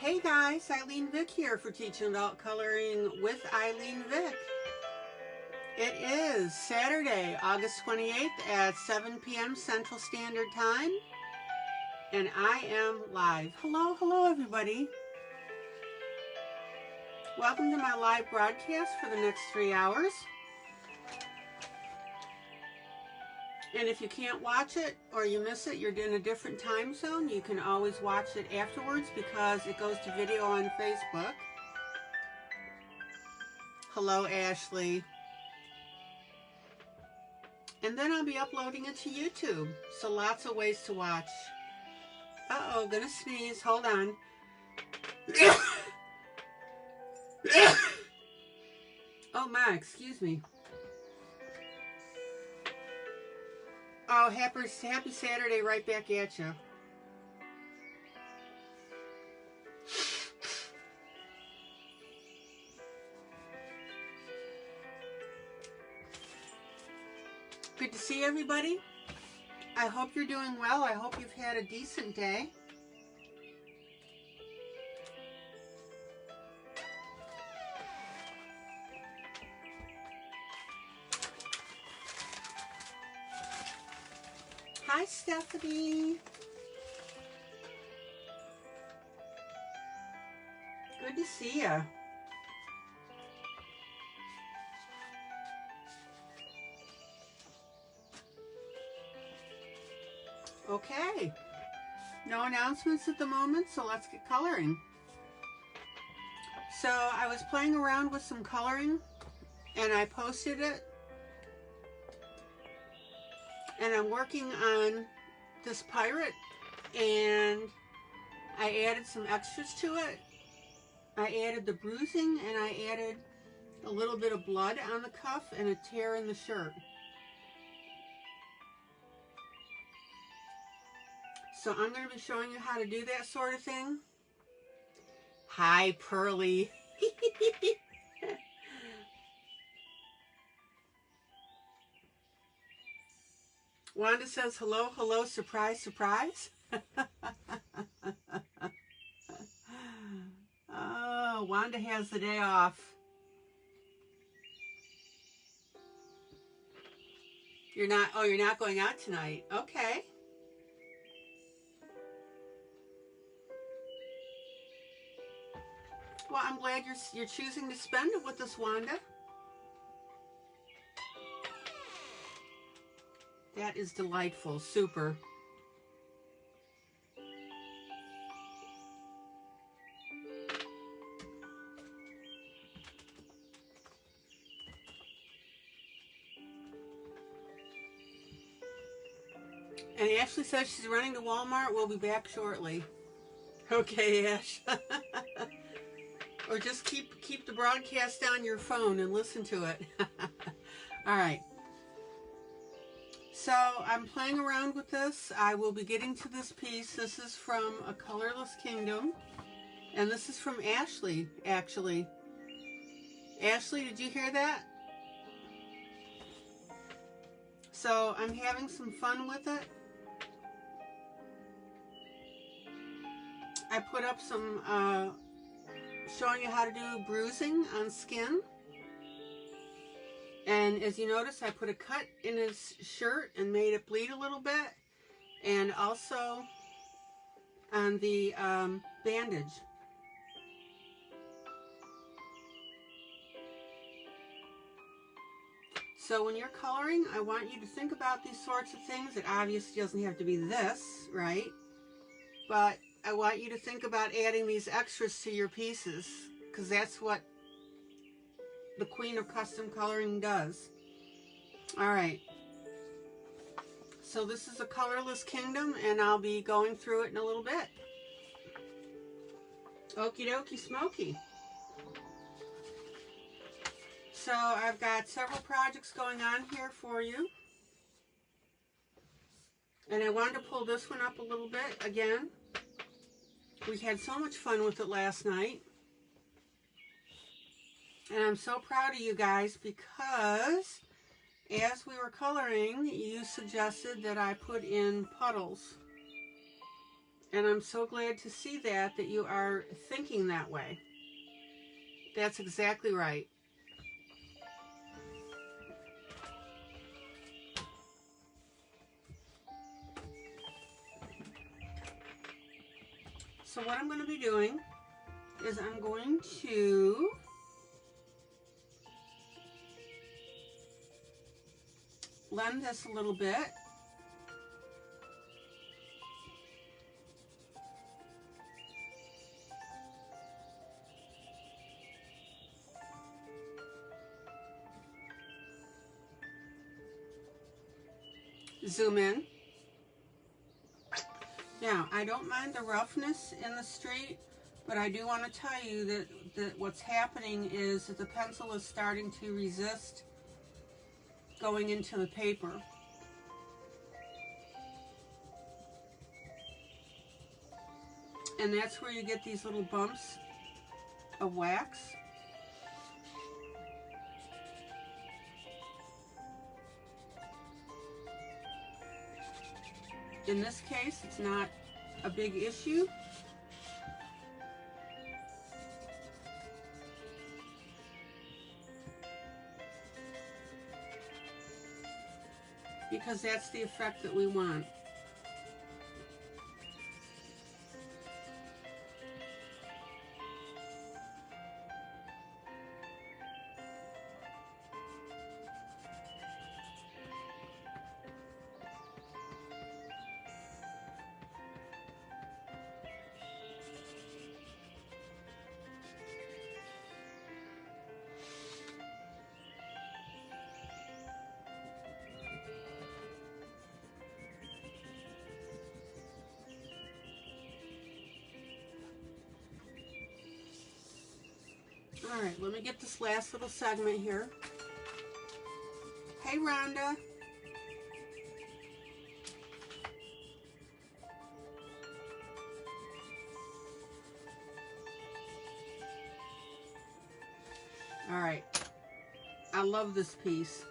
Hey guys, Eileen Vick here for Teaching Adult Coloring with Eileen Vick. It is Saturday, August 28th at 7 p.m. Central Standard Time, and I am live. Hello everybody. Welcome to my live broadcast for the next 3 hours. And if you can't watch it or you miss it, you're in a different time zone, you can always watch it afterwards because it goes to video on Facebook. Hello, Ashley. And then I'll be uploading it to YouTube, so lots of ways to watch. Uh-oh, gonna sneeze. Hold on. Oh my, excuse me. Oh, happy Saturday right back at you. Good to see everybody. I hope you're doing well. I hope you've had a decent day. Hi, Stephanie. Good to see ya. Okay. No announcements at the moment, so let's get coloring. So I was playing around with some coloring, and I posted it. And I'm working on this pirate, and I added some extras to it. I added the bruising, and I added a little bit of blood on the cuff and a tear in the shirt. So I'm going to be showing you how to do that sort of thing. Hi, Pearly. Wanda says, hello, hello, surprise, surprise. Oh, Wanda has the day off. You're not going out tonight. Okay. Well, I'm glad you're choosing to spend it with us, Wanda. That is delightful. Super. And Ashley says she's running to Walmart. We'll be back shortly. Okay, Ash. Or just keep the broadcast on your phone and listen to it. All right. So I'm playing around with this. I will be getting to this piece. This is from A Colorless Kingdom. And this is from Ashley, actually. Ashley, did you hear that? So I'm having some fun with it. I put up some, showing you how to do bruising on skin. And as you notice, I put a cut in his shirt and made it bleed a little bit. And also on the bandage. So when you're coloring, I want you to think about these sorts of things. It obviously doesn't have to be this, right? But I want you to think about adding these extras to your pieces, because that's what the Queen of Custom Coloring does. Alright, so this is A Colorless Kingdom, and I'll be going through it in a little bit. Okie dokie smoky. So I've got several projects going on here for you. And I wanted to pull this one up a little bit again. We had so much fun with it last night. And I'm so proud of you guys because as we were coloring, you suggested that I put in puddles. And I'm so glad to see that you are thinking that way. That's exactly right. So what I'm going to be doing is I'm going to blend this a little bit. Zoom in. Now, I don't mind the roughness in the street, but I do want to tell you that what's happening is that the pencil is starting to resist going into the paper. And that's where you get these little bumps of wax. In this case, it's not a big issue. Because that's the effect that we want. All right, let me get this last little segment here. Hey, Rhonda. All right, I love this piece.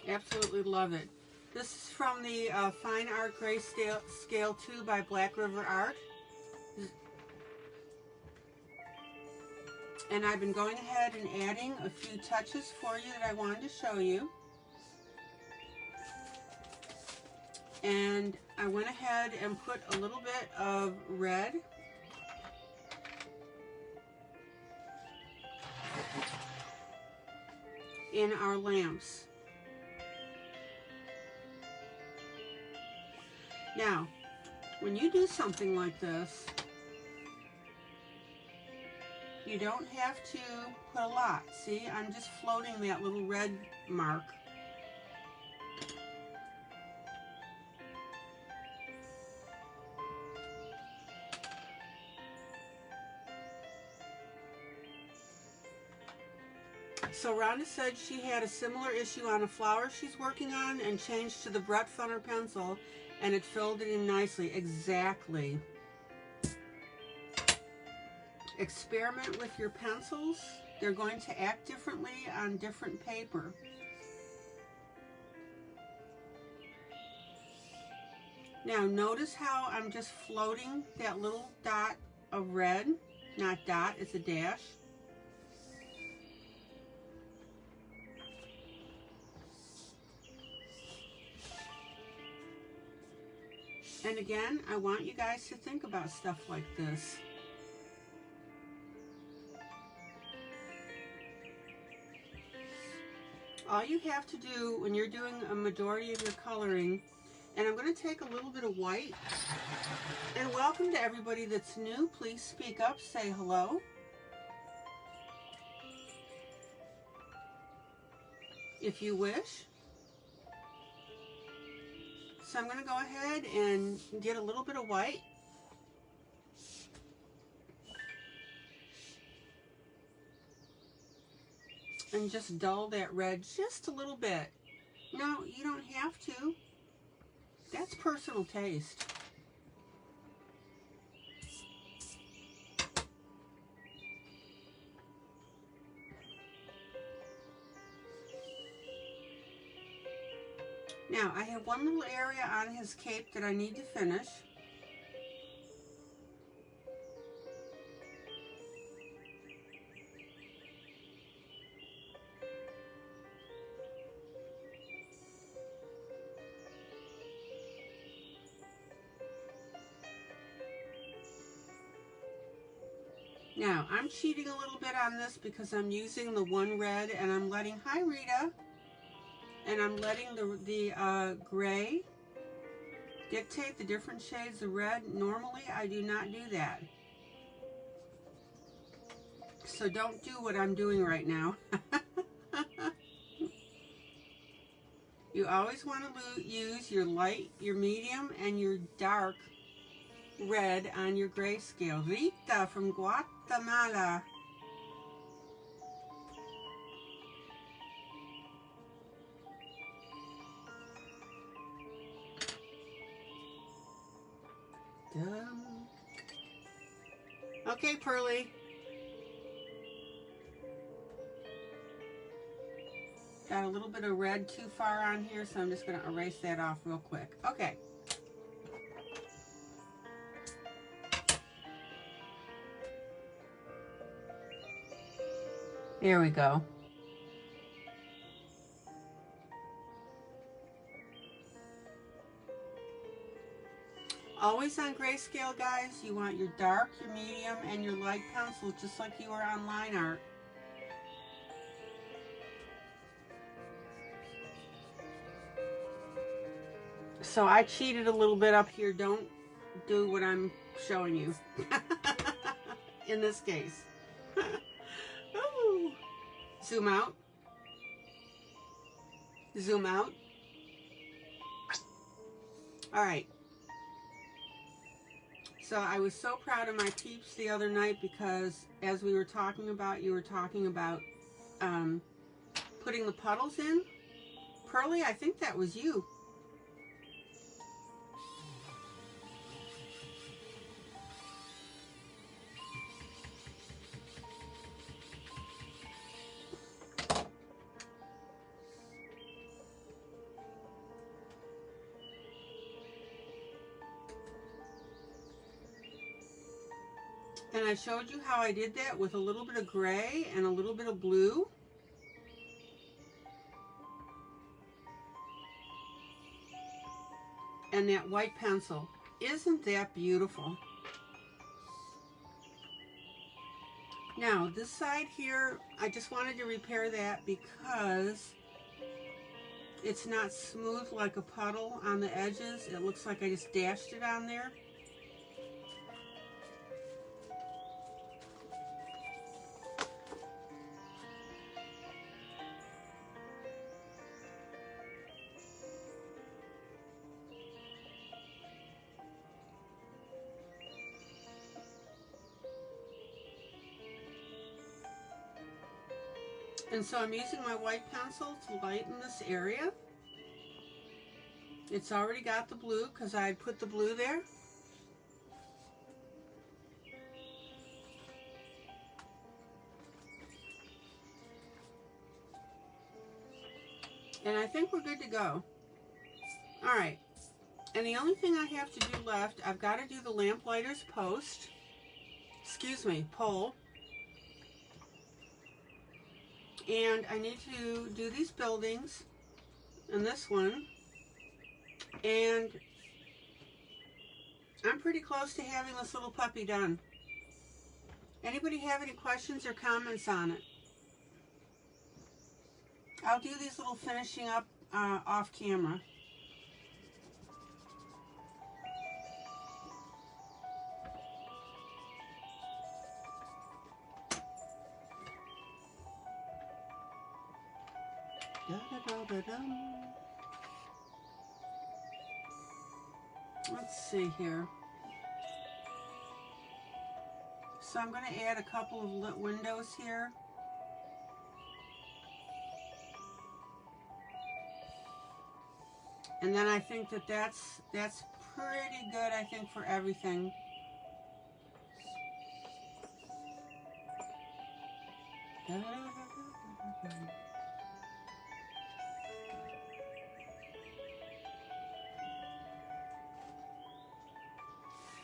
Absolutely love it. This is from the Fine Art Grayscale Scale 2 by Black River Art. And I've been going ahead and adding a few touches for you that I wanted to show you. And I went ahead and put a little bit of red in our lamps. Now, when you do something like this, you don't have to put a lot. See, I'm just floating that little red mark. So Rhonda said she had a similar issue on a flower she's working on and changed to the Brett Funner pencil and it filled it in nicely. Exactly. Experiment with your pencils. They're going to act differently on different paper. Now notice how I'm just floating that little dot of red. Not dot, it's a dash. And again, I want you guys to think about stuff like this. All you have to do when you're doing a majority of your coloring, and I'm going to take a little bit of white, and welcome to everybody that's new. Please speak up, say hello. If you wish. So I'm going to go ahead and get a little bit of white. And just dull that red just a little bit. No, you don't have to. That's personal taste. Now, I have one little area on his cape that I need to finish. Now, I'm cheating a little bit on this because I'm using the one red and I'm letting, hi Rita, and I'm letting the gray dictate the different shades of red. Normally, I do not do that. So don't do what I'm doing right now. You always want to use your light, your medium, and your dark red on your grayscale. Rita from Guatemala. Okay, Pearly. Got a little bit of red too far on here, so I'm just going to erase that off real quick. Okay. There we go. Always on grayscale, guys, you want your dark, your medium, and your light pencil, just like you are on line art. So I cheated a little bit up here. Don't do what I'm showing you in this case. Ooh. Zoom out. Zoom out. All right. So I was so proud of my peeps the other night because as we were talking about, you were talking about putting the puddles in. Pearly, I think that was you. And I showed you how I did that with a little bit of gray and a little bit of blue. And that white pencil. Isn't that beautiful? Now, this side here, I just wanted to repair that because it's not smooth like a puddle on the edges. It looks like I just dashed it on there. And so I'm using my white pencil to lighten this area. It's already got the blue because I put the blue there. And I think we're good to go. All right. And the only thing I have to do left, I've got to do the lamplighter's post. Excuse me, pole. And I need to do these buildings and this one. And I'm pretty close to having this little puppy done. Anybody have any questions or comments on it? I'll do these little finishing up off camera. Let's see here. So I'm going to add a couple of lit windows here. And then I think that that's pretty good, I think, for everything.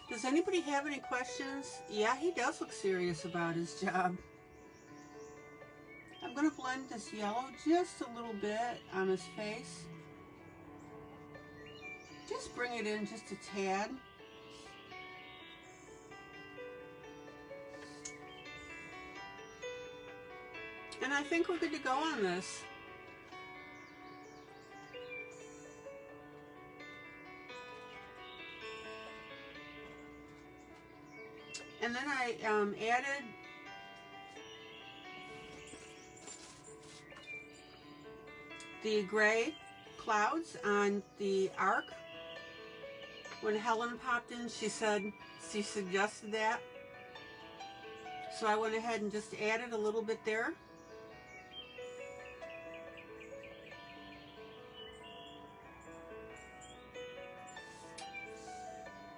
Does anybody have any questions? Yeah, he does look serious about his job. I'm going to blend this yellow just a little bit on his face. Just bring it in just a tad. And I think we're good to go on this. And then I added the gray clouds on the arc. When Helen popped in, she said she suggested that. So I went ahead and just added a little bit there.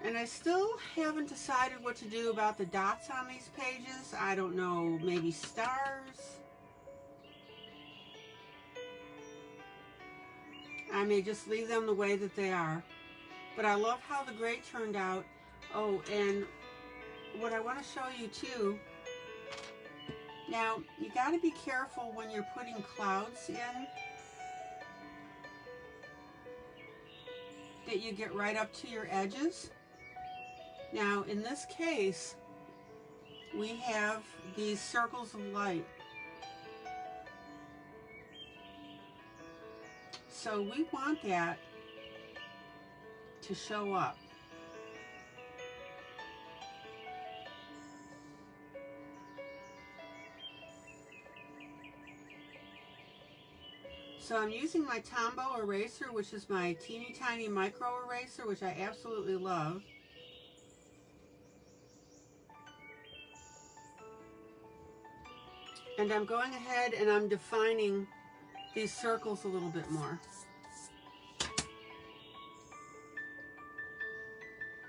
And I still haven't decided what to do about the dots on these pages. I don't know, maybe stars. I may just leave them the way that they are. But I love how the gray turned out. Oh, and what I want to show you too, now you got to be careful when you're putting clouds in that you get right up to your edges. Now in this case, we have these circles of light. So we want that to show up. So I'm using my Tombow eraser, which is my teeny tiny micro eraser, which I absolutely love. And I'm going ahead and I'm defining these circles a little bit more.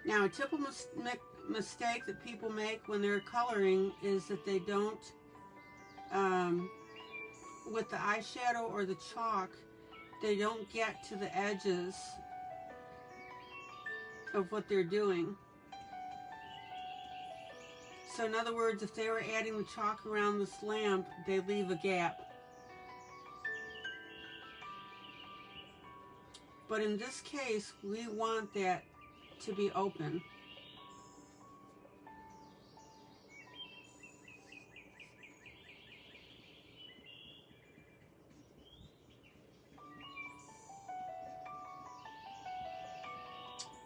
Now, a typical mistake that people make when they're coloring is that they don't, with the eyeshadow or the chalk, they don't get to the edges of what they're doing. So in other words, if they were adding the chalk around this lamp, they leave a gap. But in this case, we want that to be open.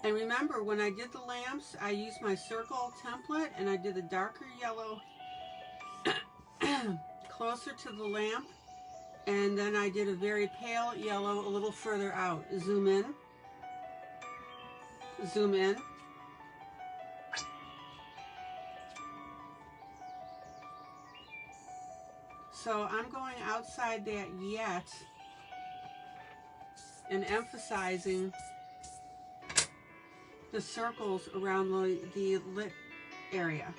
And remember, when I did the lamps, I used my circle template and I did a darker yellow closer to the lamp, and then I did a very pale yellow a little further out. Zoom in, zoom in. So I'm going outside that yet and emphasizing the circles around the lit area.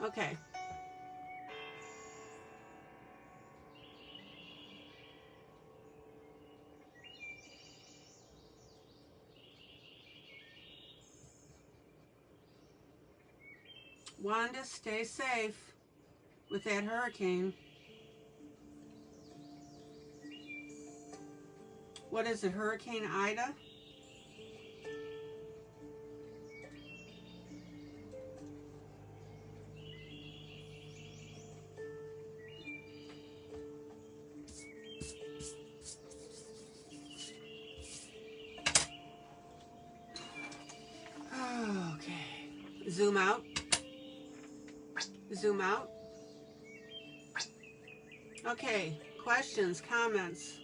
Okay. Wanda, stay safe with that hurricane. What is it, Hurricane Ida? Okay. Zoom out. Zoom out. Okay, questions, comments?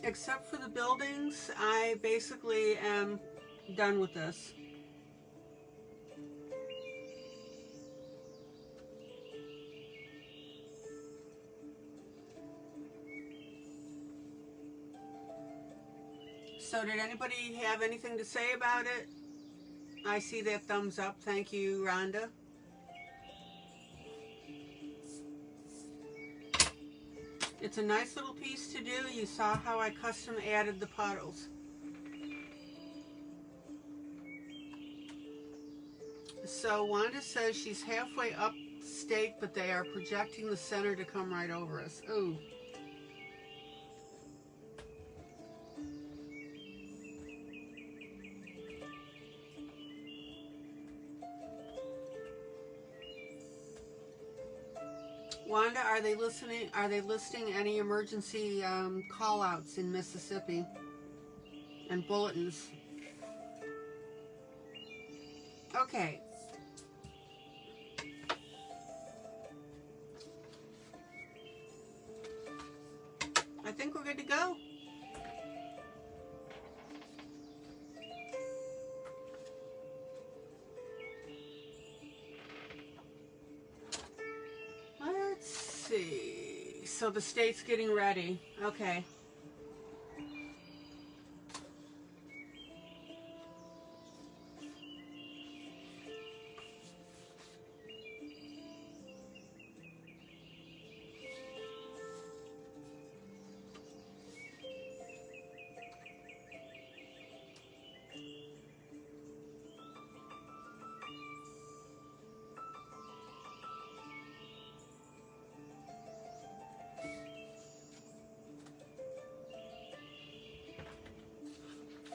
Except for the buildings, I basically am done with this. So did anybody have anything to say about it? I see that thumbs up. Thank you, Rhonda. It's a nice little piece to do. You saw how I custom added the puddles. So Wanda says she's halfway up stake, but they are projecting the center to come right over us. Ooh. Wanda, are they listening? Are they listing any emergency call-outs in Mississippi and bulletins? Okay. I think we're good to go. Let's see. So the state's getting ready. Okay.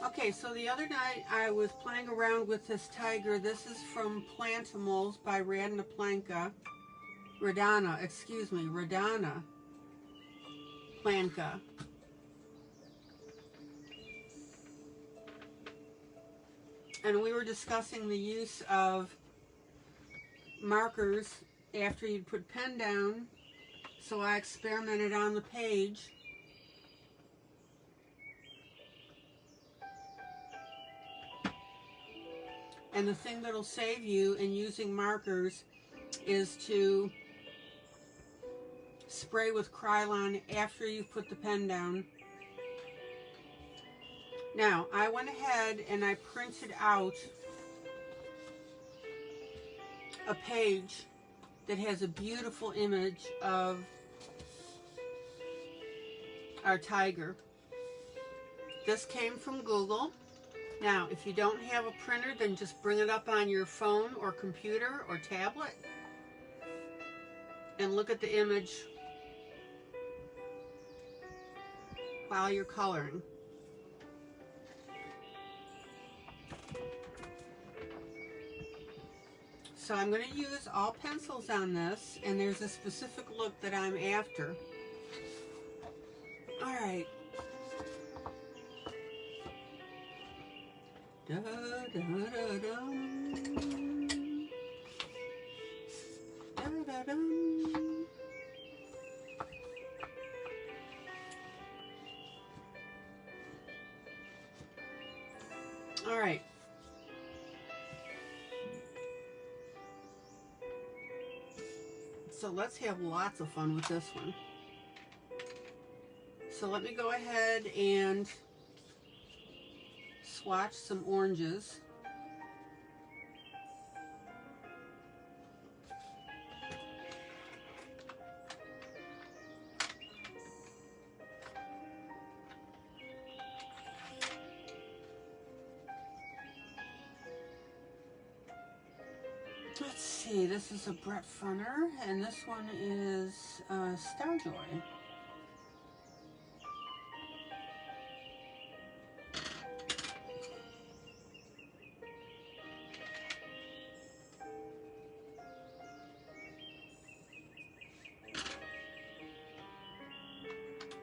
Okay, so the other night I was playing around with this tiger. This is from PLANTIMALS by Radana Planka. Radana Planka. And we were discussing the use of markers after you'd put pen down. So I experimented on the page. And the thing that'll save you in using markers is to spray with Krylon after you've put the pen down. Now, I went ahead and I printed out a page that has a beautiful image of our tiger. This came from Google. Now, if you don't have a printer, then just bring it up on your phone or computer or tablet and look at the image while you're coloring. So I'm going to use all pencils on this, and there's a specific look that I'm after. All right. Da, da, da, dum. Da, da, dum. All right. So let's have lots of fun with this one. So let me go ahead and swatch some oranges. Let's see, this is a Brett Funner, and this one is Starjoy.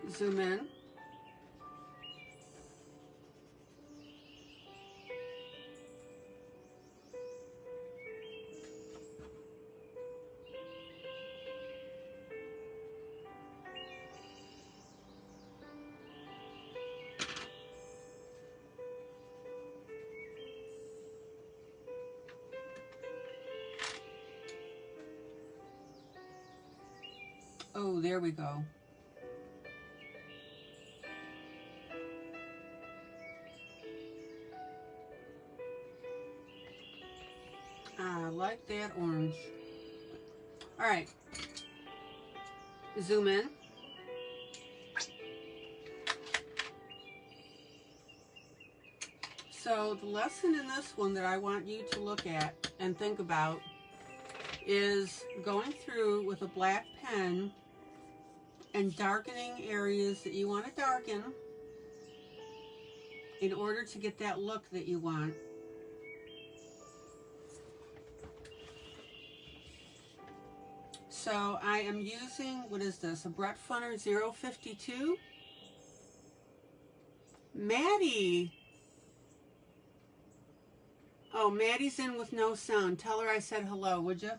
Zoom in. Oh, there we go. I like that orange. All right. Zoom in. So the lesson in this one that I want you to look at and think about is going through with a black pen and darkening areas that you want to darken in order to get that look that you want. So I am using, what is this, a Brett Funner 052. Maddie! Oh, Maddie's in with no sound. Tell her I said hello, would you?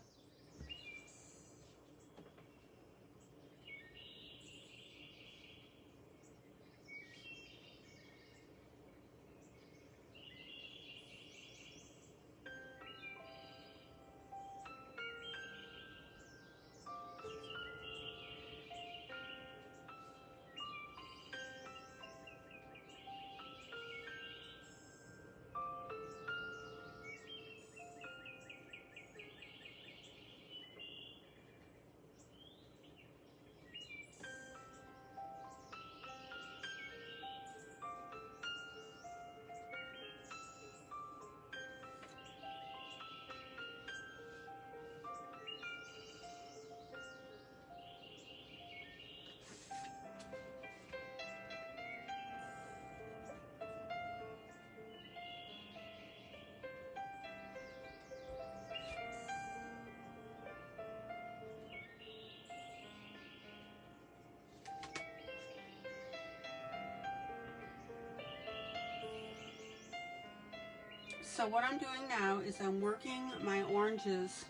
So what I'm doing now is I'm working my oranges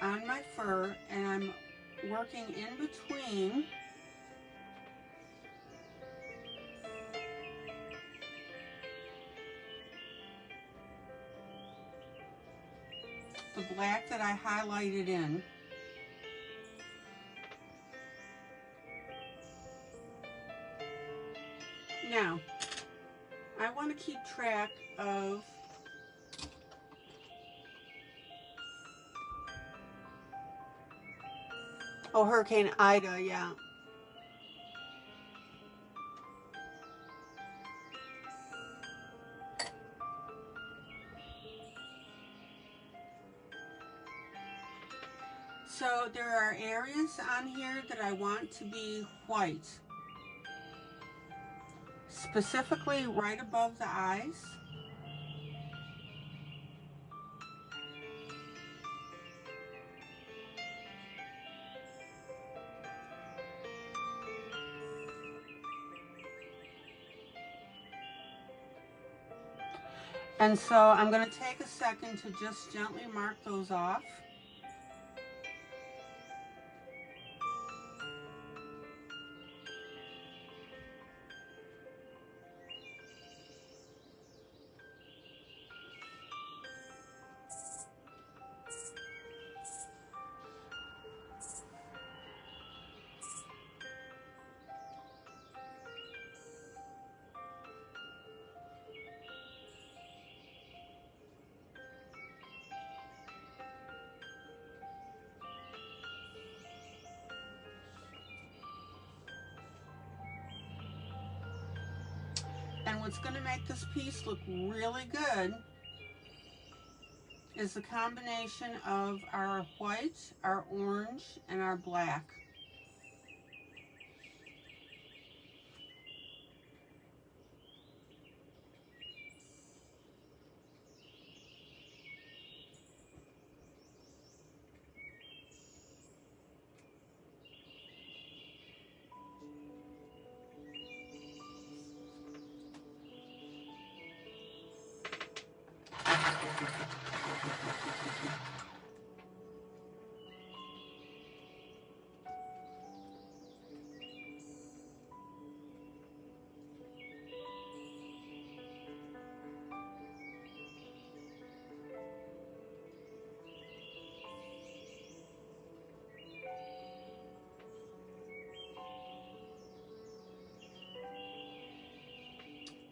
on my fur, and I'm working in between the black that I highlighted in. Now, I want to keep track of Hurricane Ida, yeah. So there are areas on here that I want to be white. Specifically right above the eyes. And so I'm going to take a second to just gently mark those off. And what's going to make this piece look really good is the combination of our white, our orange, and our black.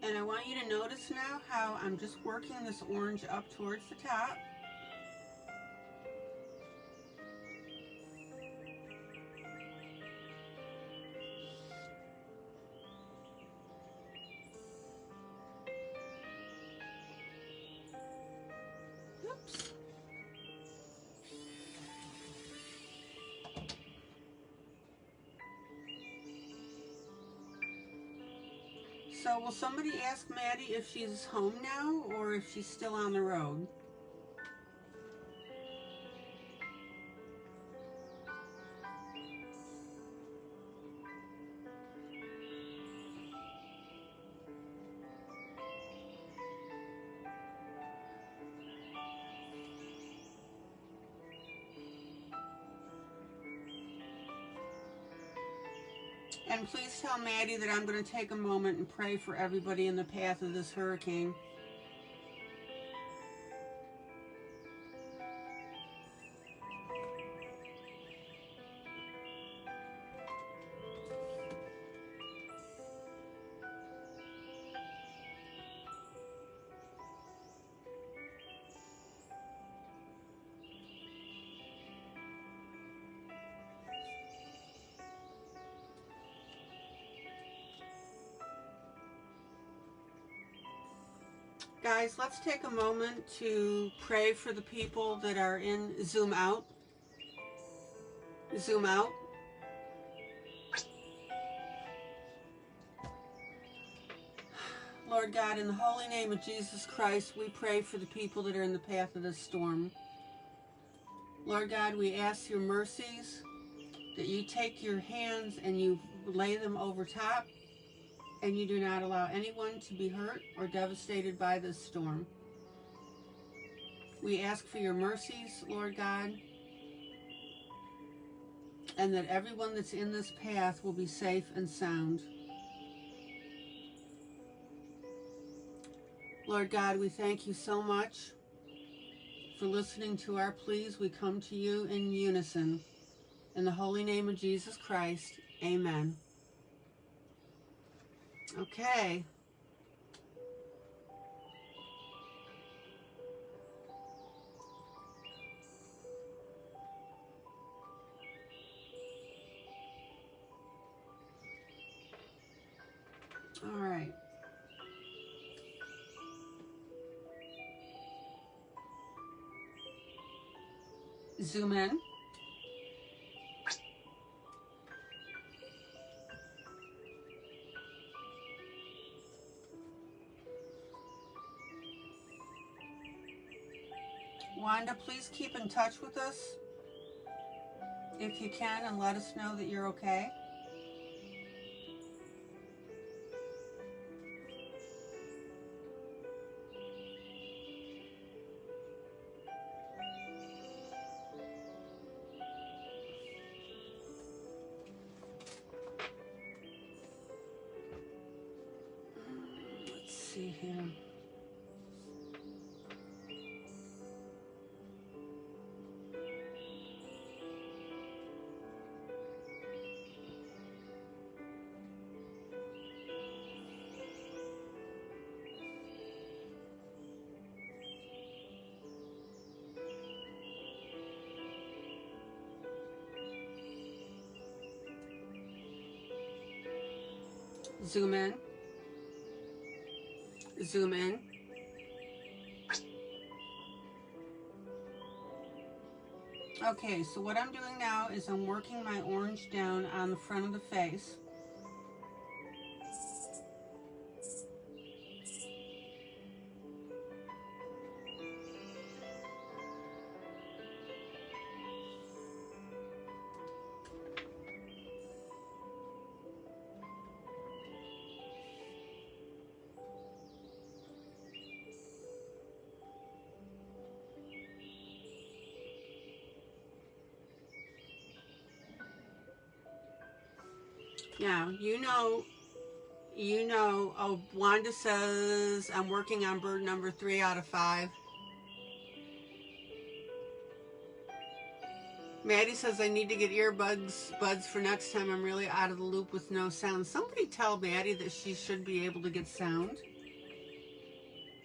And I want you to notice now how I'm just working this orange up towards the top. So will somebody ask Maddie if she's home now or if she's still on the road? And please tell Maddie that I'm going to take a moment and pray for everybody in the path of this hurricane. Guys, let's take a moment to pray for the people that are in Zoom out. Zoom out. Lord God, in the holy name of Jesus Christ, we pray for the people that are in the path of this storm. Lord God, we ask your mercies, that you take your hands and you lay them over top, and you do not allow anyone to be hurt or devastated by this storm. We ask for your mercies, Lord God, and that everyone that's in this path will be safe and sound. Lord God, we thank you so much for listening to our pleas. We come to you in unison. In the holy name of Jesus Christ, amen. Okay. All right. Zoom in. Wanda, please keep in touch with us if you can and let us know that you're okay. Let's see here. Zoom in. Zoom in. Okay, so what I'm doing now is I'm working my orange down on the front of the face. Now, oh, Wanda says I'm working on bird number 3 out of 5. Maddie says I need to get buds for next time I'm really out of the loop with no sound. Somebody tell Maddie that she should be able to get sound.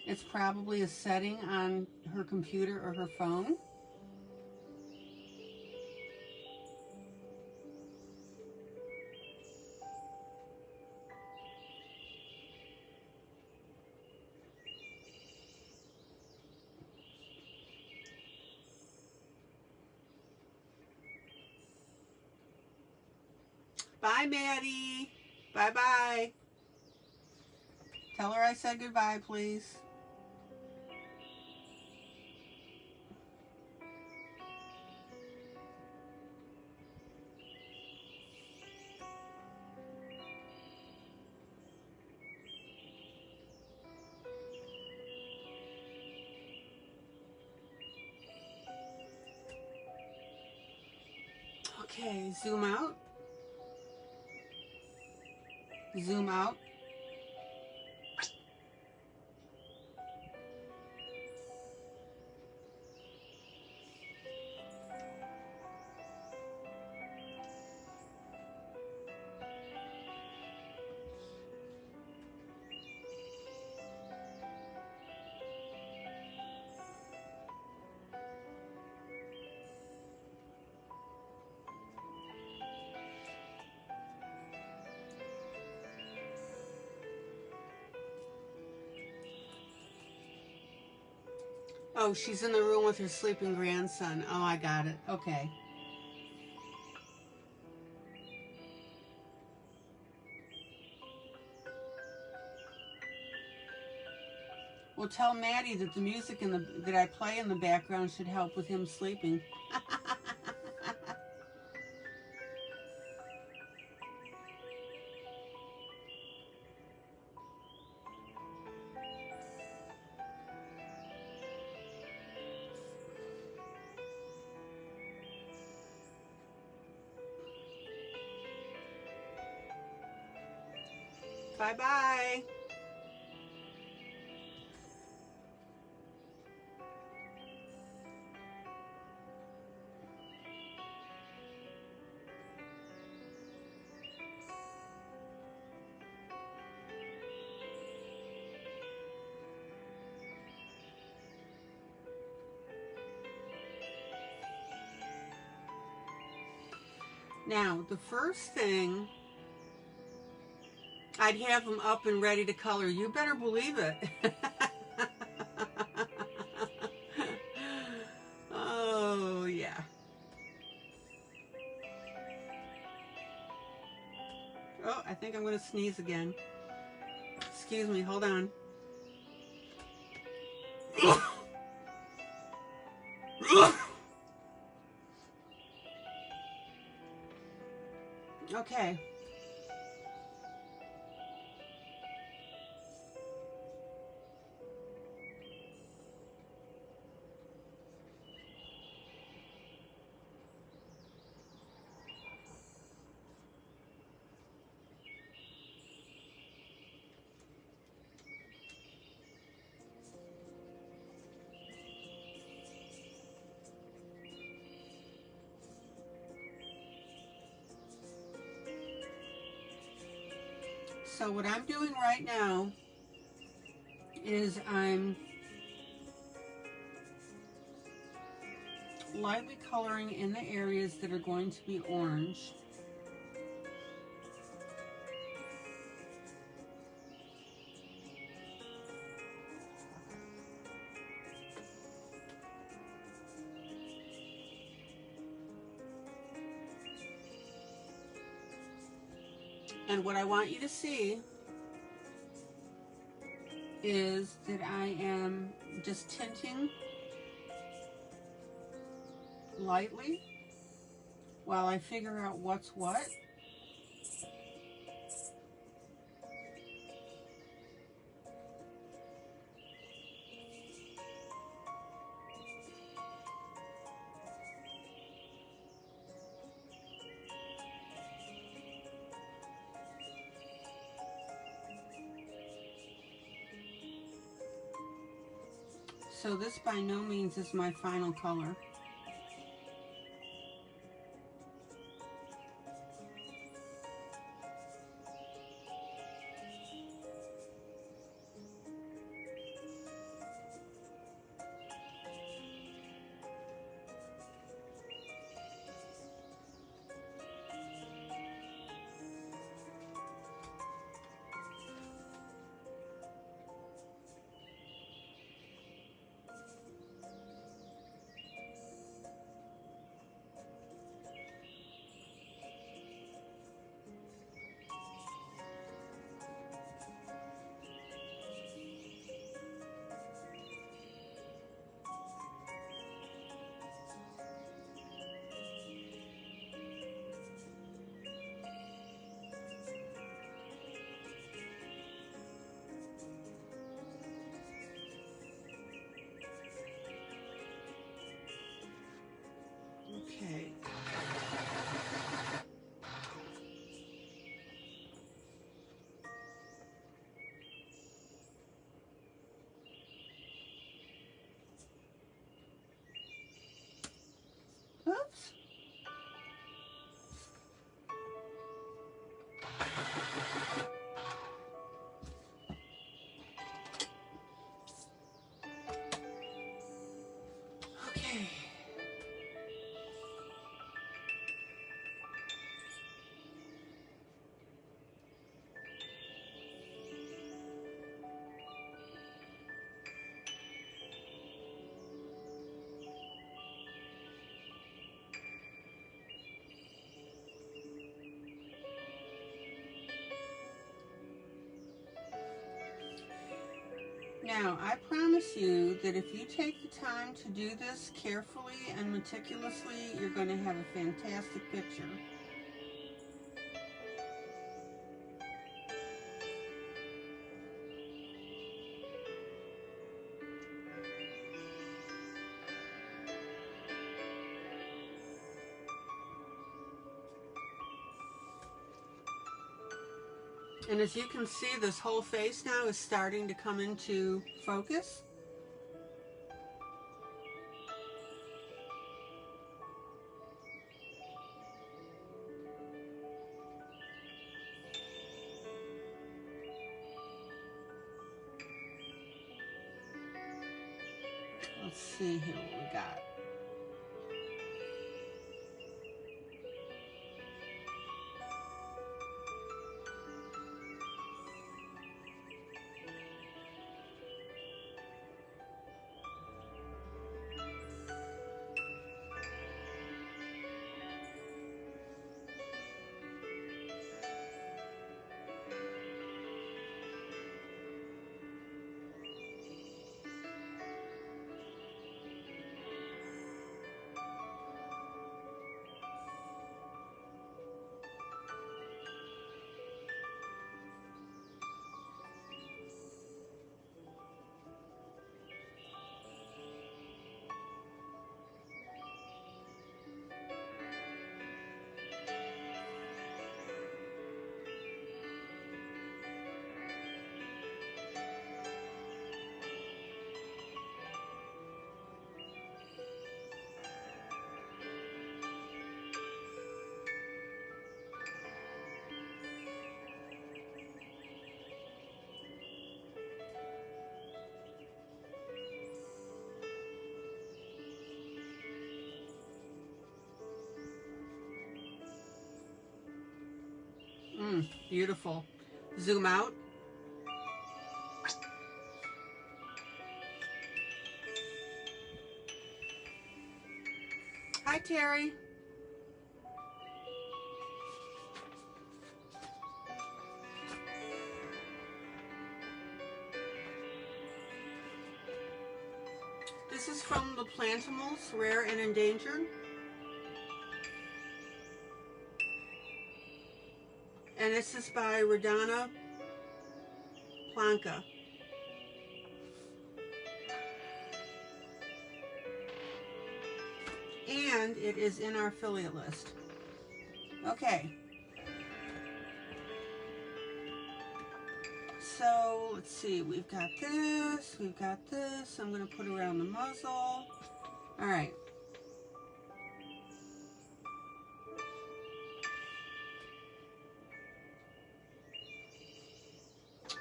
It's probably a setting on her computer or her phone. Bye, Maddie. Bye-bye. Tell her I said goodbye, please. Okay, zoom out. Zoom out. Oh, she's in the room with her sleeping grandson. Oh, I got it. Okay. Well, tell Maddie that the music that I play in the background should help with him sleeping. Bye-bye. Now, the first thing, I'd have them up and ready to color. You better believe it. Oh, yeah. Oh, I think I'm going to sneeze again. Excuse me, hold on. Okay. So what I'm doing right now is I'm lightly coloring in the areas that are going to be orange. And what I want you to see is that I am just tinting lightly while I figure out what's what. So this by no means is my final color. Now, I promise you that if you take the time to do this carefully and meticulously, you're going to have a fantastic picture. And as you can see, this whole face now is starting to come into focus. Let's see here what we got. Beautiful. Zoom out. Hi, Terry. This is from the PLANTIMALS, Rare and Endangered. And this is by Radana Planka. And it is in our affiliate list. Okay. So let's see, we've got this, we've got this. I'm going to put around the muzzle. All right.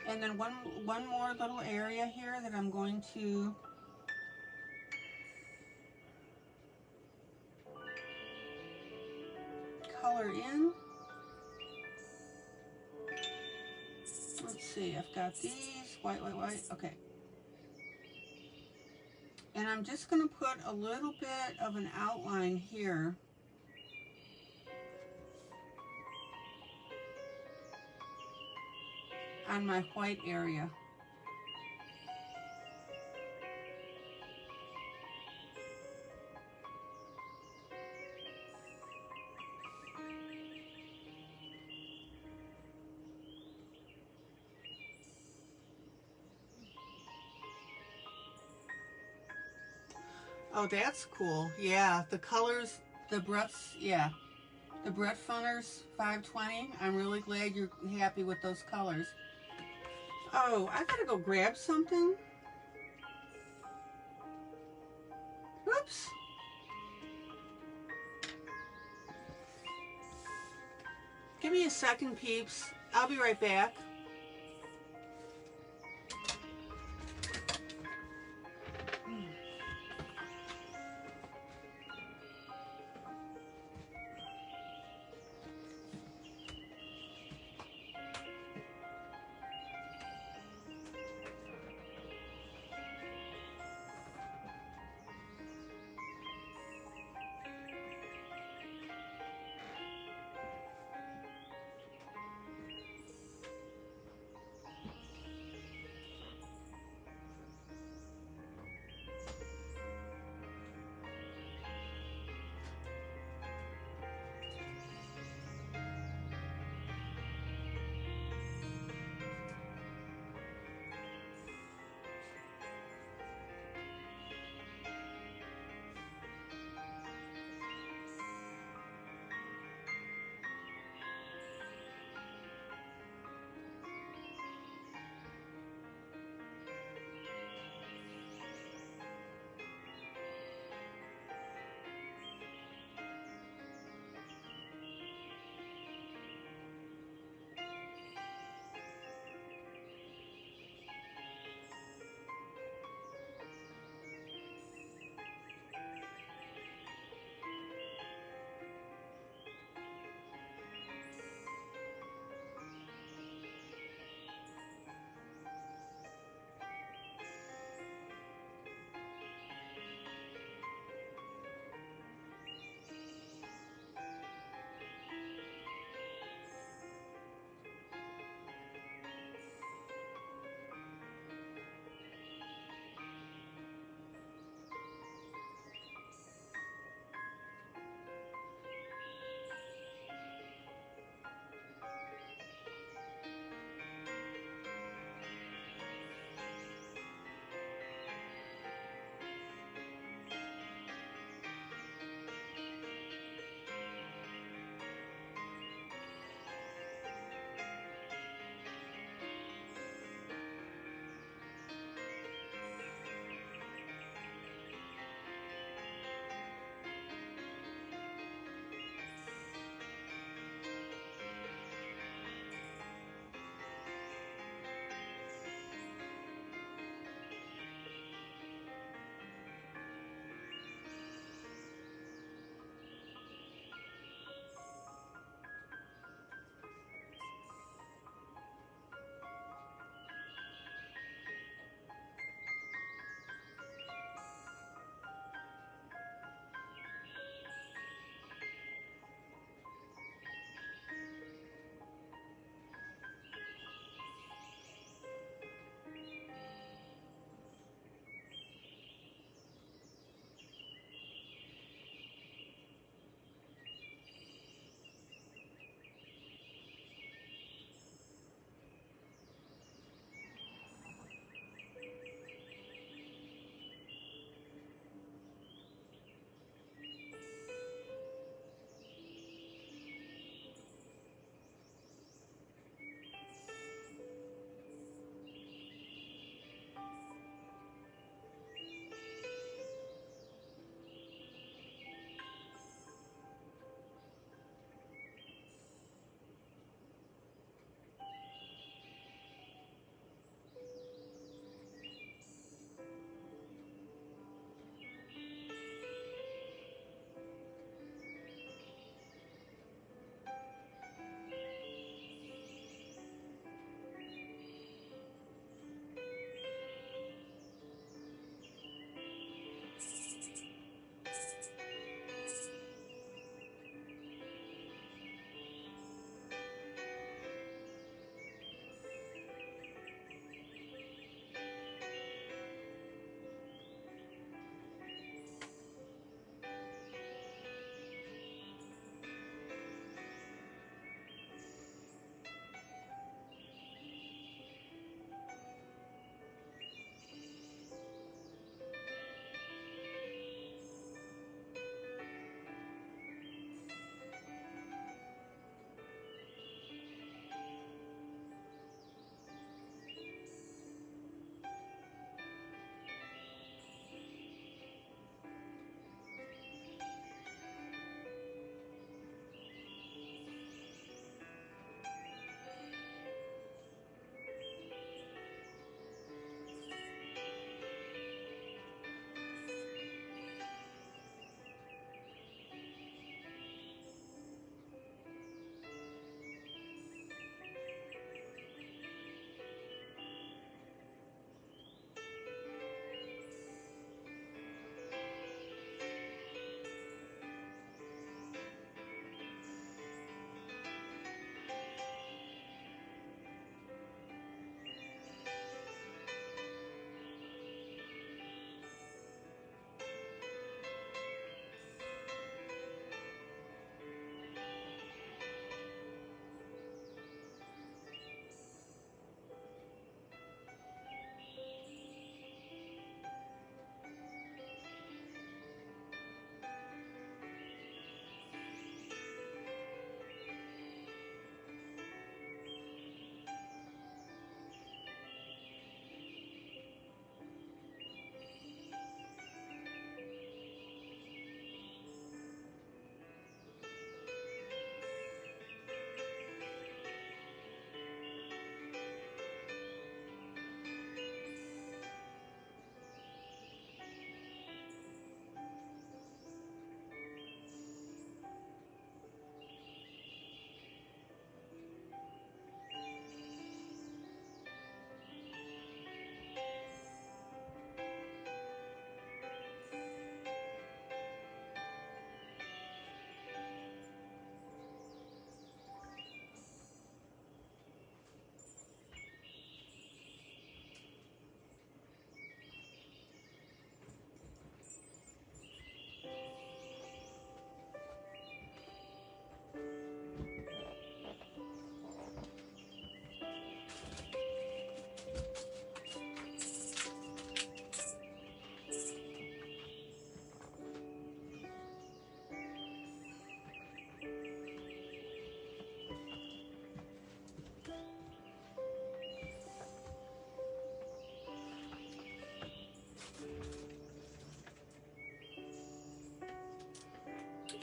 And then one more little area here that I'm going to color in. Let's see, I've got these, white, white, white, okay. And I'm just going to put a little bit of an outline here. On my white area. Oh, that's cool. Yeah, the colors, the breadths, yeah. The breadth funners 520. I'm really glad you're happy with those colors. Oh, I gotta go grab something. Whoops. Give me a second, peeps. I'll be right back.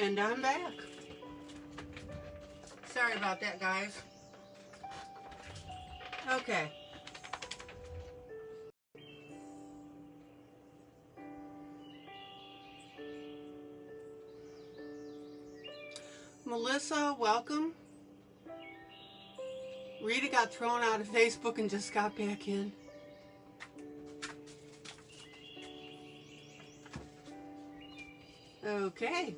And I'm back. Sorry about that, guys. Okay. Melissa, welcome. Rita got thrown out of Facebook and just got back in. Okay.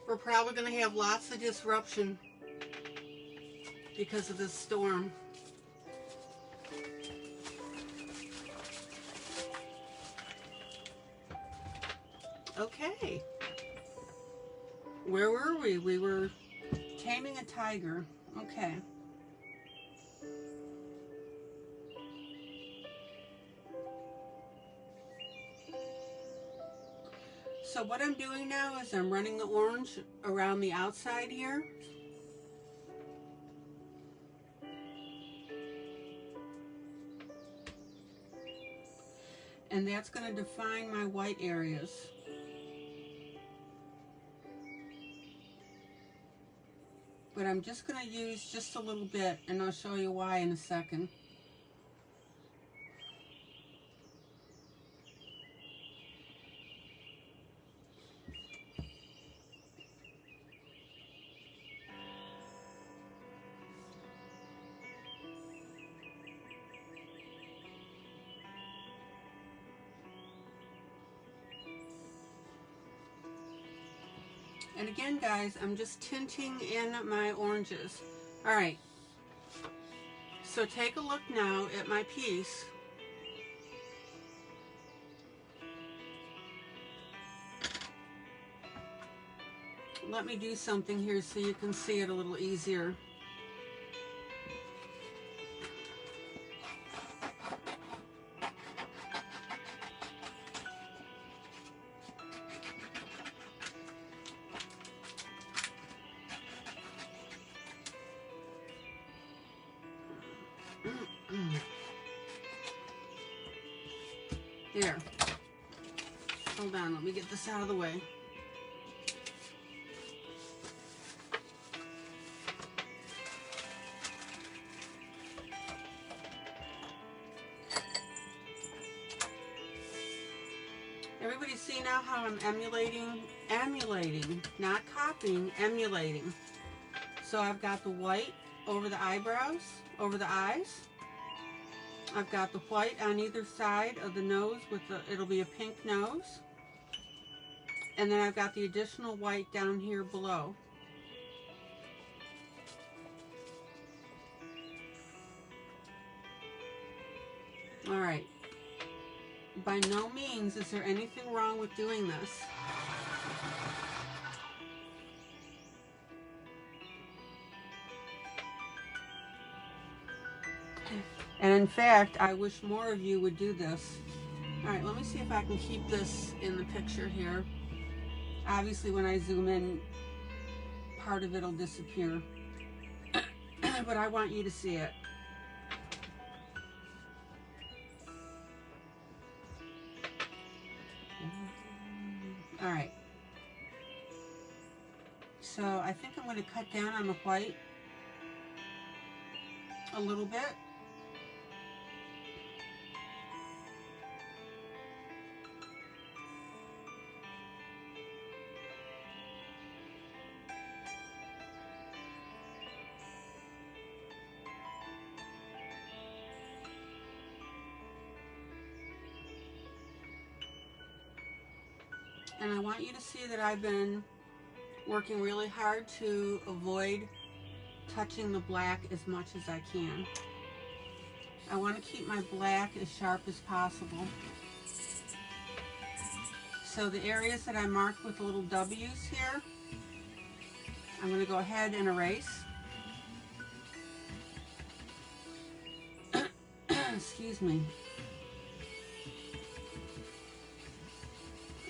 We're probably going to have lots of disruption because of this storm. Okay. Where were we? We were taming a tiger. Okay. So what I'm doing now is I'm running the orange around the outside here. And that's going to define my white areas. But I'm just going to use just a little bit, and I'll show you why in a second. And again, guys, I'm just tinting in my oranges. All right. So take a look now at my piece. Let me do something here so you can see it a little easier. There. Hold on, let me get this out of the way. Everybody see now how I'm emulating, not copying, emulating. So I've got the white over the eyebrows, over the eyes. I've got the white on either side of the nose with the, it'll be a pink nose. And then I've got the additional white down here below. All right. By no means is there anything wrong with doing this. And in fact, I wish more of you would do this. All right, let me see if I can keep this in the picture here. Obviously, when I zoom in, part of it will disappear. But I want you to see it. All right. So I think I'm going to cut down on the white a little bit. And I want you to see that I've been working really hard to avoid touching the black as much as I can. I want to keep my black as sharp as possible. So the areas that I marked with little W's here, I'm going to go ahead and erase. Excuse me.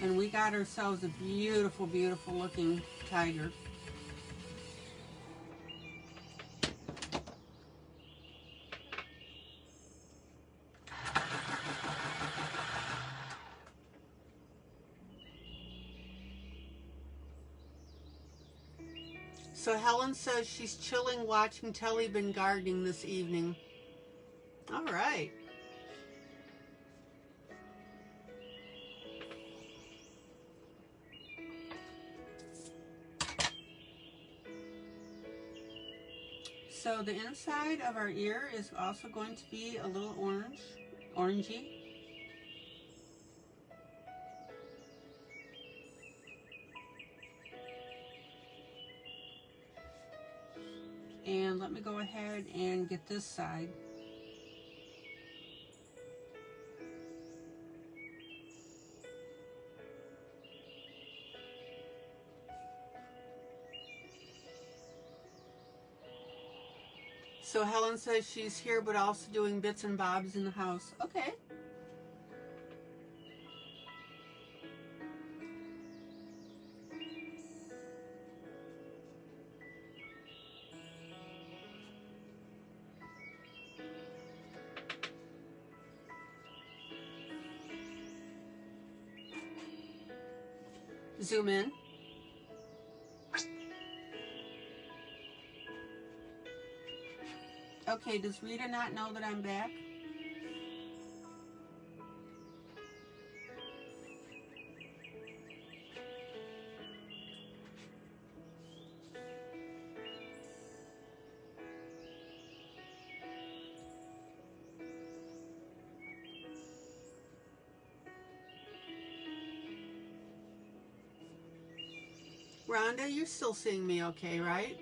And we got ourselves a beautiful, beautiful looking tiger. So Helen says she's chilling watching telly, been gardening this evening. All right. So the inside of our ear is also going to be a little orangey. And let me go ahead and get this side. So Helen says she's here but also doing bits and bobs in the house. Okay. Zoom in. Okay, does Rita not know that I'm back? Rhonda, you're still seeing me okay, right?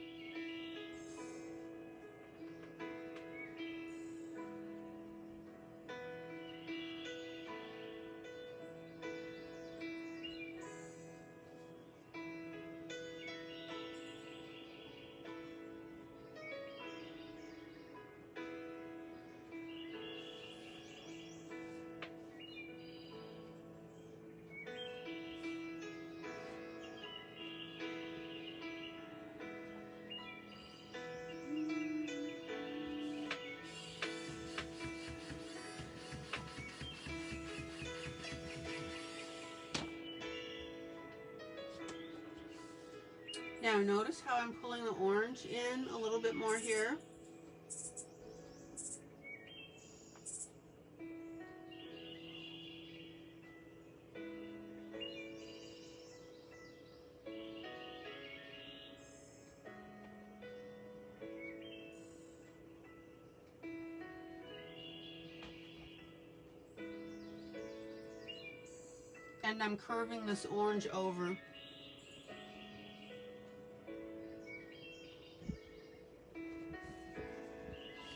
Now notice how I'm pulling the orange in a little bit more here. And I'm curving this orange over.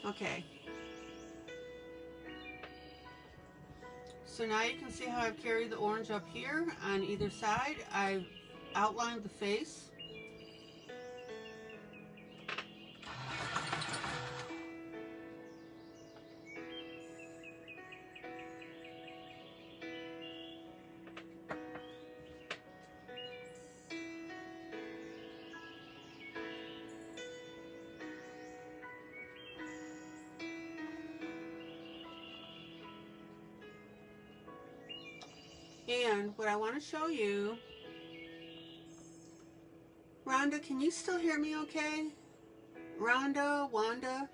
Okay. So now you can see how I've carried the orange up here on either side. I've outlined the face. And what I want to show you, Rhonda, can you still hear me okay? Rhonda, Wanda?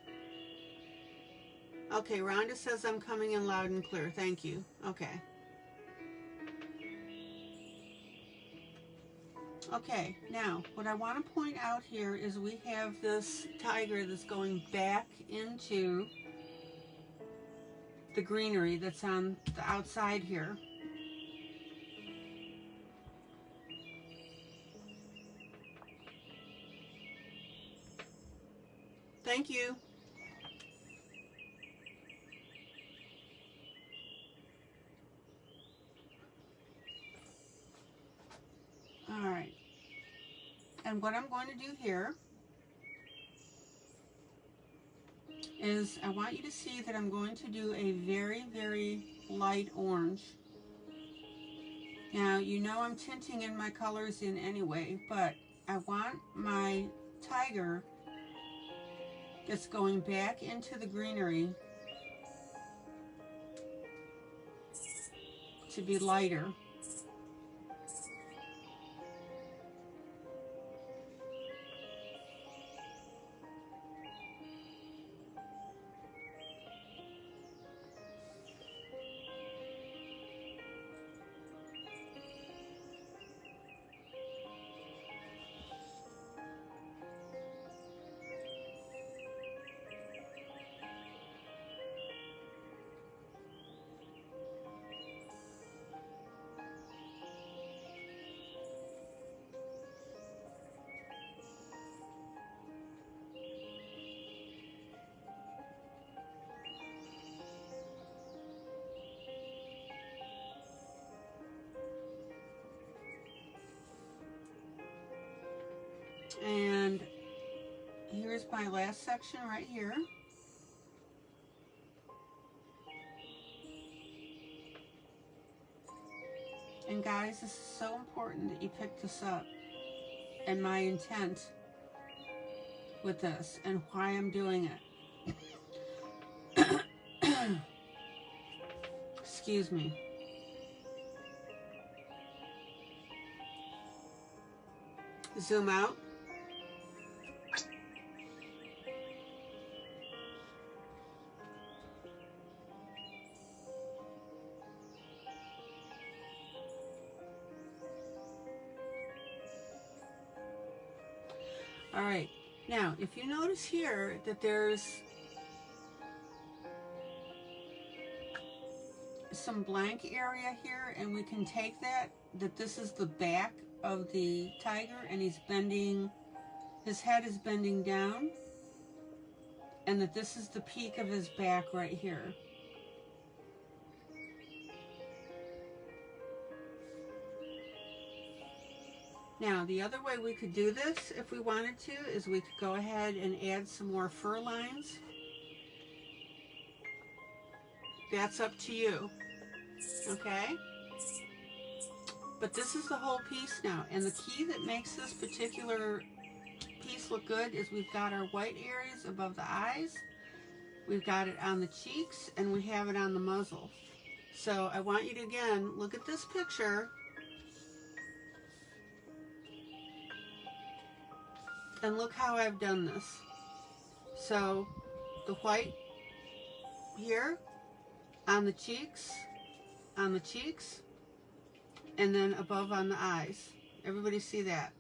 Okay, Rhonda says I'm coming in loud and clear. Thank you. Okay. Okay, now what I want to point out here is we have this tiger that's going back into the greenery that's on the outside here. Thank you. All right. And what I'm going to do here is I want you to see that I'm going to do a very, very light orange. Now, you know I'm tinting in my colors in anyway, but I want my tiger that's going back into the greenery to be lighter. And here's my last section right here. And guys, this is so important that you pick this up, and my intent with this and why I'm doing it. Excuse me. Zoom out. All right, now if you notice here that there's some blank area here, and we can take that this is the back of the tiger, and he's bending, his head is bending down, and that this is the peak of his back right here. Now, the other way we could do this, if we wanted to, is we could go ahead and add some more fur lines. That's up to you, okay? But this is the whole piece now, and the key that makes this particular piece look good is we've got our white areas above the eyes, we've got it on the cheeks, and we have it on the muzzle. So I want you to, again, look at this picture, and look how I've done this. So the white here on the cheeks, and then above on the eyes. Everybody see that?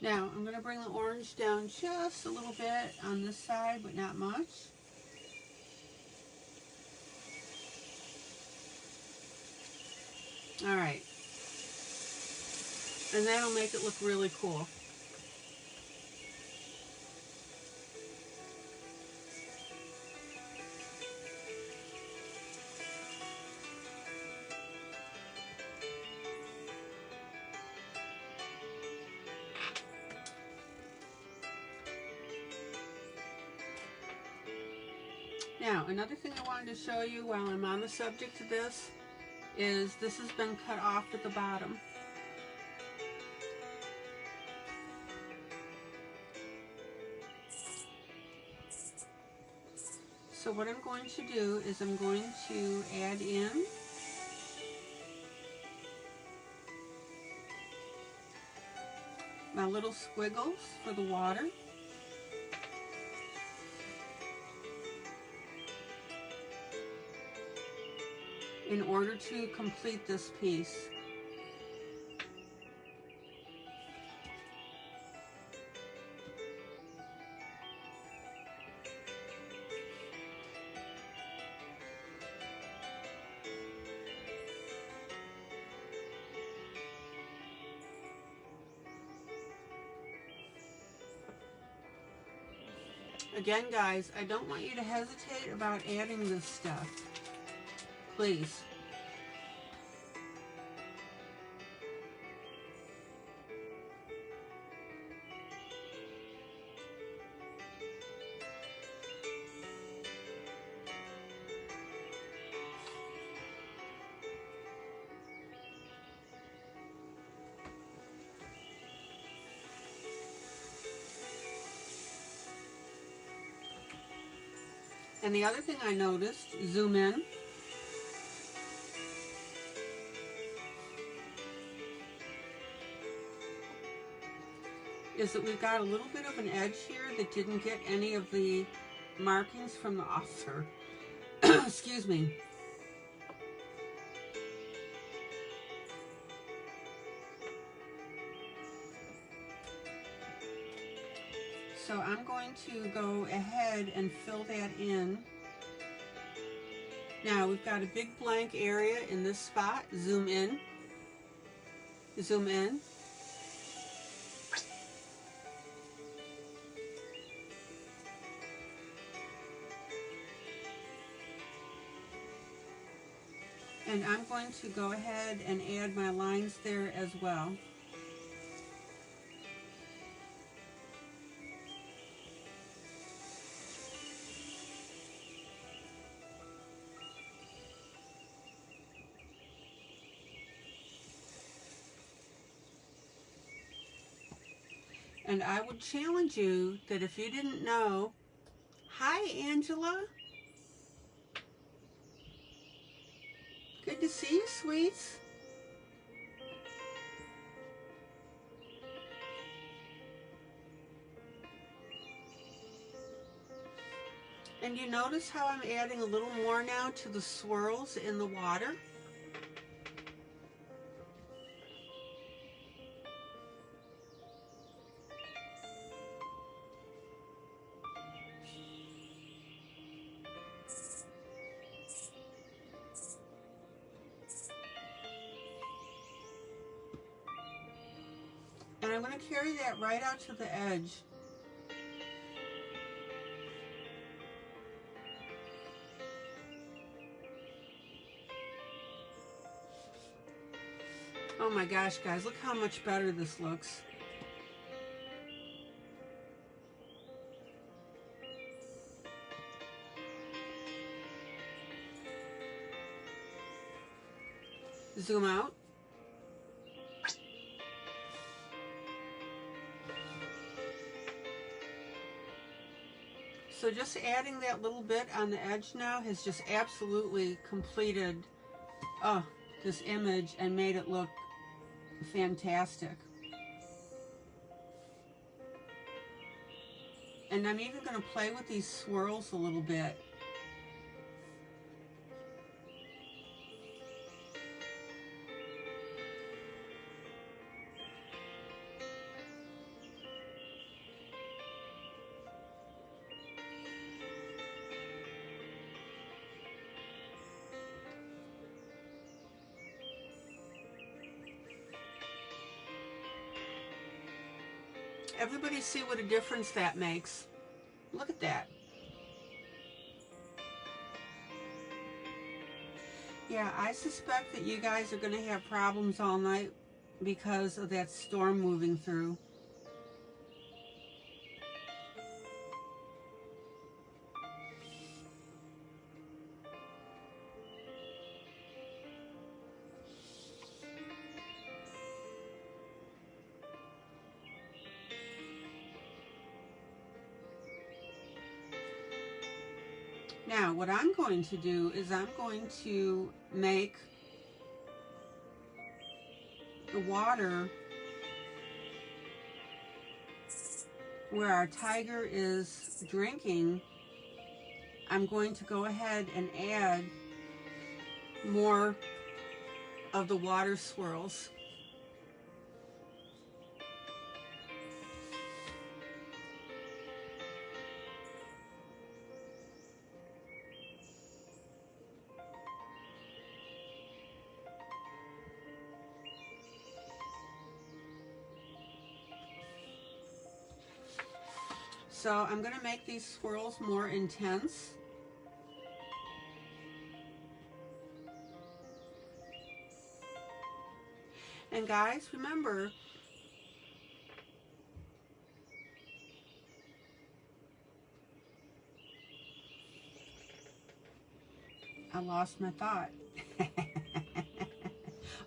Now I'm going to bring the orange down just a little bit on this side, but not much. All right, and that'll make it look really cool. Now, another thing I wanted to show you while I'm on the subject of this is this has been cut off at the bottom. So what I'm going to do is I'm going to add in my little squiggles for the water. In order to complete this piece. Again, guys, I don't want you to hesitate about adding this stuff. Please. And the other thing I noticed, zoom in, is that we've got a little bit of an edge here that didn't get any of the markings from the officer. Excuse me. So I'm going to go ahead and fill that in. Now we've got a big blank area in this spot. Zoom in. Zoom in. And I'm going to go ahead and add my lines there as well. And I would challenge you that if you didn't know, hi Angela, good to see you, sweets. And you notice how I'm adding a little more now to the swirls in the water? And I'm going to carry that right out to the edge. Oh my gosh, guys, look how much better this looks. Zoom out. So just adding that little bit on the edge now has just absolutely completed this image and made it look fantastic. And I'm even going to play with these swirls a little bit. Everybody see what a difference that makes. Look at that. Yeah, I suspect that you guys are going to have problems all night because of that storm moving through. Now, what I'm going to do is I'm going to make the water where our tiger is drinking, I'm going to go ahead and add more of the water swirls. So I'm going to make these swirls more intense. And guys, remember, I lost my thought.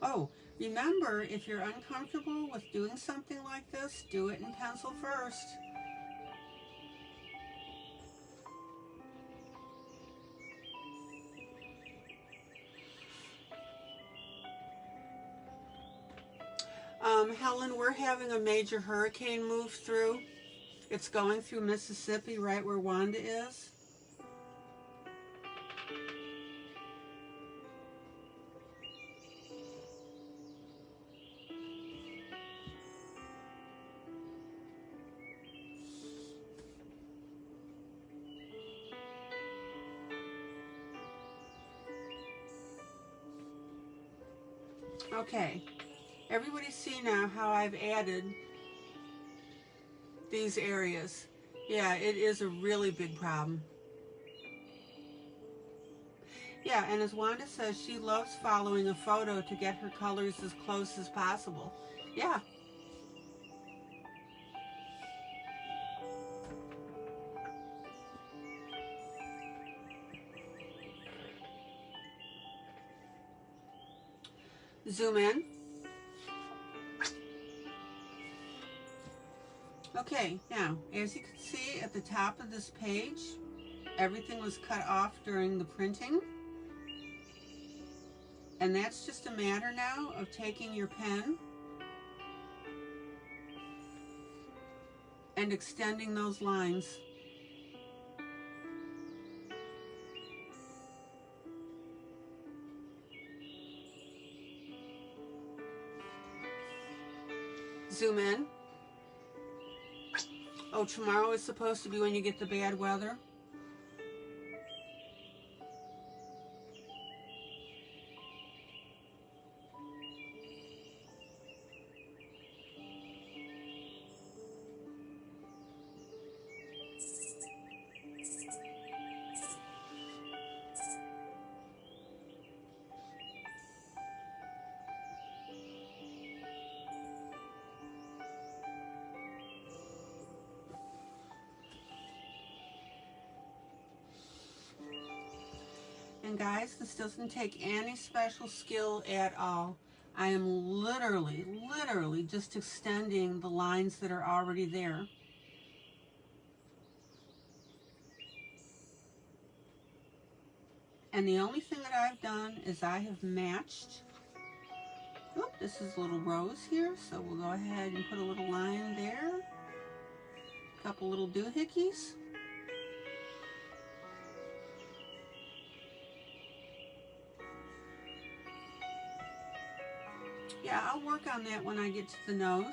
Oh, remember, if you're uncomfortable with doing something like this, do it in pencil first. Helen, we're having a major hurricane move through. It's going through Mississippi, right where Wanda is. Okay, everybody see now how I've added these areas. Yeah, it is a really big problem. Yeah, and as Wanda says, she loves following a photo to get her colors as close as possible. Yeah. Zoom in. Okay, now, as you can see at the top of this page, everything was cut off during the printing. And that's just a matter now of taking your pen and extending those lines. Zoom in. Oh, tomorrow is supposed to be when you get the bad weather. And guys, this doesn't take any special skill at all. I am literally just extending the lines that are already there. And the only thing that I've done is I have matched. Oop, this is a little rose here, so we'll go ahead and put a little line there. A couple little doohickeys. Yeah, I'll work on that when I get to the nose.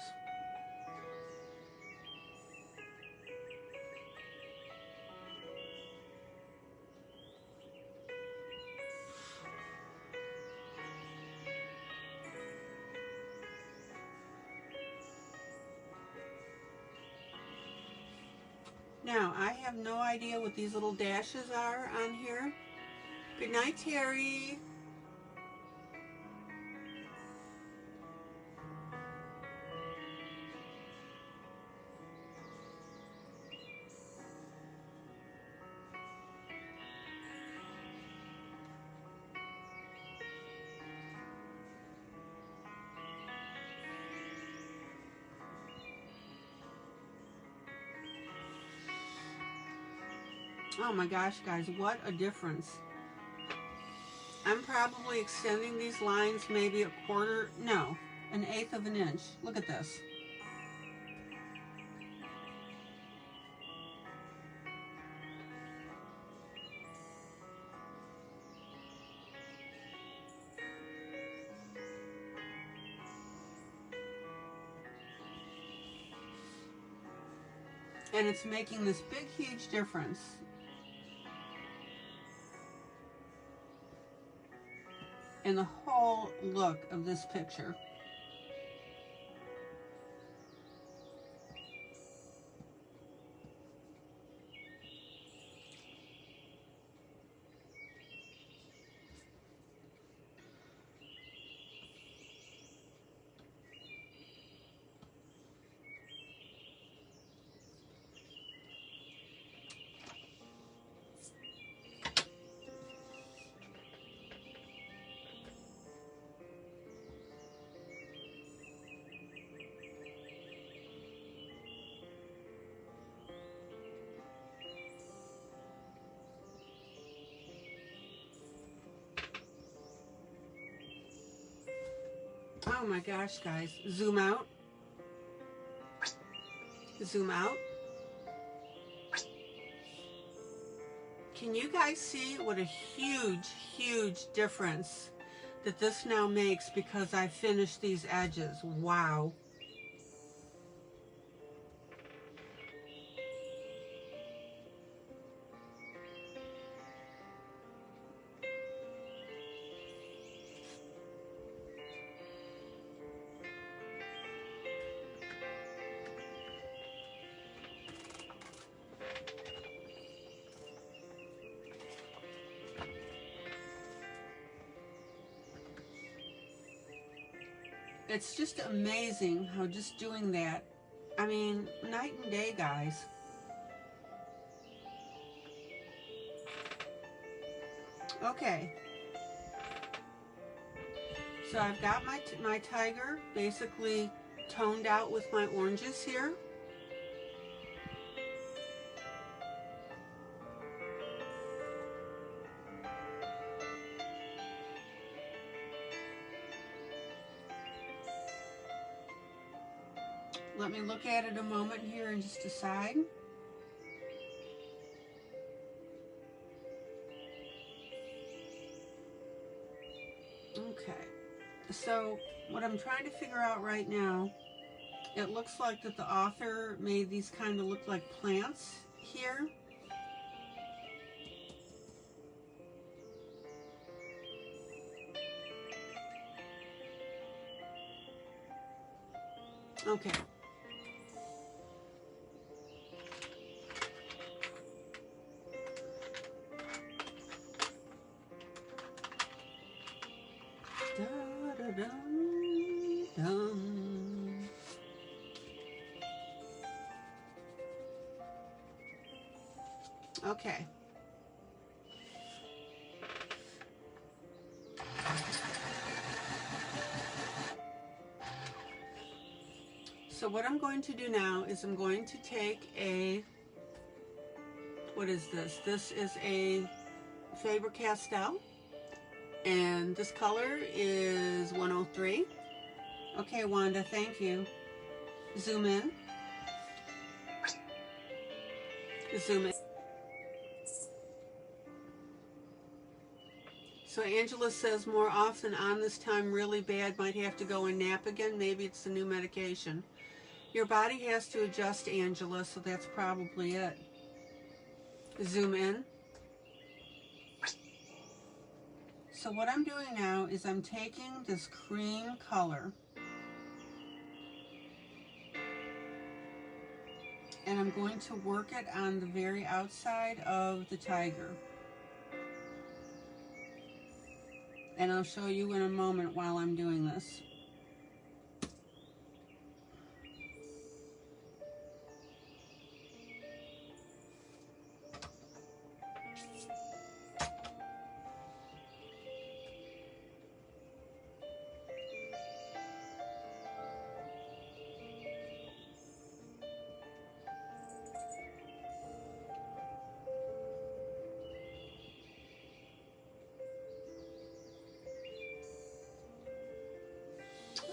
Now, I have no idea what these little dashes are on here. Good night, Terry. Oh my gosh, guys, what a difference. I'm probably extending these lines maybe a quarter, no, an eighth of an inch. Look at this. And it's making this big, huge difference. In the whole look of this picture. Oh my gosh, guys. Zoom out. Zoom out. Can you guys see what a huge, huge difference that this now makes because I finished these edges? Wow. It's just amazing how just doing that, I mean, night and day, guys. Okay. So I've got my tiger basically toned out with my oranges here. Let me look at it a moment here and just decide. Okay, so what I'm trying to figure out right now, it looks like that the author made these kind of look like plants here. Okay. Da-da-dum-dum. Okay. So what I'm going to do now is I'm going to take a, what is this? This is a Faber-Castell, and this color is 103. Okay, Wanda, thank you. Zoom in. Zoom in. So Angela says more often on this time really bad, might have to go and nap again. Maybe it's the new medication. Your body has to adjust, Angela, so that's probably it. Zoom in. So what I'm doing now is I'm taking this cream color and I'm going to work it on the very outside of the tiger. And I'll show you in a moment while I'm doing this.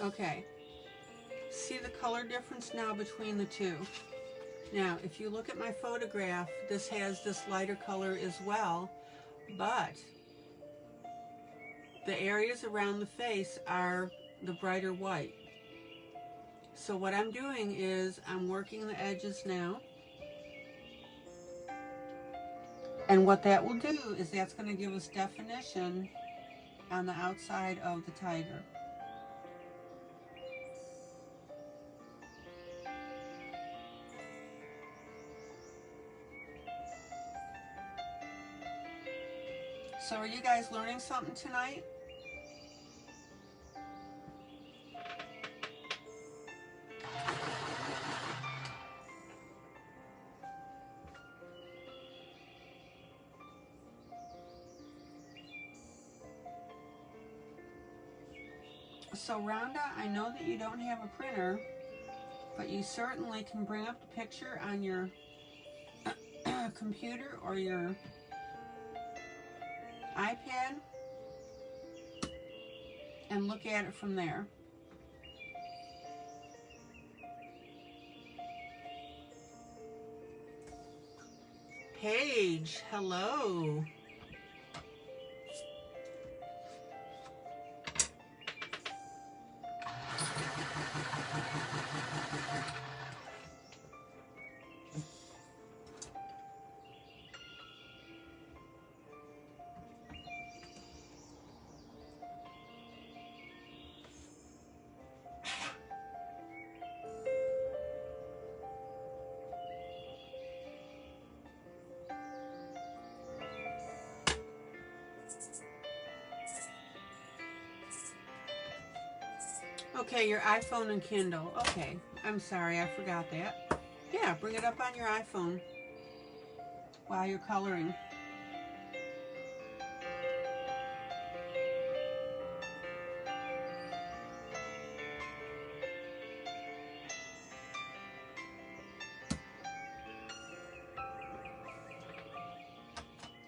Okay, see the color difference now between the two. Now, if you look at my photograph, this has this lighter color as well, but the areas around the face are the brighter white. So what I'm doing is I'm working the edges now. And what that will do is that's going to give us definition on the outside of the tiger. So are you guys learning something tonight? So Rhonda, I know that you don't have a printer, but you certainly can bring up the picture on your computer or your iPad and look at it from there. Paige, hello. Okay, your iPhone and Kindle. Okay, I'm sorry, I forgot that. Yeah, bring it up on your iPhone while you're coloring.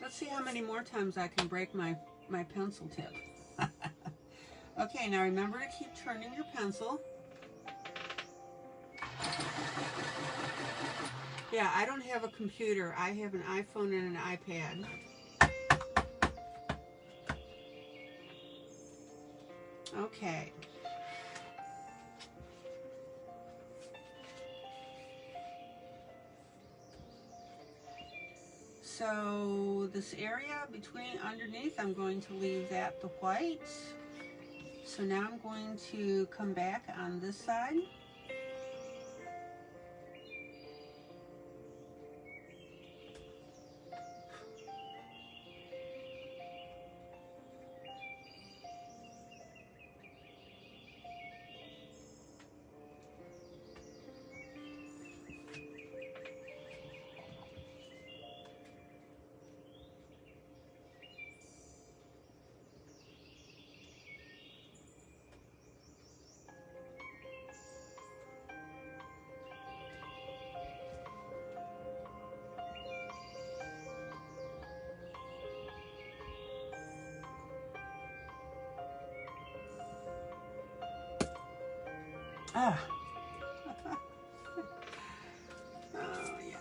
Let's see how many more times I can break my pencil tip. Okay, now remember to keep turning your pencil. Yeah, I don't have a computer. I have an iPhone and an iPad. Okay. So this area between underneath, I'm going to leave that the white. So now I'm going to come back on this side. Ah. Oh, yeah.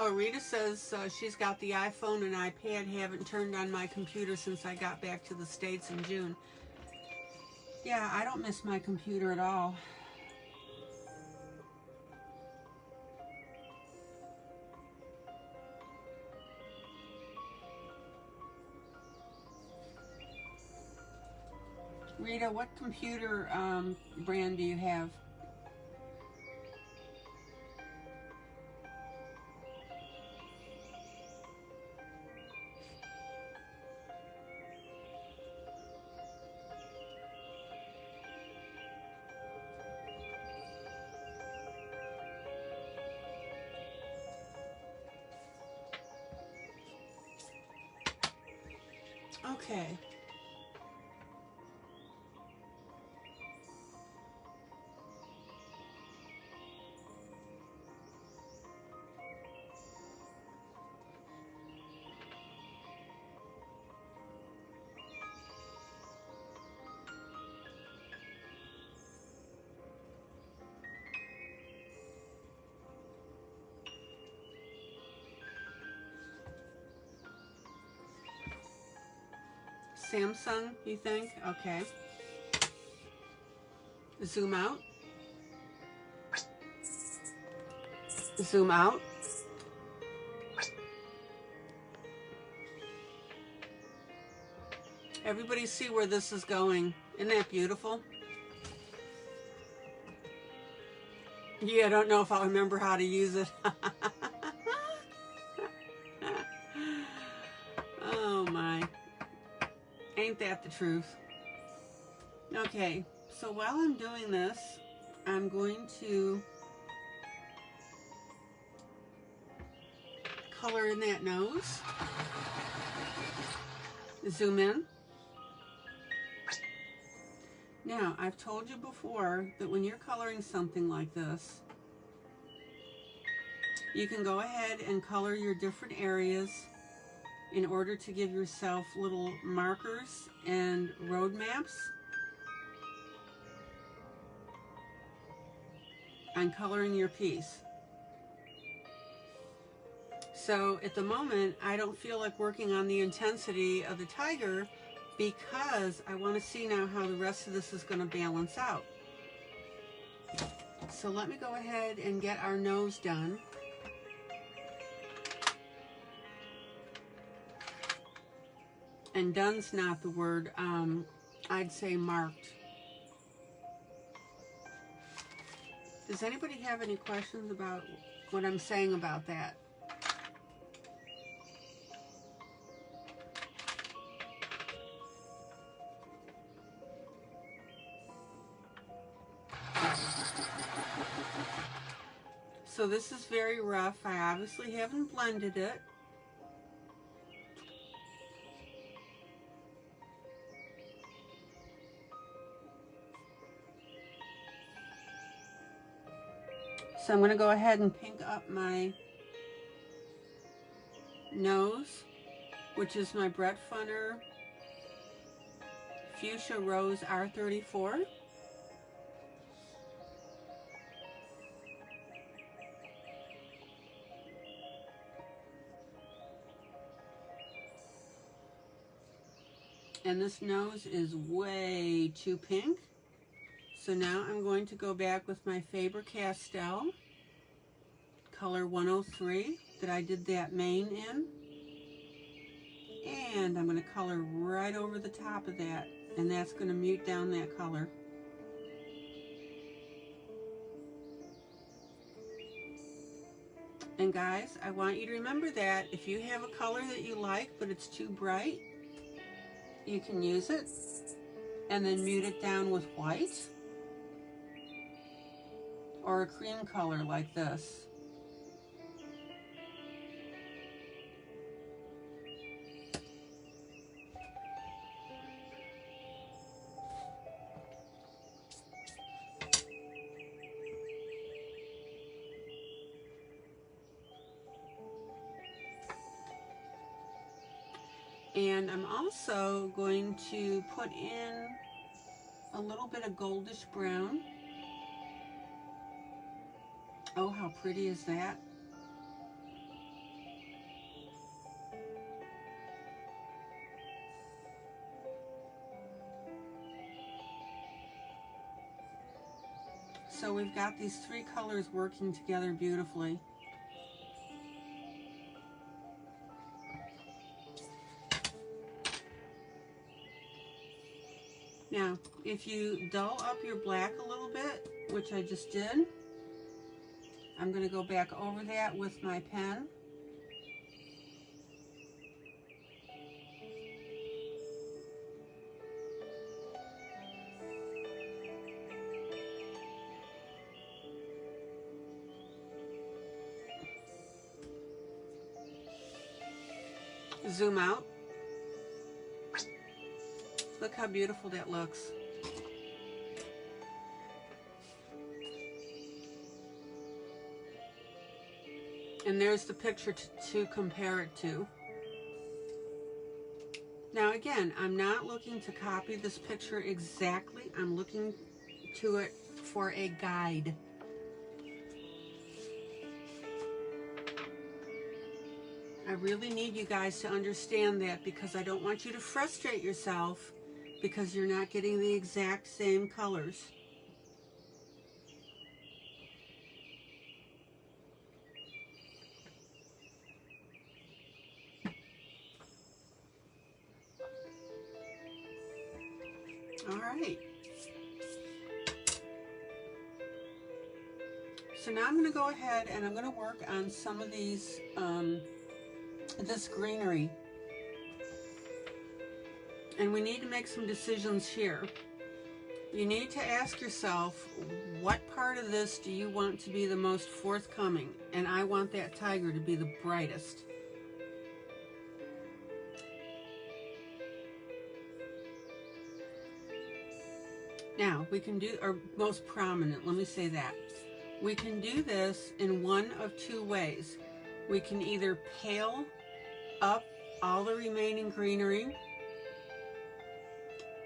Oh, Rita says she's got the iPhone and iPad, haven't turned on my computer since I got back to the States in June. Yeah, I don't miss my computer at all. Rita, what computer brand do you have? Okay. Samsung, you think? Okay. Zoom out. Zoom out. Everybody see where this is going. Isn't that beautiful? Yeah, I don't know if I'll remember how to use it. Oh my. Ain't that the truth? Okay, so while I'm doing this, I'm going to color in that nose. Zoom in. Now, I've told you before that when you're coloring something like this, you can go ahead and color your different areas in order to give yourself little markers and road maps on coloring your piece. So at the moment, I don't feel like working on the intensity of the tiger because I want to see now how the rest of this is going to balance out. So let me go ahead and get our nose done. And done's not the word, I'd say marked. Does anybody have any questions about what I'm saying about that? So this is very rough. I obviously haven't blended it. So I'm going to go ahead and pink up my nose, which is my Brett Funner Fuchsia Rose R34. And this nose is way too pink. So now I'm going to go back with my Faber-Castell color 103 that I did that mane in. And I'm going to color right over the top of that. And that's going to mute down that color. And guys, I want you to remember that if you have a color that you like but it's too bright, you can use it and then mute it down with white or a cream color like this. And I'm also going to put in a little bit of goldish brown. Oh, how pretty is that? So we've got these three colors working together beautifully. Now, if you dull up your black a little bit, which I just did, I'm going to go back over that with my pen. Zoom out. Look how beautiful that looks. And there's the picture to compare it to. Now again, I'm not looking to copy this picture exactly. I'm looking to it for a guide. I really need you guys to understand that because I don't want you to frustrate yourself because you're not getting the exact same colors. All right. So now I'm going to go ahead and I'm going to work on some of these, this greenery. And we need to make some decisions here. You need to ask yourself, what part of this do you want to be the most forthcoming? And I want that tiger to be the brightest. Now, we can do, or most prominent, let me say that. We can do this in one of two ways. We can either pale up all the remaining greenery,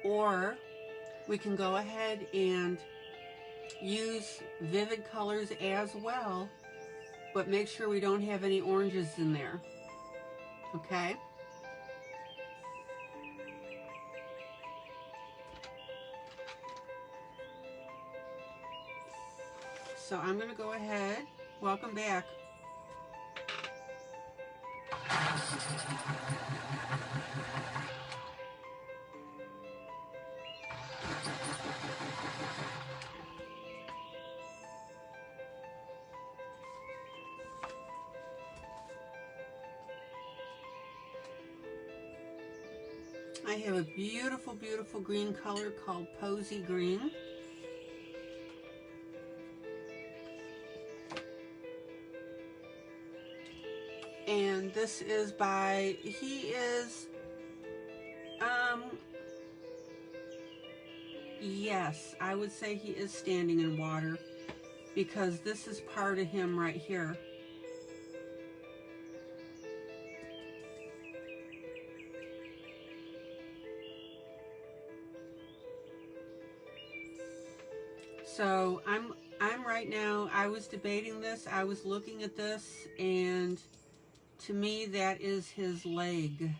or we can go ahead and use vivid colors as well but make sure we don't have any oranges in there. Okay? So I'm going to go ahead. Welcome back. I have a beautiful, beautiful green color called Posy Green. And this is by, yes, I would say he is standing in water because this is part of him right here. So I'm right now, I was debating this, I was looking at this, and to me that is his leg.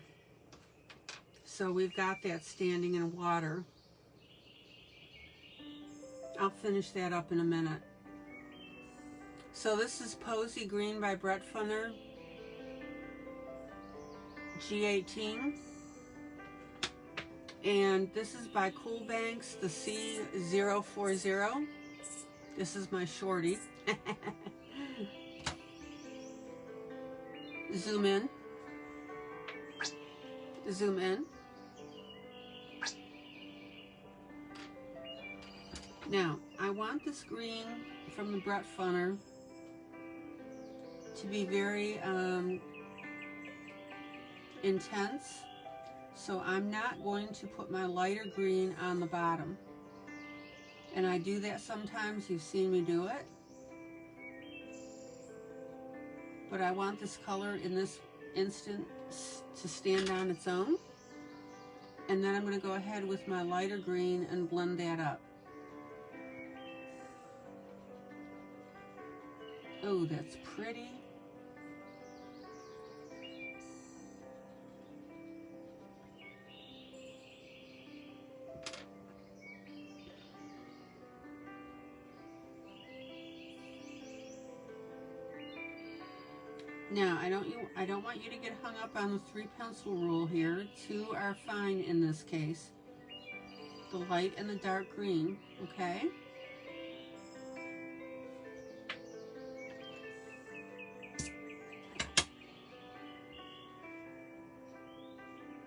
So we've got that standing in water. I'll finish that up in a minute. So this is Posy Green by Brett Funner, G18. And this is by Cool Banks, the C040. This is my shorty. Zoom in. Zoom in. Now, I want this green from the Brett Funner to be very intense. So I'm not going to put my lighter green on the bottom. And I do that sometimes, you've seen me do it. But I want this color in this instant to stand on its own. And then I'm going to go ahead with my lighter green and blend that up. Oh, that's pretty. Now, I don't want you to get hung up on the 3 pencil rule here. 2 are fine in this case. The light and the dark green, okay?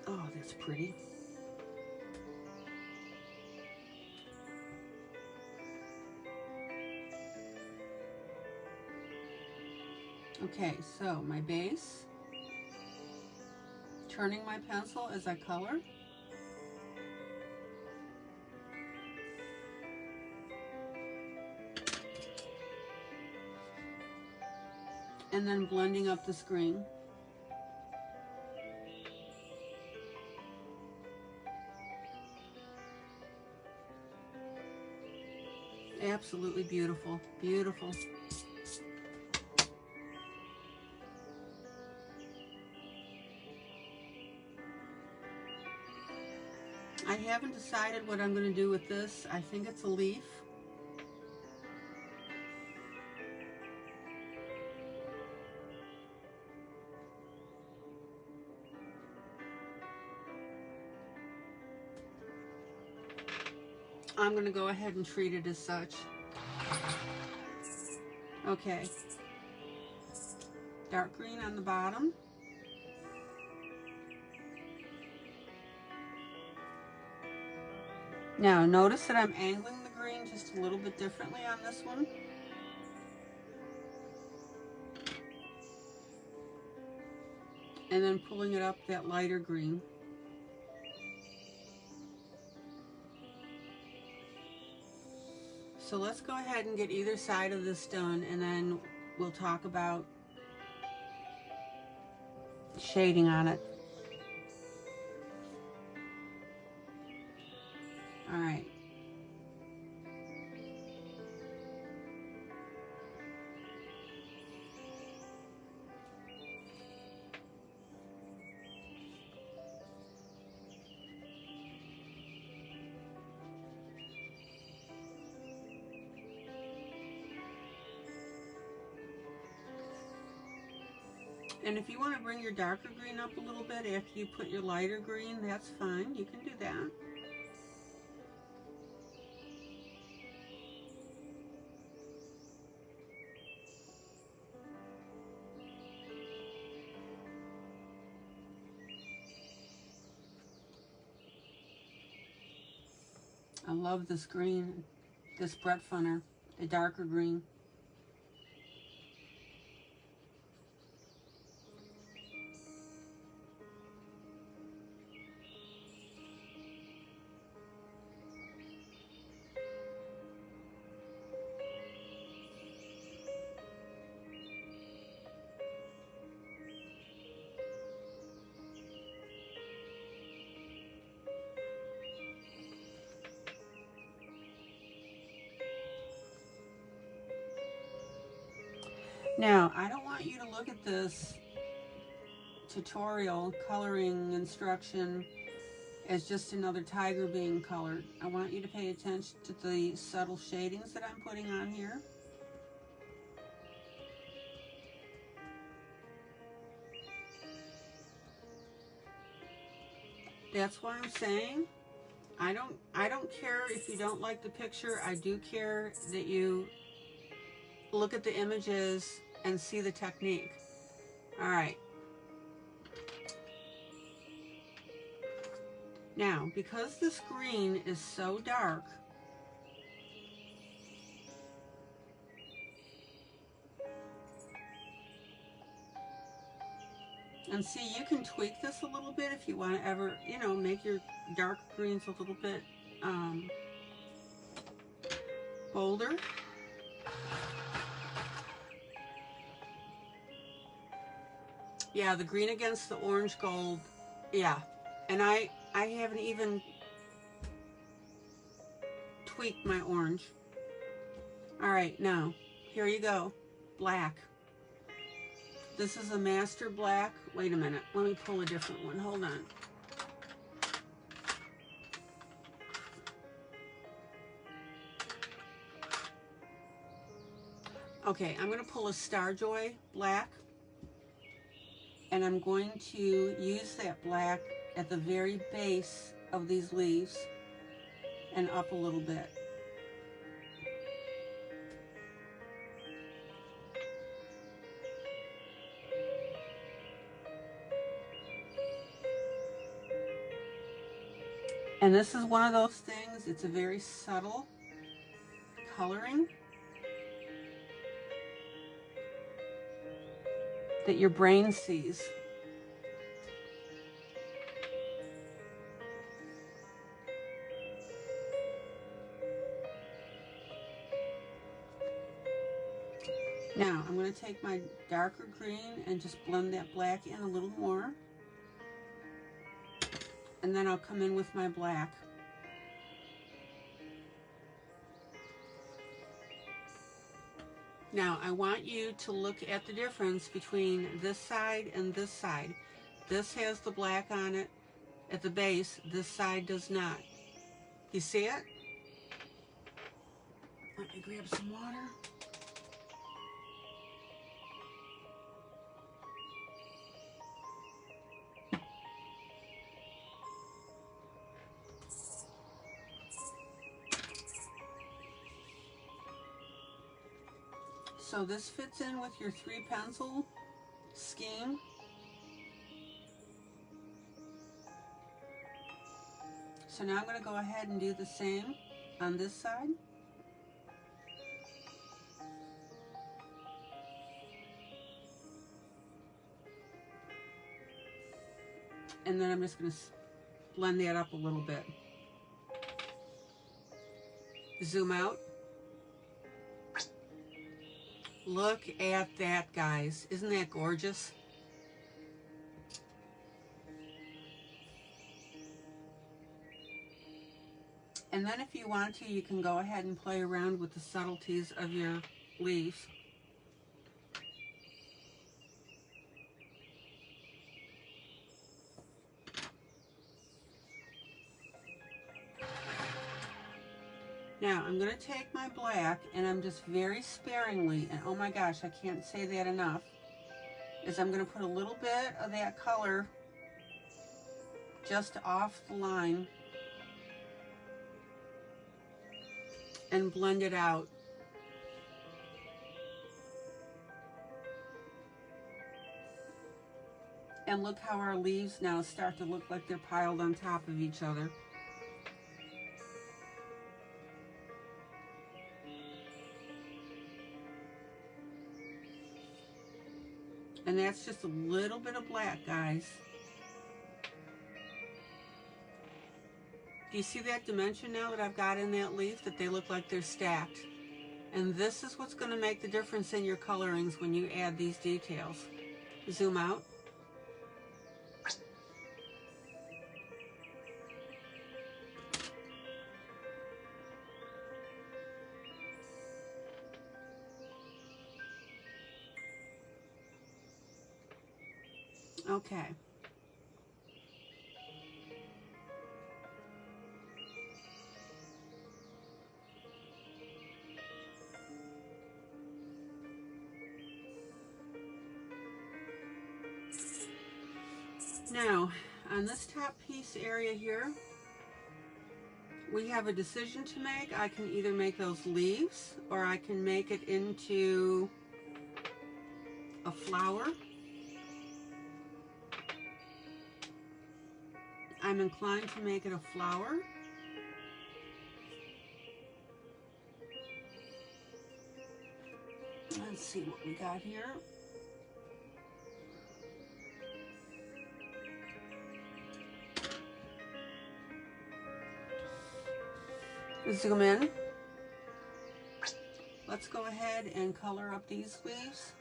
Oh, that's pretty. Okay, so my base, turning my pencil as I color. And then blending up this green. Absolutely beautiful, beautiful. I haven't decided what I'm going to do with this. I think it's a leaf. I'm going to go ahead and treat it as such. Okay. Dark green on the bottom. Now notice that I'm angling the green just a little bit differently on this one. And then pulling it up that lighter green. So let's go ahead and get either side of this done, and then we'll talk about shading on it. All right. And if you want to bring your darker green up a little bit after you put your lighter green, that's fine. You can do that. I love this green, this Brett Funner, the darker green. Now, I don't want you to look at this tutorial coloring instruction as just another tiger being colored. I want you to pay attention to the subtle shadings that I'm putting on here. That's why I'm saying I don't care if you don't like the picture. I do care that you look at the images and see the technique. All right. Now, because this green is so dark, and see, you can tweak this a little bit if you want to ever, you know, make your dark greens a little bit bolder. Yeah, the green against the orange gold. Yeah, and I haven't even tweaked my orange. All right, now, here you go. Black. This is a master black. Wait a minute. Let me pull a different one. Hold on. Okay, I'm going to pull a Starjoy black. And I'm going to use that black at the very base of these leaves and up a little bit. And this is one of those things, it's a very subtle coloring that your brain sees. Now, I'm going to take my darker green and just blend that black in a little more. And then I'll come in with my black. Now, I want you to look at the difference between this side and this side. This has the black on it at the base. This side does not. You see it? Let me grab some water. So this fits in with your 3-pencil scheme. So now I'm going to go ahead and do the same on this side. And then I'm just going to blend that up a little bit. Zoom out. Look at that, guys. Isn't that gorgeous? And then if you want to, you can go ahead and play around with the subtleties of your leaves. Now, I'm going to take my black, and I'm just very sparingly, and oh my gosh, I can't say that enough, is I'm going to put a little bit of that color just off the line and blend it out. And look how our leaves now start to look like they're piled on top of each other. And that's just a little bit of black, guys. Do you see that dimension now that I've got in that leaf, that they look like they're stacked? And this is what's going to make the difference in your colorings when you add these details. Zoom out. Okay. Now, on this top piece area here, we have a decision to make. I can either make those leaves, or I can make it into a flower. I'm inclined to make it a flower. Let's see what we got here. Zoom in. Let's go ahead and color up these leaves.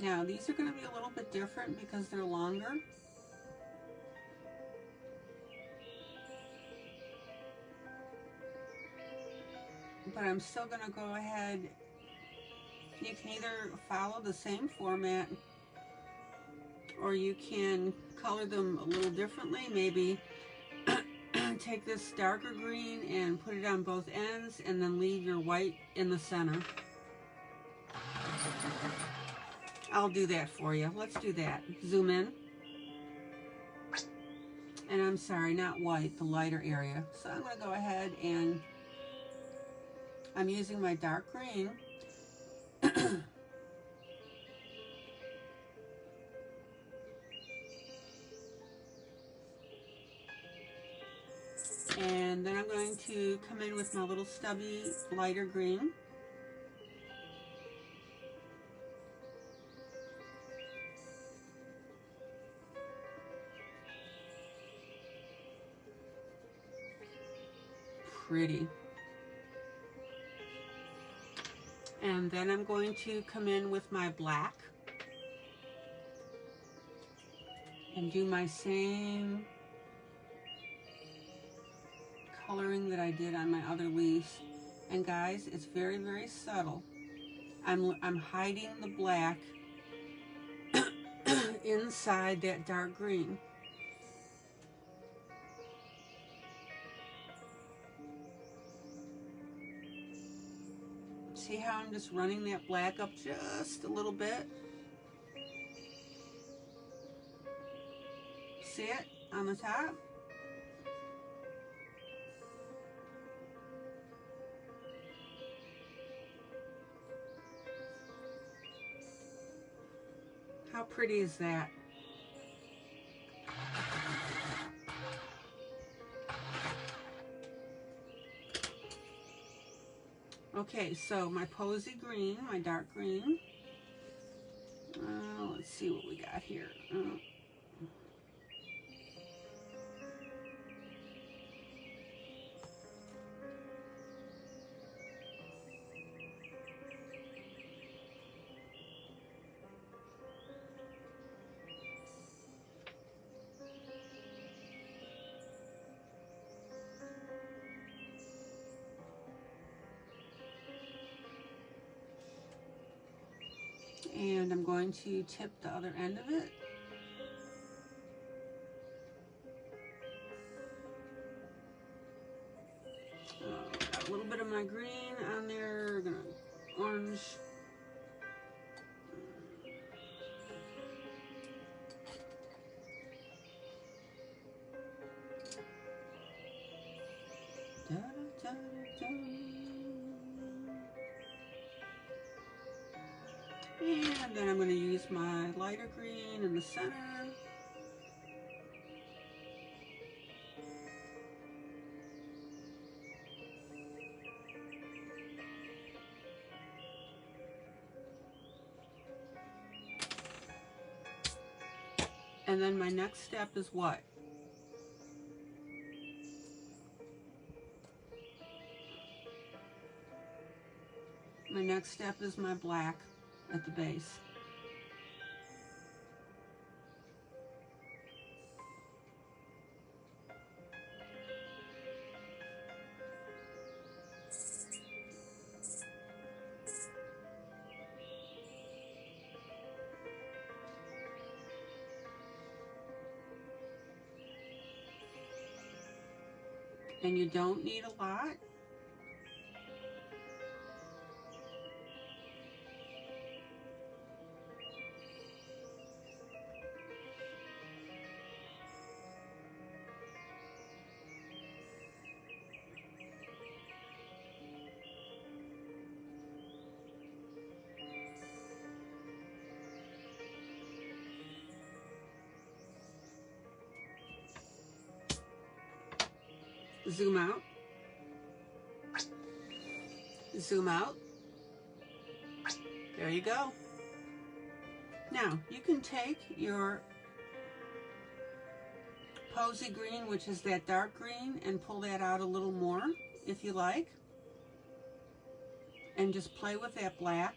Now, these are going to be a little bit different because they're longer. But I'm still going to go ahead. You can either follow the same format, or you can color them a little differently. Maybe take this darker green and put it on both ends, and then leave your white in the center. I'll do that for you. Let's do that. Zoom in. And I'm sorry, not white, the lighter area. So I'm going to go ahead and I'm using my dark green. And then I'm going to come in with my little stubby lighter green. Pretty. And then I'm going to come in with my black and do my same coloring that I did on my other leaves. And guys, it's very, very subtle. I'm hiding the black inside that dark green. See how I'm just running that black up just a little bit? See it on the top? How pretty is that? Okay, so my posy green, my dark green. Let's see what we got here. And I'm going to tip the other end of it. Got a little bit of my green on there. Gonna orange. Da, da, da, da. And then I'm going to use my lighter green in the center. And then my next step is what? My next step is my black at the base. And you don't need a lot. Zoom out. Zoom out. There you go. Now, you can take your Posy green, which is that dark green, and pull that out a little more, if you like. And just play with that black.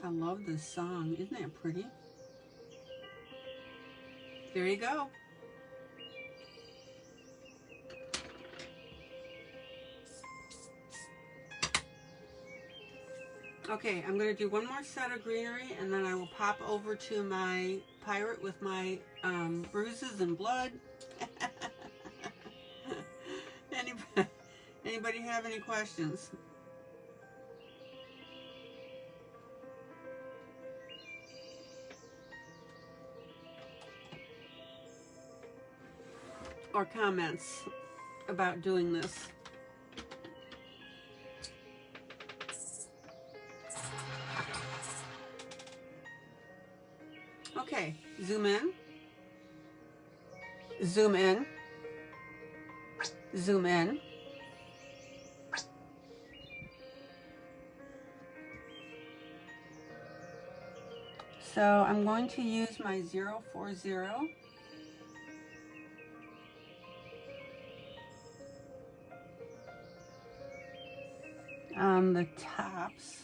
I love this song. Isn't that pretty? There you go. Okay, I'm going to do one more set of greenery, and then I will pop over to my pirate with my bruises and blood. Anybody have any questions? Or comments about doing this? Okay, zoom in, zoom in, zoom in. So I'm going to use my 040 on the tops.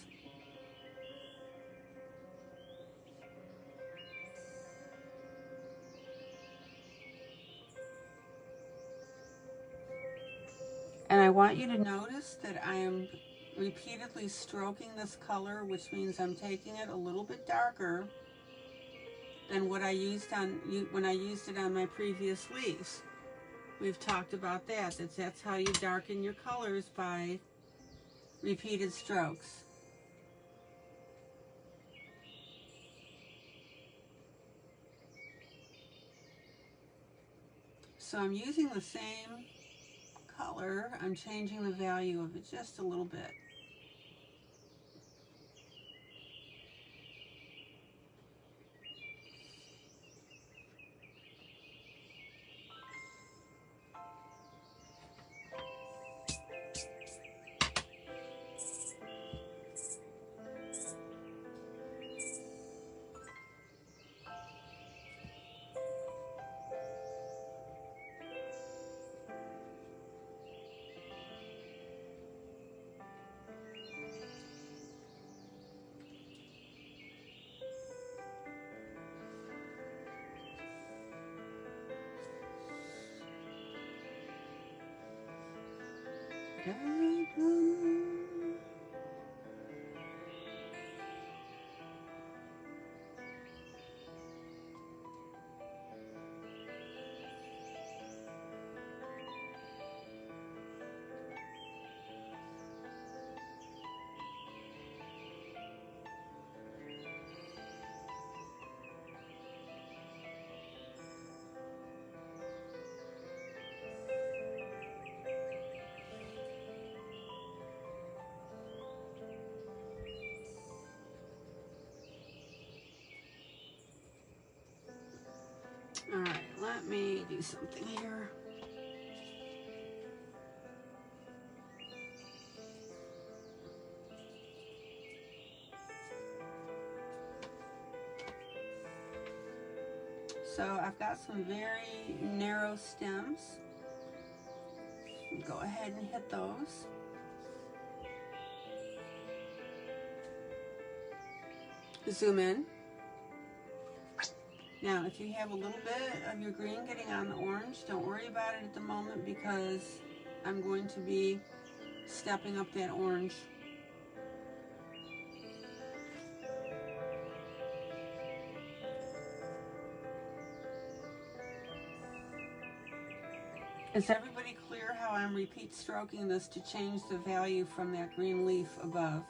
And I want you to notice that I am repeatedly stroking this color, which means I'm taking it a little bit darker than what I used when I used it on my previous leaves. We've talked about that. That's how you darken your colors, by repeated strokes. So I'm using the same color. I'm changing the value of it just a little bit. All right, let me do something here. So I've got some very narrow stems. Go ahead and hit those. Zoom in. Now, if you have a little bit of your green getting on the orange, don't worry about it at the moment because I'm going to be stepping up that orange. Is everybody clear how I'm repeat stroking this to change the value from that green leaf above?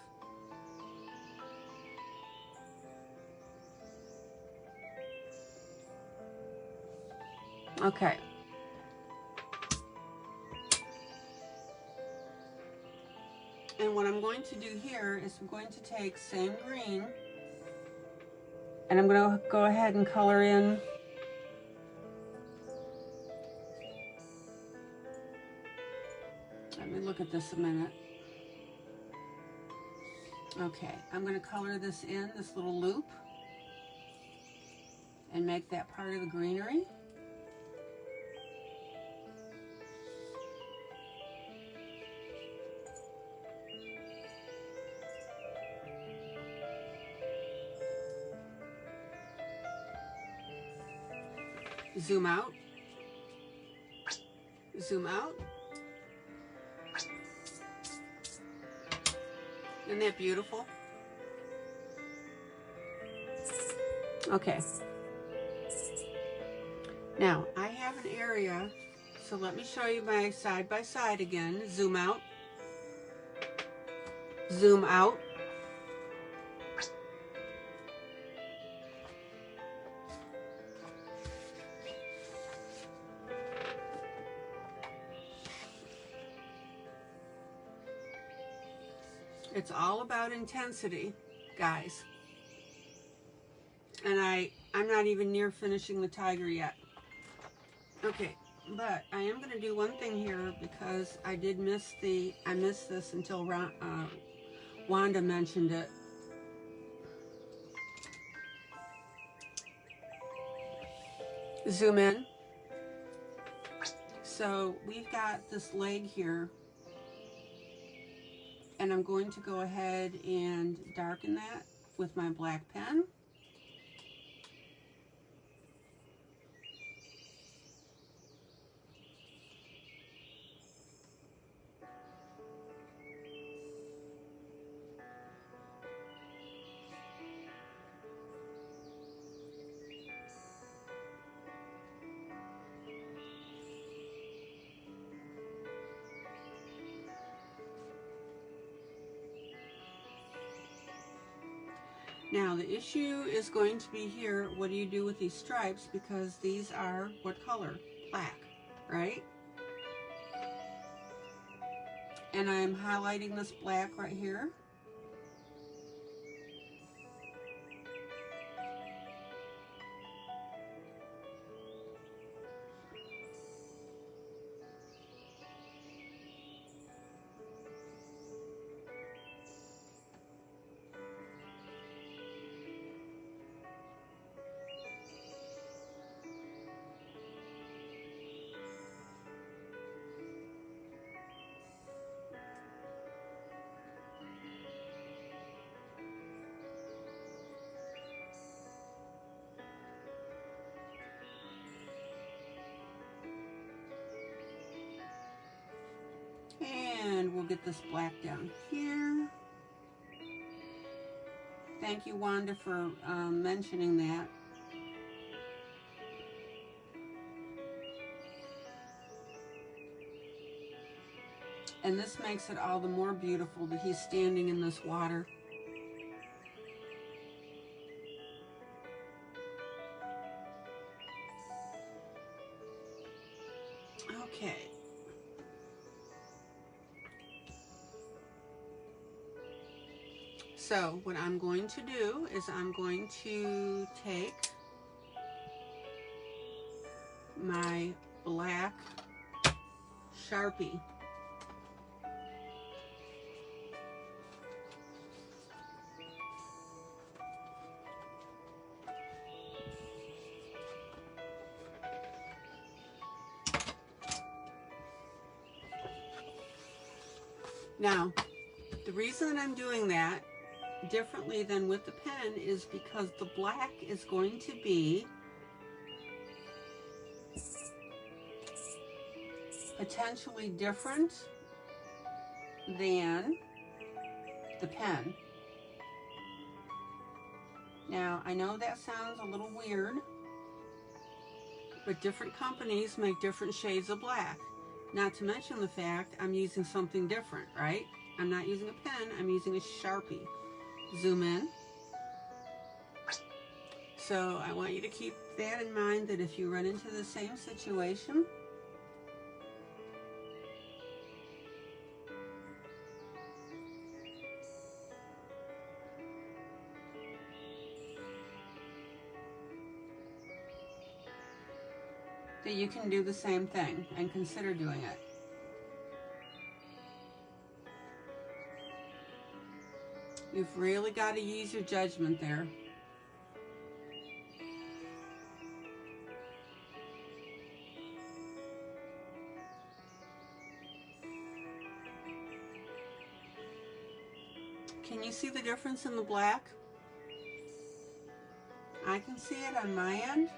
Okay. And what I'm going to do here is I'm going to take same green and I'm going to go ahead and color in let me look at this a minute. Okay, I'm going to color this in, this little loop, and make that part of the greenery. Zoom out. Zoom out. Isn't that beautiful? Okay. Now, I have an area, so let me show you my side by side again. Zoom out. Zoom out. It's all about intensity, guys. And I'm not even near finishing the tiger yet. Okay, but I am going to do one thing here because I missed this until Wanda mentioned it. Zoom in. So we've got this leg here. And I'm going to go ahead and darken that with my black pen. Now the issue is going to be here, what do you do with these stripes? Because these are what color? Black, right? And I'm highlighting this black right here. and we'll get this black down here. Thank you, Wanda, for mentioning that. And this makes it all the more beautiful that he's standing in this water. Okay. So what I'm going to do is I'm going to take my black Sharpie. Now, the reason I'm doing that differently than with the pen is because the black is going to be potentially different than the pen. Now, I know that sounds a little weird, but different companies make different shades of black. Not to mention the fact I'm using something different, right? I'm not using a pen, I'm using a Sharpie. Zoom in. So I want you to keep that in mind, that if you run into the same situation, that you can do the same thing and consider doing it. You've really got to use your judgment there. Can you see the difference in the black? I can see it on my end.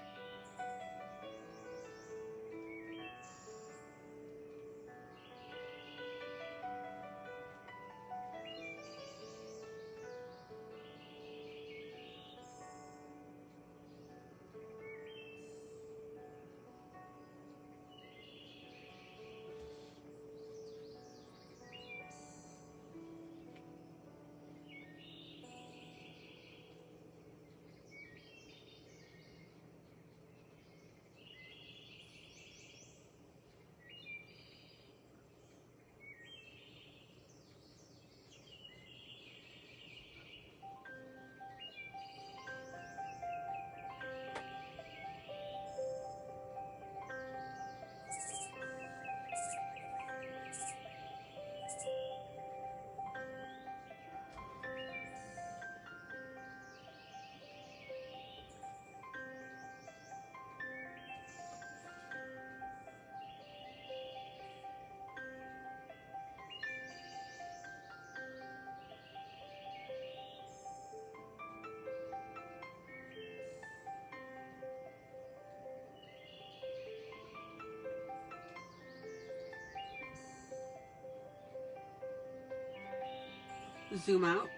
Zoom out.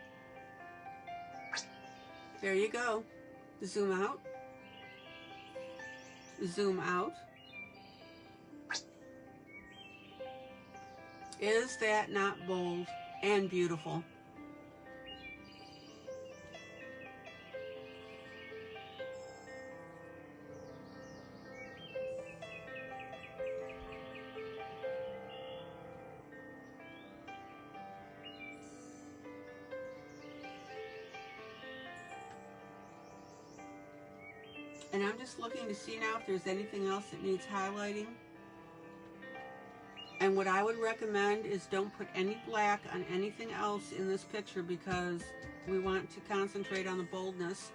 There you go. Zoom out. Zoom out. Is that not bold and beautiful? And I'm just looking to see now if there's anything else that needs highlighting. And what I would recommend is don't put any black on anything else in this picture, because we want to concentrate on the boldness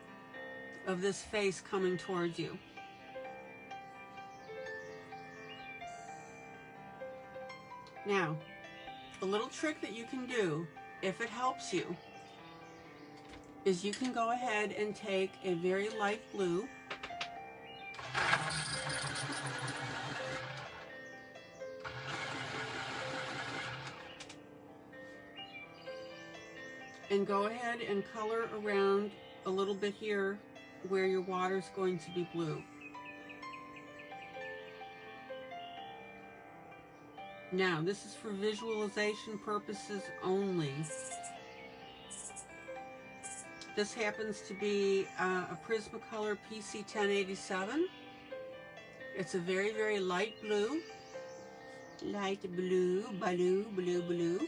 of this face coming towards you. Now, a little trick that you can do, if it helps you, is you can go ahead and take a very light blue And go ahead and color around a little bit here where your water is going to be blue. Now, this is for visualization purposes only. This happens to be a Prismacolor PC 1087. It's a very, very light blue. Light blue, blue, blue, blue.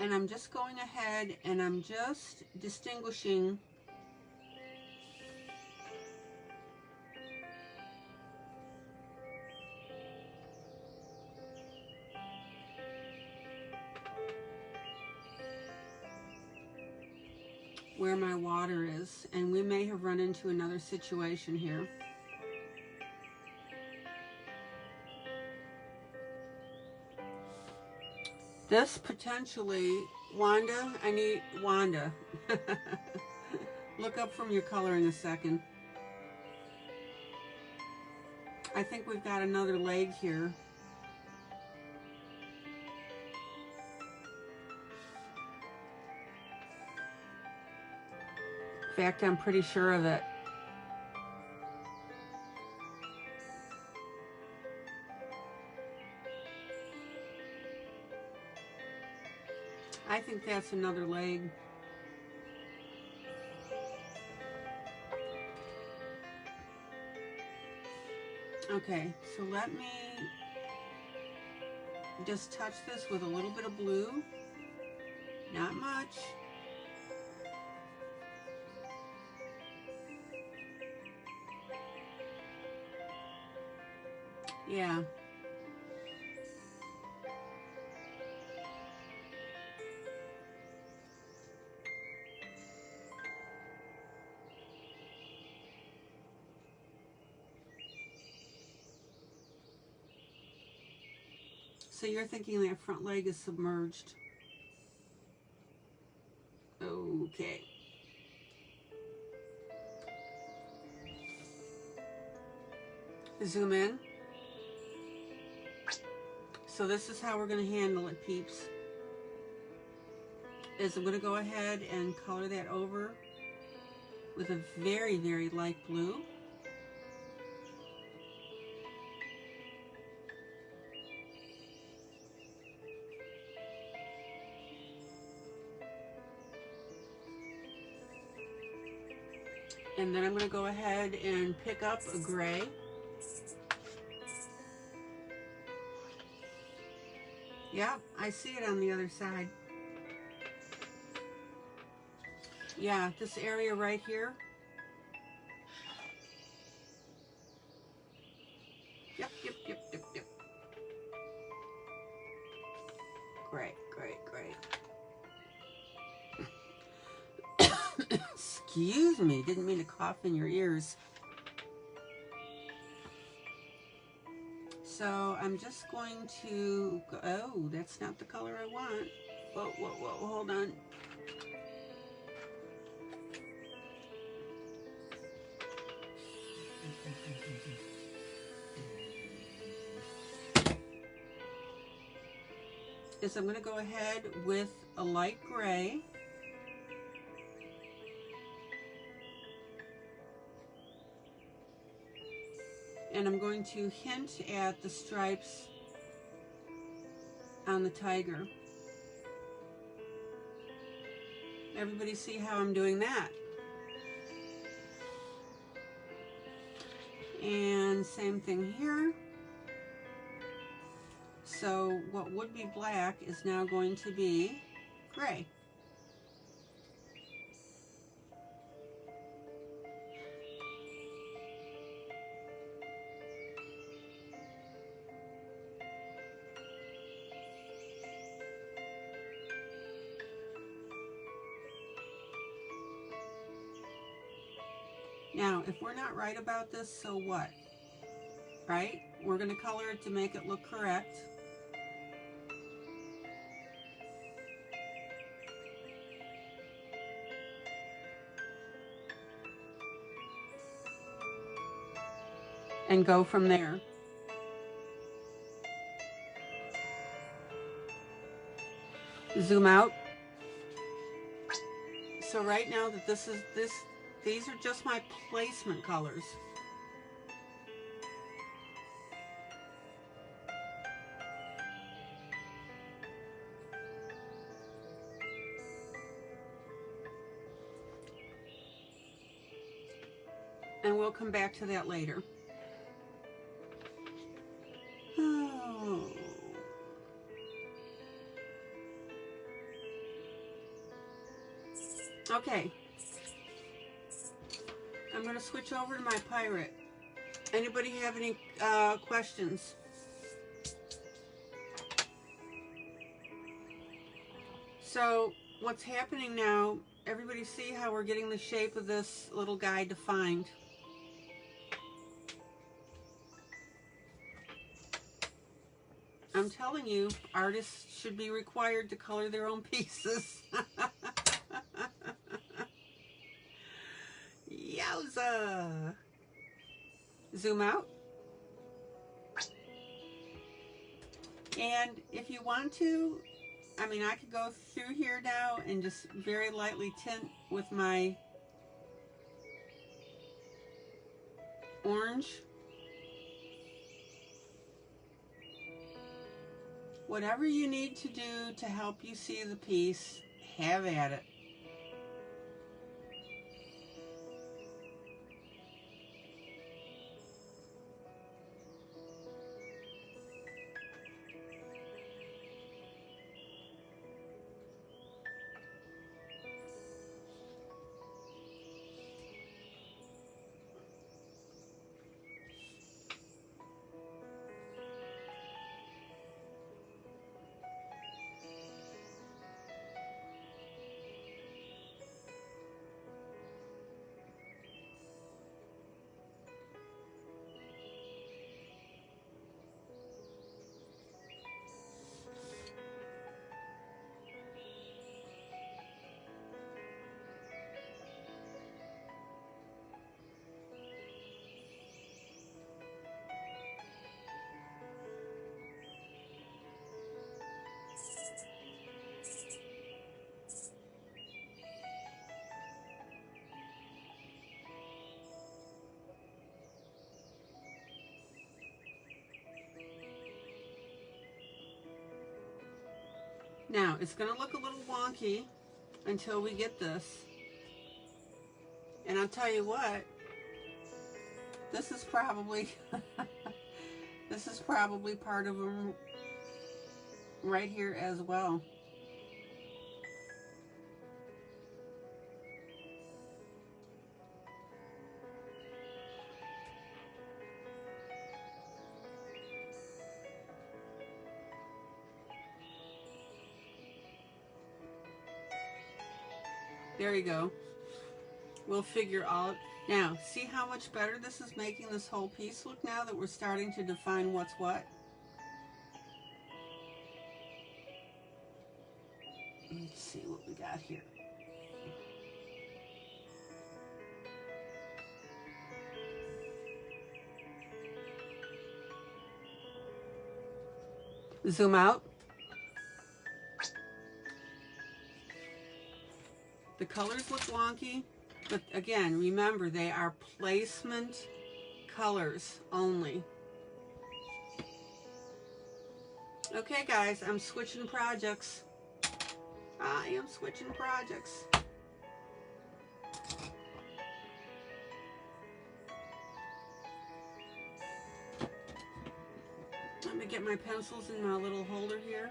And I'm just going ahead and I'm just distinguishing where my water is, and we may have run into another situation here. This potentially, Wanda, I need, Wanda, look up from your color in a second. I think we've got another leg here. In fact, I'm pretty sure of it. I think that's another leg. Okay, so let me just touch this with a little bit of blue. Not much. Yeah. So you're thinking that front leg is submerged. Okay. Zoom in. So this is how we're going to handle it, peeps. Is I'm going to go ahead and color that over with a very, very light blue. And then I'm going to go ahead and pick up a gray. Yeah, I see it on the other side. Yeah, this area right here. Yep, yep, yep, yep, yep. Great, great, great. Excuse me, didn't mean to cough in your ears. So I'm just going to go, oh, that's not the color I want. Whoa, whoa, whoa, hold on. Is I'm going to go ahead with a light gray. And I'm going to hint at the stripes on the tiger. Everybody see how I'm doing that? And same thing here. So what would be black is now going to be gray. Now, if we're not right about this, so what? Right? We're going to color it to make it look correct. and go from there. Zoom out. So right now that these are just my placement colors. And we'll come back to that later. Oh. Okay. I'm going to switch over to my pirate. Anybody have any questions? So what's happening now, everybody see how we're getting the shape of this little guy defined. I'm telling you, artists should be required to color their own pieces. Yowza! Zoom out. And if you want to, I mean, I could go through here now and just very lightly tint with my orange. Whatever you need to do to help you see the piece, have at it. Now, it's going to look a little wonky until we get this. And I'll tell you what, this is probably, this is probably part of them right here as well. There you go. We'll figure all. Now, see how much better this is making this whole piece look now that we're starting to define what's what? Let's see what we got here. Zoom out. The colors look wonky, but again, remember they are placement colors only. Okay guys, I'm switching projects. I am switching projects. Let me get my pencils in my little holder here.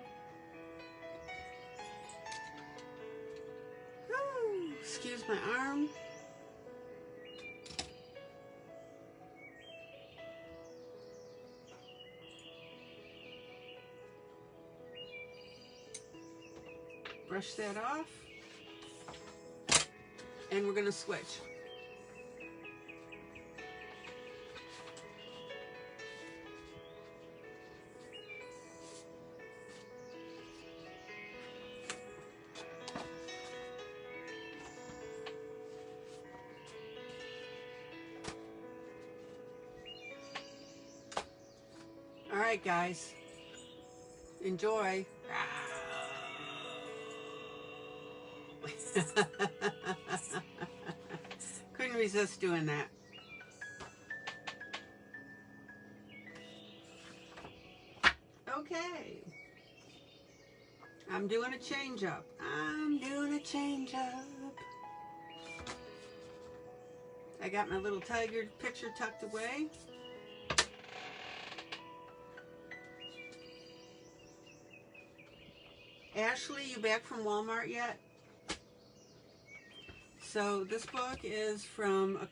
Excuse my arm. Brush that off. And we're going to switch. right, guys. Enjoy. Couldn't resist doing that. Okay. I'm doing a change up. I'm doing a change up. I got my little tiger picture tucked away. Ashley, you back from Walmart yet? So this book is from A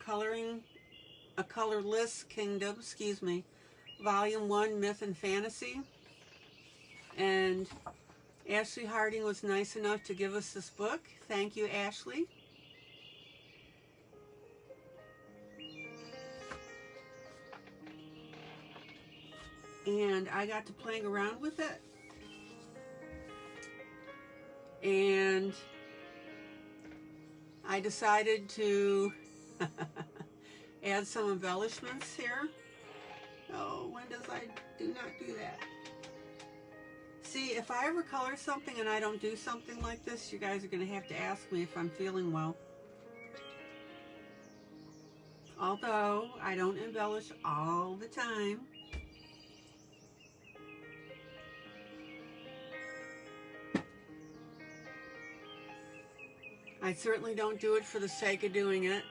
Colorless Kingdom, excuse me, Volume 1, Myth and Fantasy. And Ashley Harding was nice enough to give us this book. Thank you, Ashley. And I got to playing around with it. And I decided to add some embellishments here. Oh, when does I do not do that? See, if I ever color something and I don't do something like this, you guys are going to have to ask me if I'm feeling well. Although I don't embellish all the time. I certainly don't do it for the sake of doing it.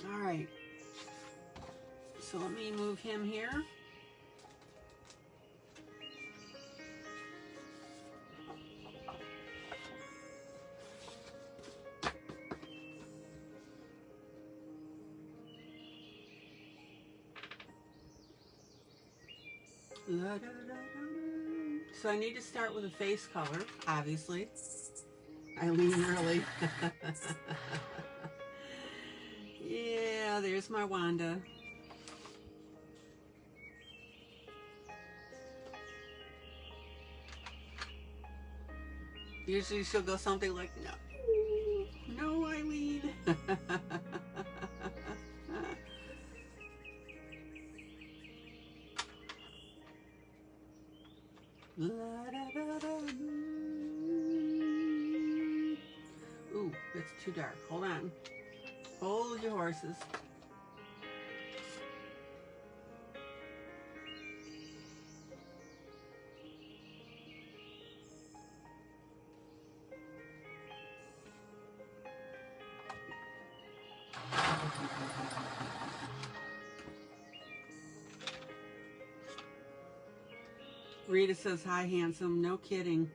All right. So let me move him here. So I need to start with a face color, obviously. Eileen, really. Yeah, there's my Wanda. Usually she'll go something like, no, Eileen. Ooh, it's too dark. Hold on. Hold your horses. Rita says, hi, handsome. No kidding.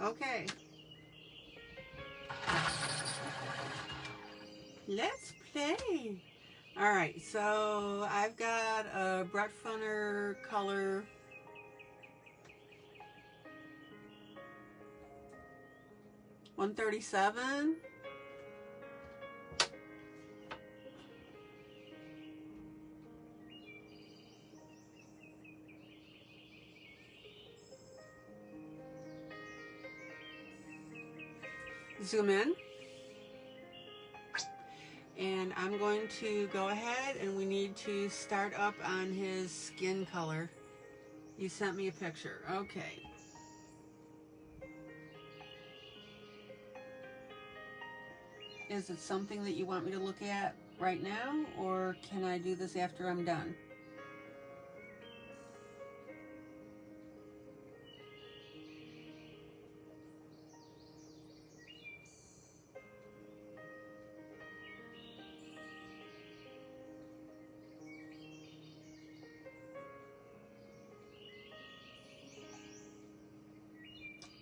Okay. Let's play. All right, so I've got a Brett Funner color. $137. Zoom in. And I'm going to go ahead and we need to start up on his skin color. You sent me a picture. Okay. Is it something that you want me to look at right now, or can I do this after I'm done?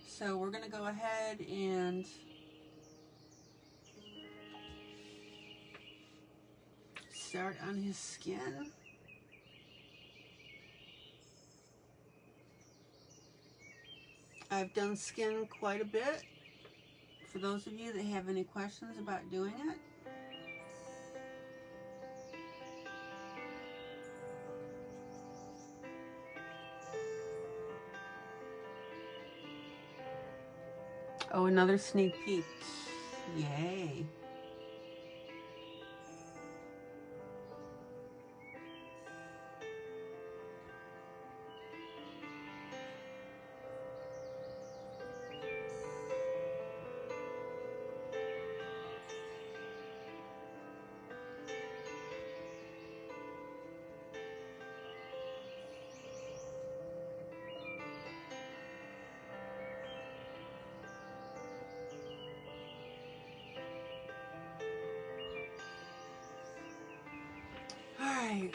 So we're going to go ahead and start on his skin. I've done skin quite a bit. For those of you that have any questions about doing it. Oh, another sneak peek. Yay. All right.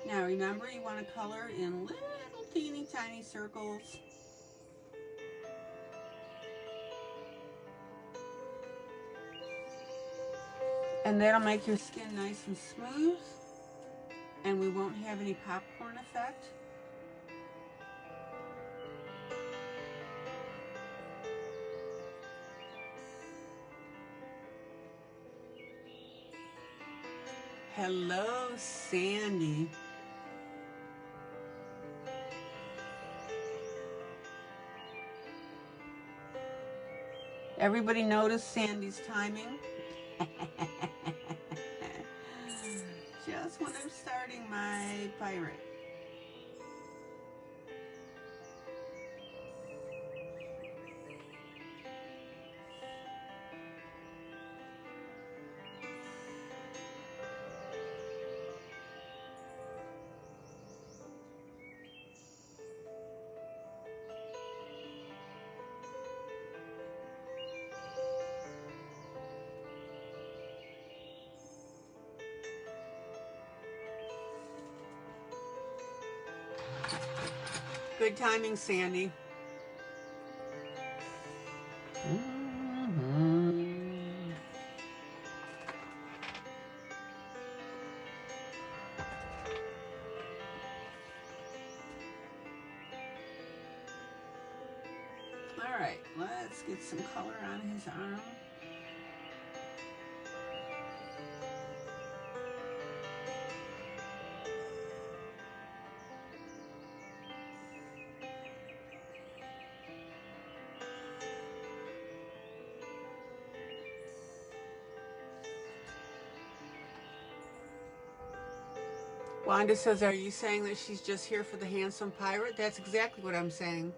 Now remember, you want to color in little teeny tiny circles. And that'll make your skin nice and smooth, and we won't have any popcorn effect. Hello, Sandy. Everybody notice Sandy's timing? Just when I'm starting my pirate. Good timing, Sandy. All right, let's get some color on his arm. Wanda says, are you saying that she's just here for the handsome pirate? That's exactly what I'm saying.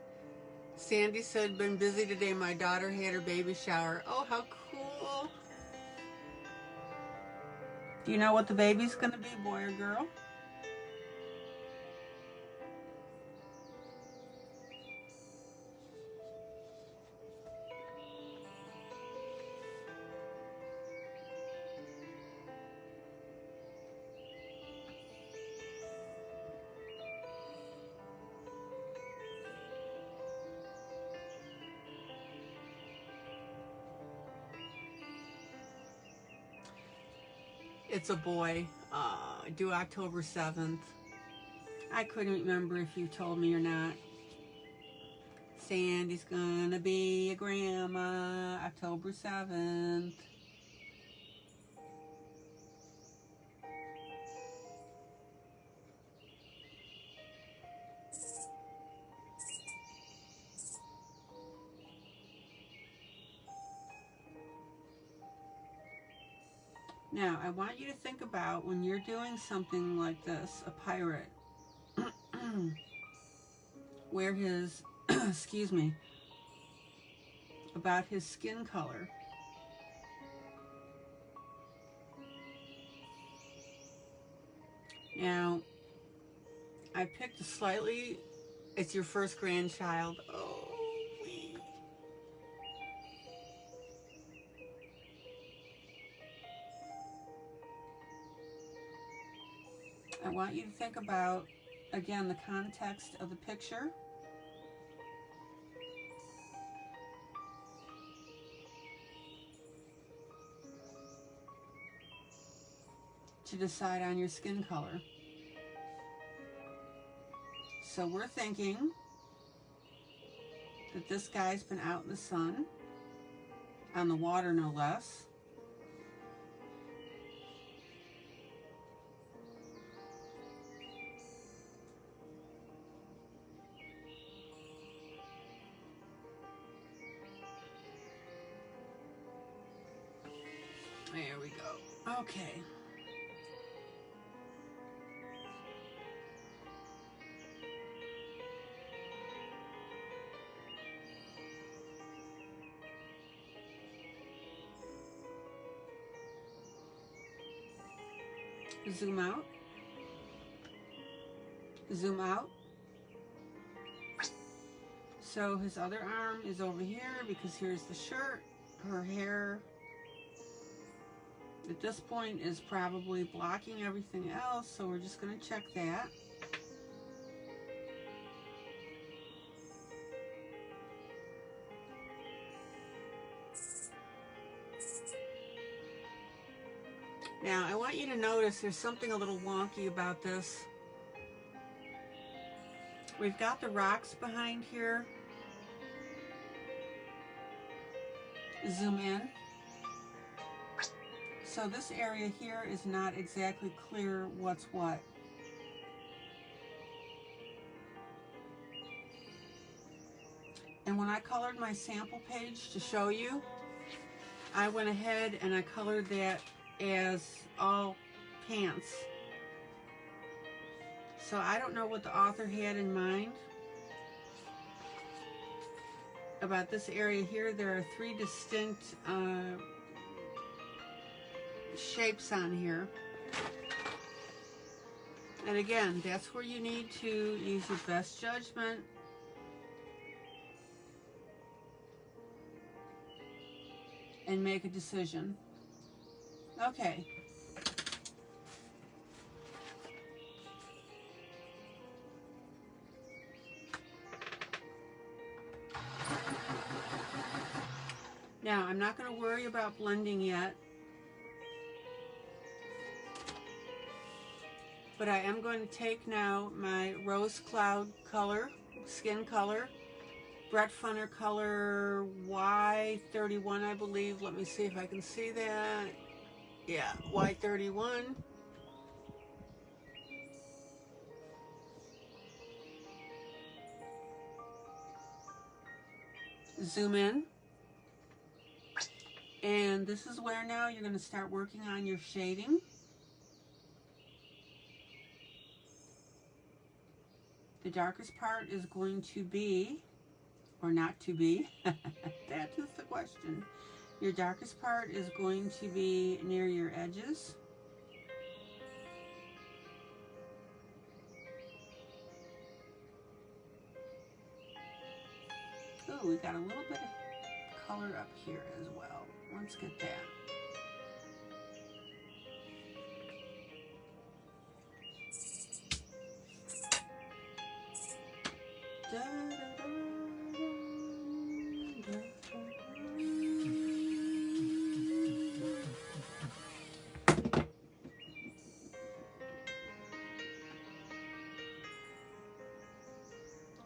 Sandy said, been busy today. My daughter had her baby shower. Oh, how cool. Do you know what the baby's going to be, boy or girl? It's a boy, due October 7th. I couldn't remember if you told me or not. Sandy's gonna be a grandma, October 7th. Now, I want you to think about when you're doing something like this, a pirate, where his, excuse me, about his skin color. Now, I picked a slightly, it's your first grandchild. Oh, I want you to think about, again, the context of the picture. To decide on your skin color. So we're thinking that this guy's been out in the sun, on the water no less. There we go. Okay. Zoom out. Zoom out. So his other arm is over here because here's the shirt. Her hair at this point is probably blocking everything else, so we're just going to check that. Now I want you to notice there's something a little wonky about this. We've got the rocks behind here. Zoom in. So this area here is not exactly clear what's what. And when I colored my sample page to show you, I went ahead and I colored that as all pants. So I don't know what the author had in mind about this area here. There are three distinct shapes on here. And again, that's where you need to use your best judgment. And make a decision. Okay. Now, I'm not going to worry about blending yet, but I am going to take now my Rose Cloud color, skin color, Brett Funner color Y31, I believe. Let me see if I can see that. Yeah, Y31. Zoom in. And this is where now you're going to start working on your shading. The darkest part is going to be, or not to be, that is the question. Your darkest part is going to be near your edges. Oh, we got a little bit of color up here as well. Let's get that. Da, da, da, da, da.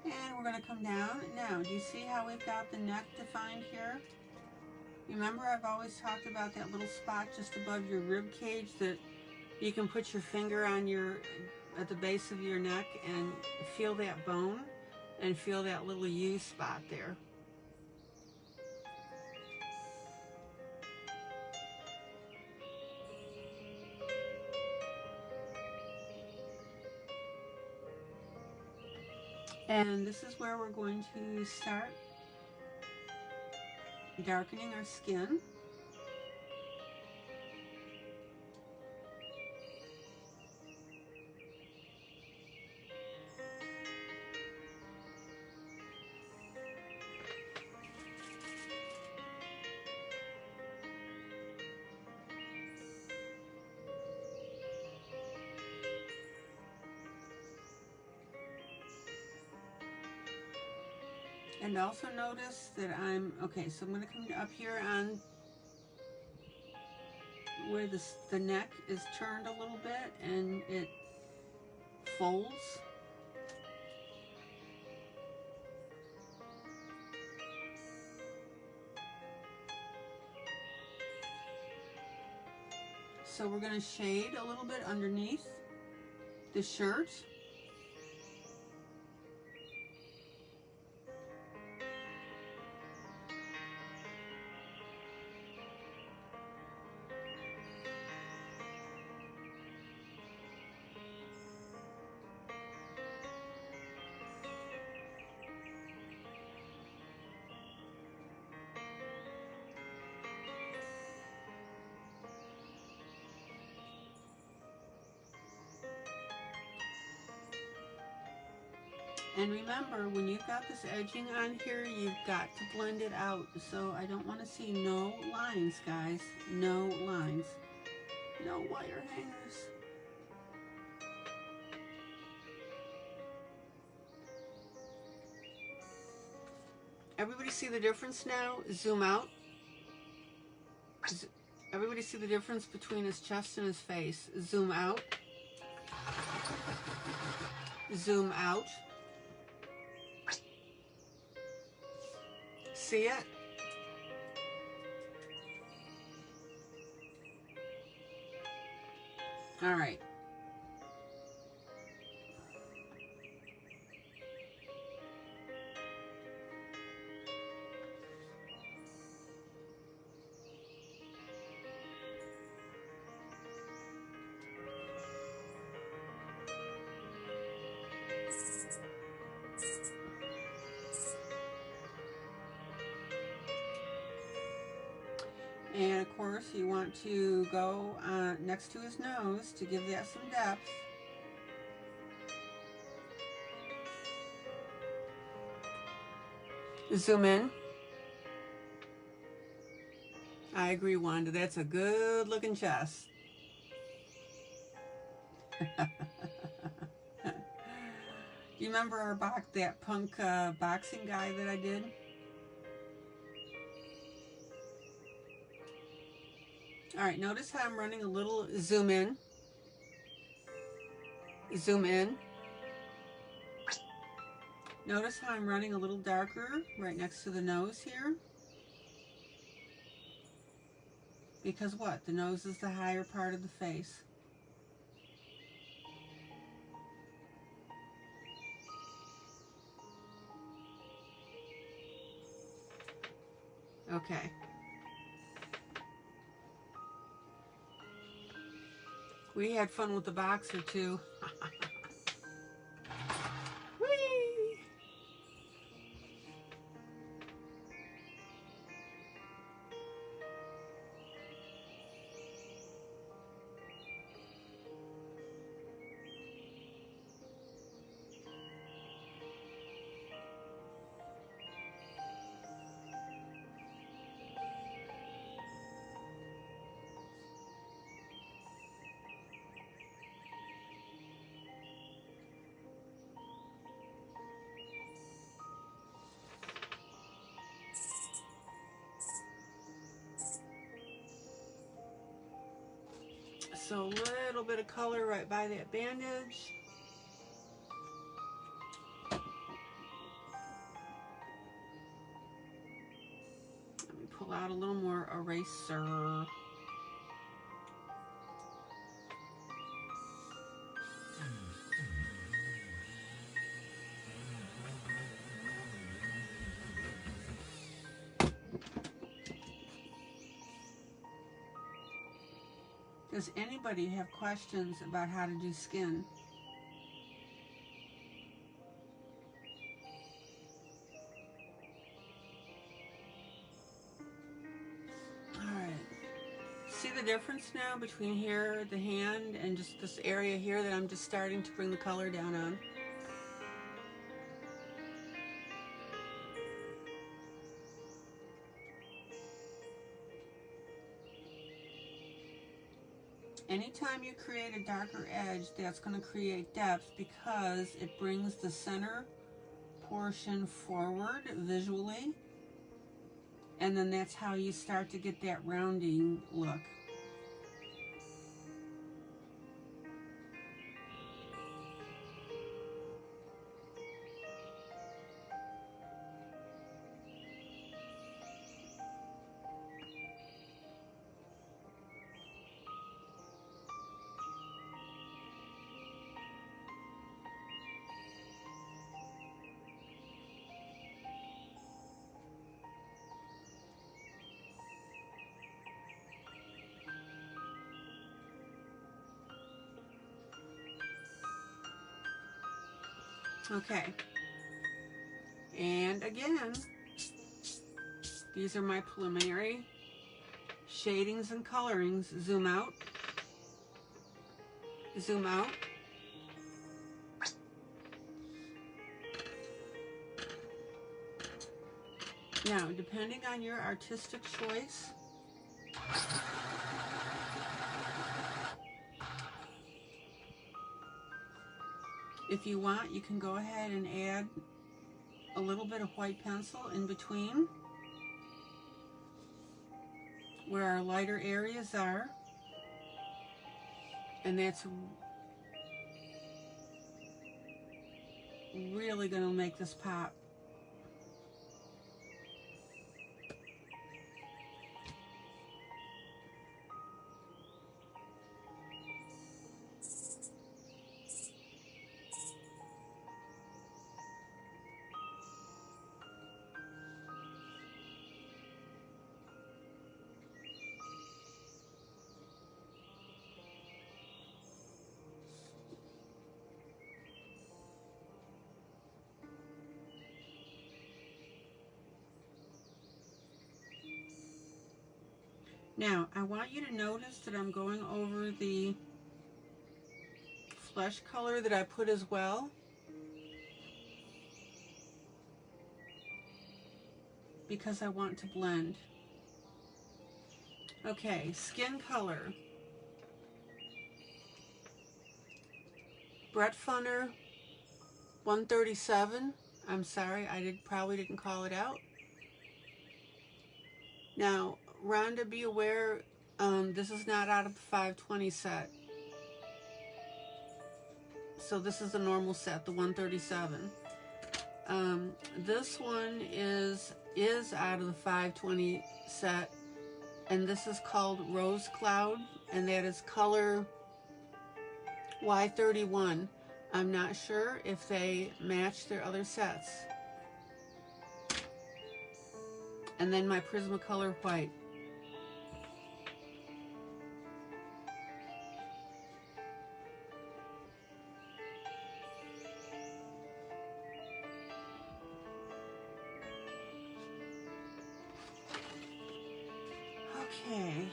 And we're going to come down. Now, do you see how we've got the neck defined here? Remember, I've always talked about that little spot just above your rib cage that you can put your finger on at the base of your neck and feel that bone and feel that little U spot there. And this is where we're going to start darkening our skin. And also notice that okay, so I'm going to come up here on where the neck is turned a little bit and it folds. So we're going to shade a little bit underneath the shirt. And remember, when you've got this edging on here, you've got to blend it out. So I don't want to see no lines, guys. No lines. No wire hangers. Everybody see the difference now? Zoom out. Everybody see the difference between his chest and his face? Zoom out. Zoom out. See it? All right. And of course, you want to go next to his nose to give that some depth. Zoom in. I agree, Wanda. That's a good looking chest. Do you remember that punk boxing guy that I did? All right, notice how I'm running a little zoom in. Zoom in. Notice how I'm running a little darker right next to the nose here. Because what? The nose is the higher part of the face. Okay. We had fun with the boxer too. Whee! So a little bit of color right by that bandage. Let me pull out a little more eraser. Does anybody have questions about how to do skin? All right. See the difference now between here, the hand, and just this area here that I'm just starting to bring the color down on? Anytime you create a darker edge, that's going to create depth because it brings the center portion forward visually, and then that's how you start to get that rounding look. Okay, and again, these are my preliminary shadings and colorings. Zoom out, zoom out. Now, depending on your artistic choice, if you want, you can go ahead and add a little bit of white pencil in between where our lighter areas are, and that's really going to make this pop. Now, I want you to notice that I'm going over the flesh color that I put as well, because I want to blend. Okay, skin color. Brett Funner 137. I'm sorry, I probably didn't call it out. Now, Rhonda, be aware, this is not out of the 520 set. So this is the normal set, the 137. This one is out of the 520 set, and this is called Rose Cloud, and that is color Y31. I'm not sure if they match their other sets. And then my Prismacolor white. Okay.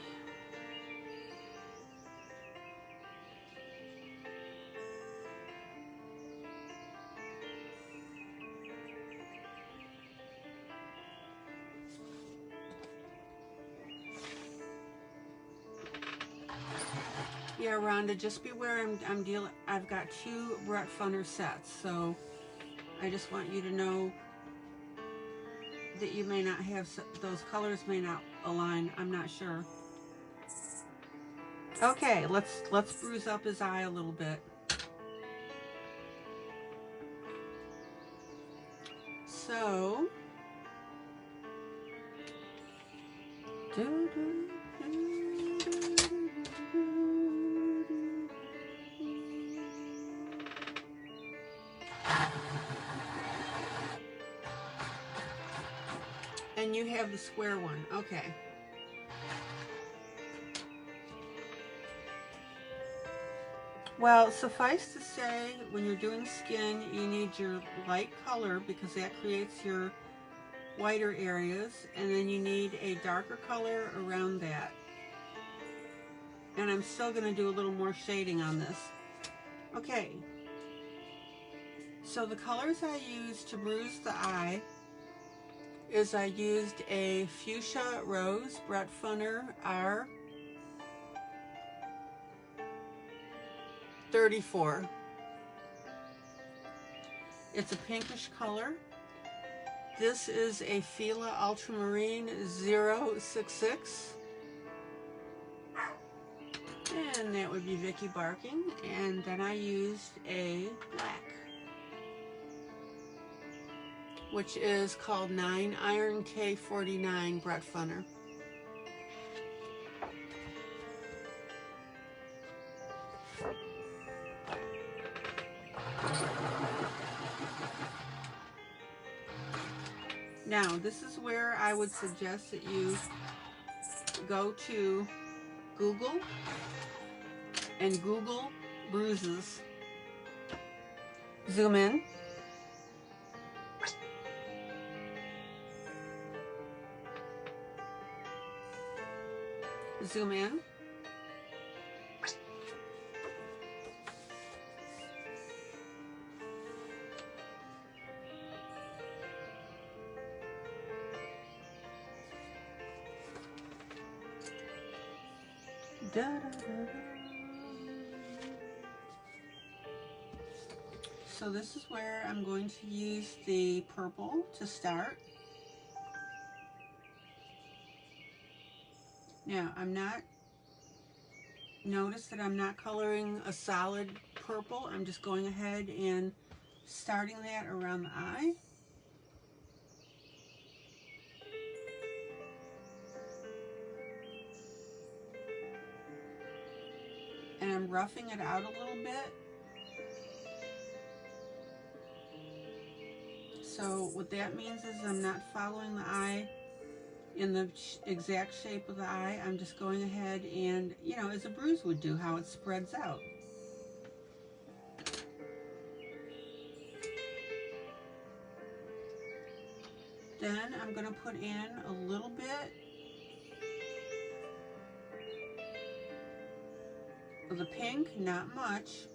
Yeah, Rhonda, just beware. I've got 2 Brett Funner sets, so I just want you to know that you may not have, those colors may not align. I'm not sure. Okay, let's bruise up his eye a little bit. So, and you have the square one. Okay. Well, suffice to say, when you're doing skin, you need your light color because that creates your whiter areas, and then you need a darker color around that. And I'm still going to do a little more shading on this. Okay. So the colors I used to bruise the eye is I used a fuchsia rose, Brett Funner R34. It's a pinkish color. This is a Fila Ultramarine 066. And that would be Vicky barking. And then I used a black, which is called 9 Iron K49 Brett Funner. Now, this is where I would suggest that you go to Google and Google bruises. Zoom in. Zoom in. Da, da, da, da. So this is where I'm going to use the purple to start. Now, notice that I'm not coloring a solid purple. I'm just going ahead and starting that around the eye. And I'm roughing it out a little bit. So what that means is I'm not following the eye in the exact shape of the eye. I'm just going ahead and, you know, as a bruise would do, how it spreads out. Then I'm going to put in a little bit of the pink, not much.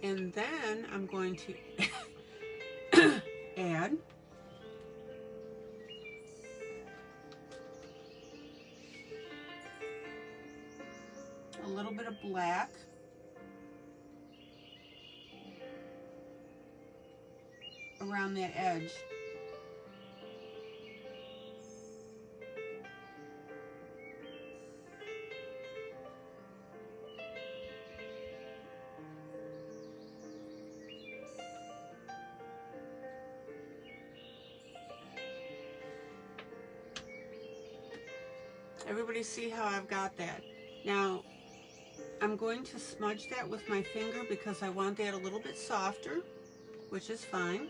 And then I'm going to add a little bit of black around that edge. Everybody see how I've got that? Now, I'm going to smudge that with my finger because I want that a little bit softer, which is fine.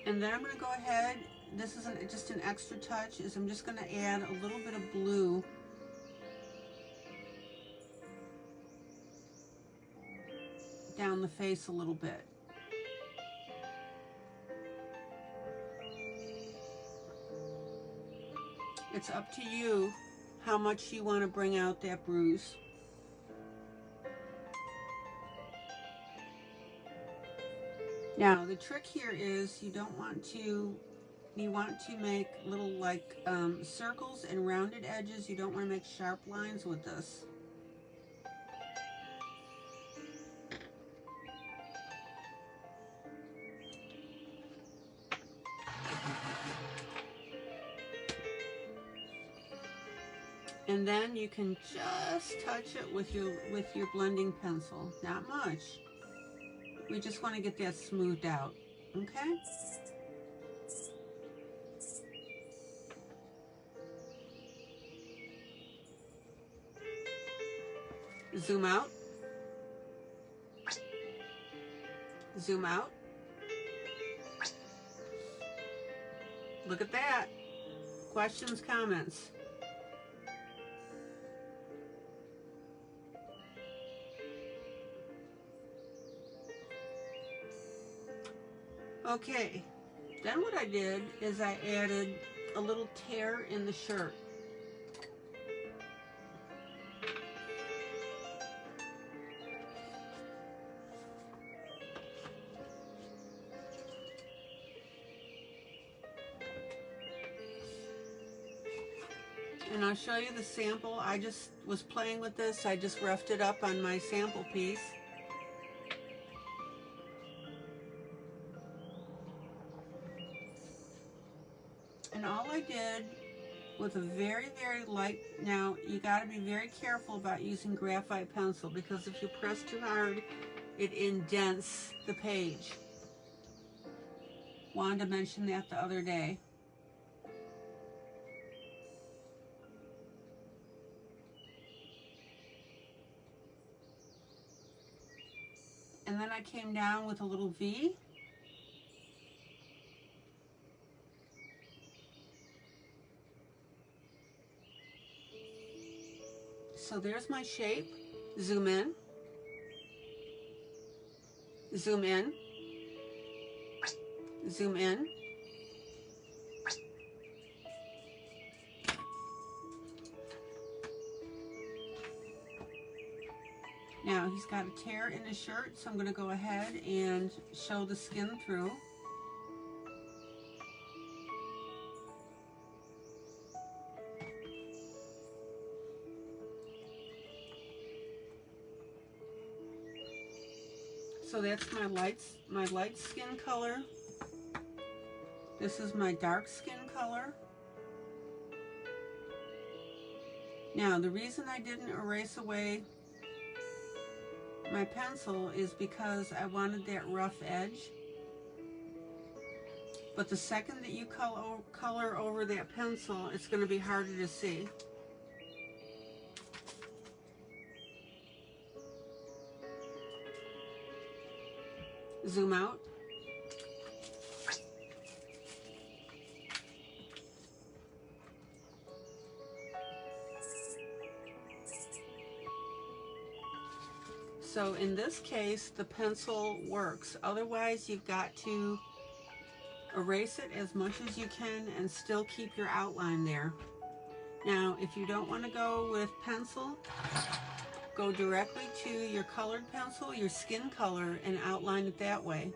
And then I'm going to go ahead, this is just an extra touch, is I'm just going to add a little bit of blue down the face a little bit. It's up to you how much you want to bring out that bruise. Now the trick here is you want to make little like circles and rounded edges. You don't want to make sharp lines with this. And then you can just touch it with your blending pencil. Not much. We just want to get that smoothed out. Okay? Zoom out. Zoom out. Look at that. Questions, comments? Okay, then what I did is I added a little tear in the shirt. And I'll show you the sample. I just was playing with this. I just roughed it up on my sample piece. And all I did with a very, very light, now you got to be very careful about using graphite pencil because if you press too hard, it indents the page. Wanda mentioned that the other day. And then I came down with a little V. So there's my shape. Zoom in. Zoom in. Zoom in. Now he's got a tear in his shirt, so I'm going to go ahead and show the skin through. So that's my light skin color. This is my dark skin color. Now the reason I didn't erase away my pencil is because I wanted that rough edge. But the second that you color over that pencil, it's going to be harder to see. Zoom out. So in this case, the pencil works. Otherwise, you've got to erase it as much as you can and still keep your outline there. Now, if you don't want to go with pencil, go directly to your colored pencil, your skin color, and outline it that way.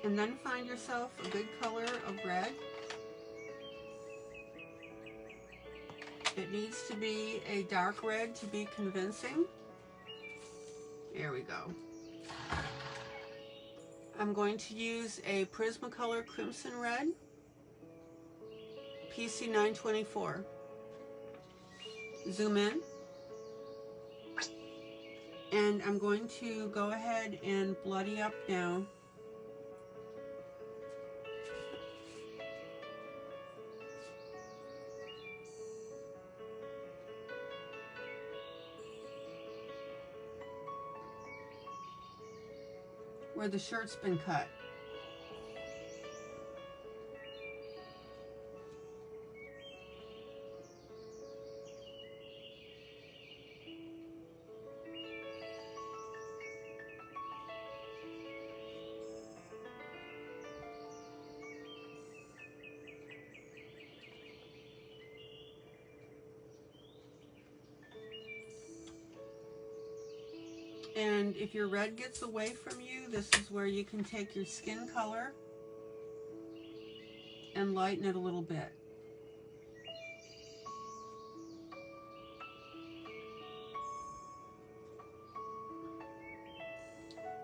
And then find yourself a good color of red. It needs to be a dark red to be convincing. There we go. I'm going to use a Prismacolor Crimson Red, PC 924. Zoom in. And I'm going to go ahead and bloody up now. Where the shirt's been cut. And if your red gets away from you, this is where you can take your skin color and lighten it a little bit.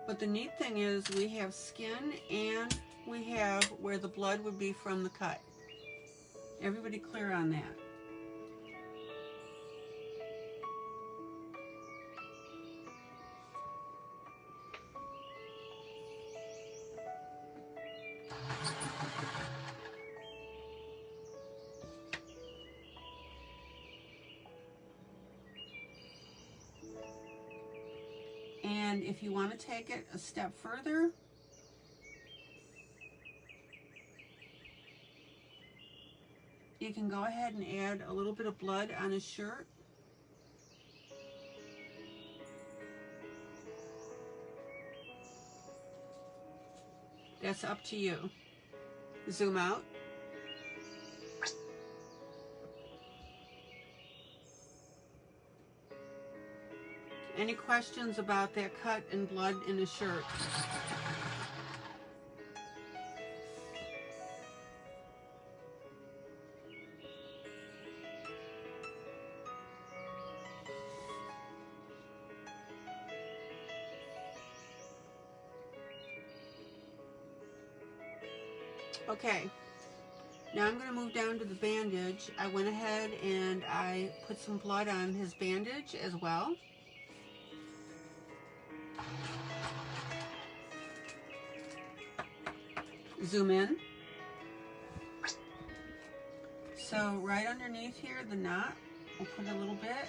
But the neat thing is we have skin and we have where the blood would be from the cut. Everybody clear on that? And if you want to take it a step further, you can go ahead and add a little bit of blood on his shirt. That's up to you. Zoom out. Any questions about that cut and blood in the shirt? Okay, now I'm going to move down to the bandage. I went ahead and I put some blood on his bandage as well. Zoom in. So right underneath here, the knot, we'll put a little bit.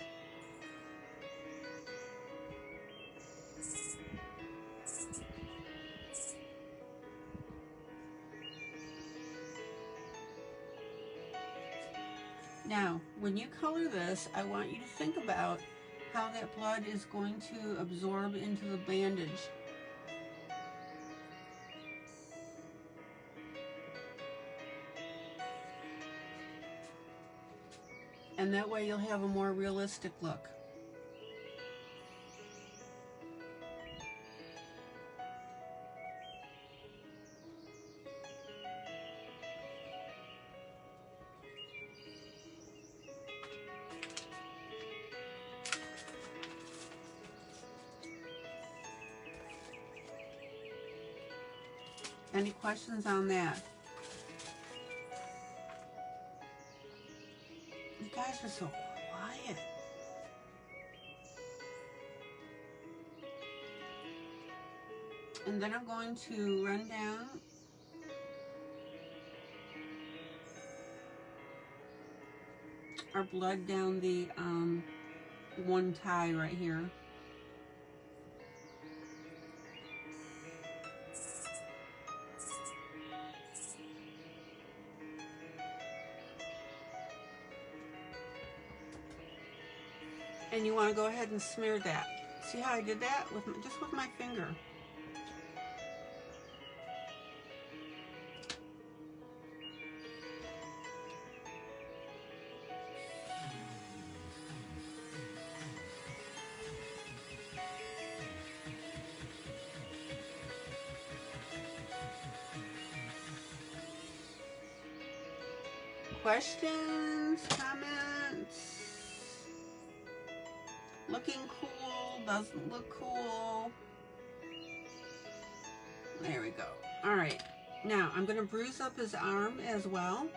Now, when you color this, I want you to think about how that blood is going to absorb into the bandage. And that way you'll have a more realistic look. Any questions on that? You guys are so quiet. And then I'm going to run down our blood down the one tie right here. And you want to go ahead and smear that. See how I did that? Just with my finger. Questions? Comments? Looking cool? Doesn't look cool? There we go. All right. Now, I'm going to bruise up his arm as well.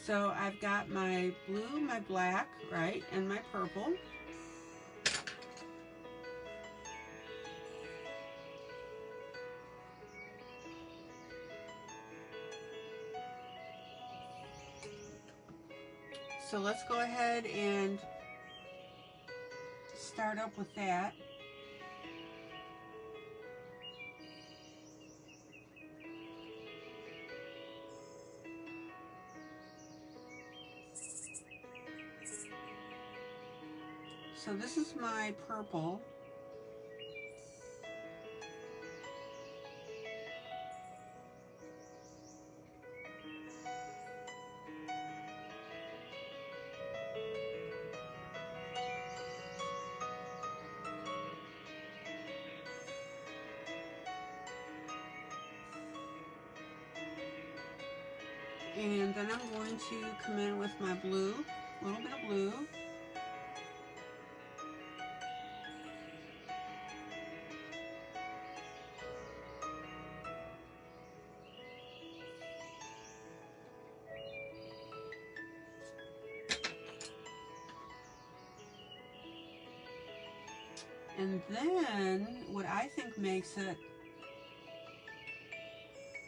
So I've got my blue, my black, right, and my purple. So let's go ahead and start up with that. So this is my purple. And then I'm going to come in with my blue, a little bit of blue. And then what I think makes it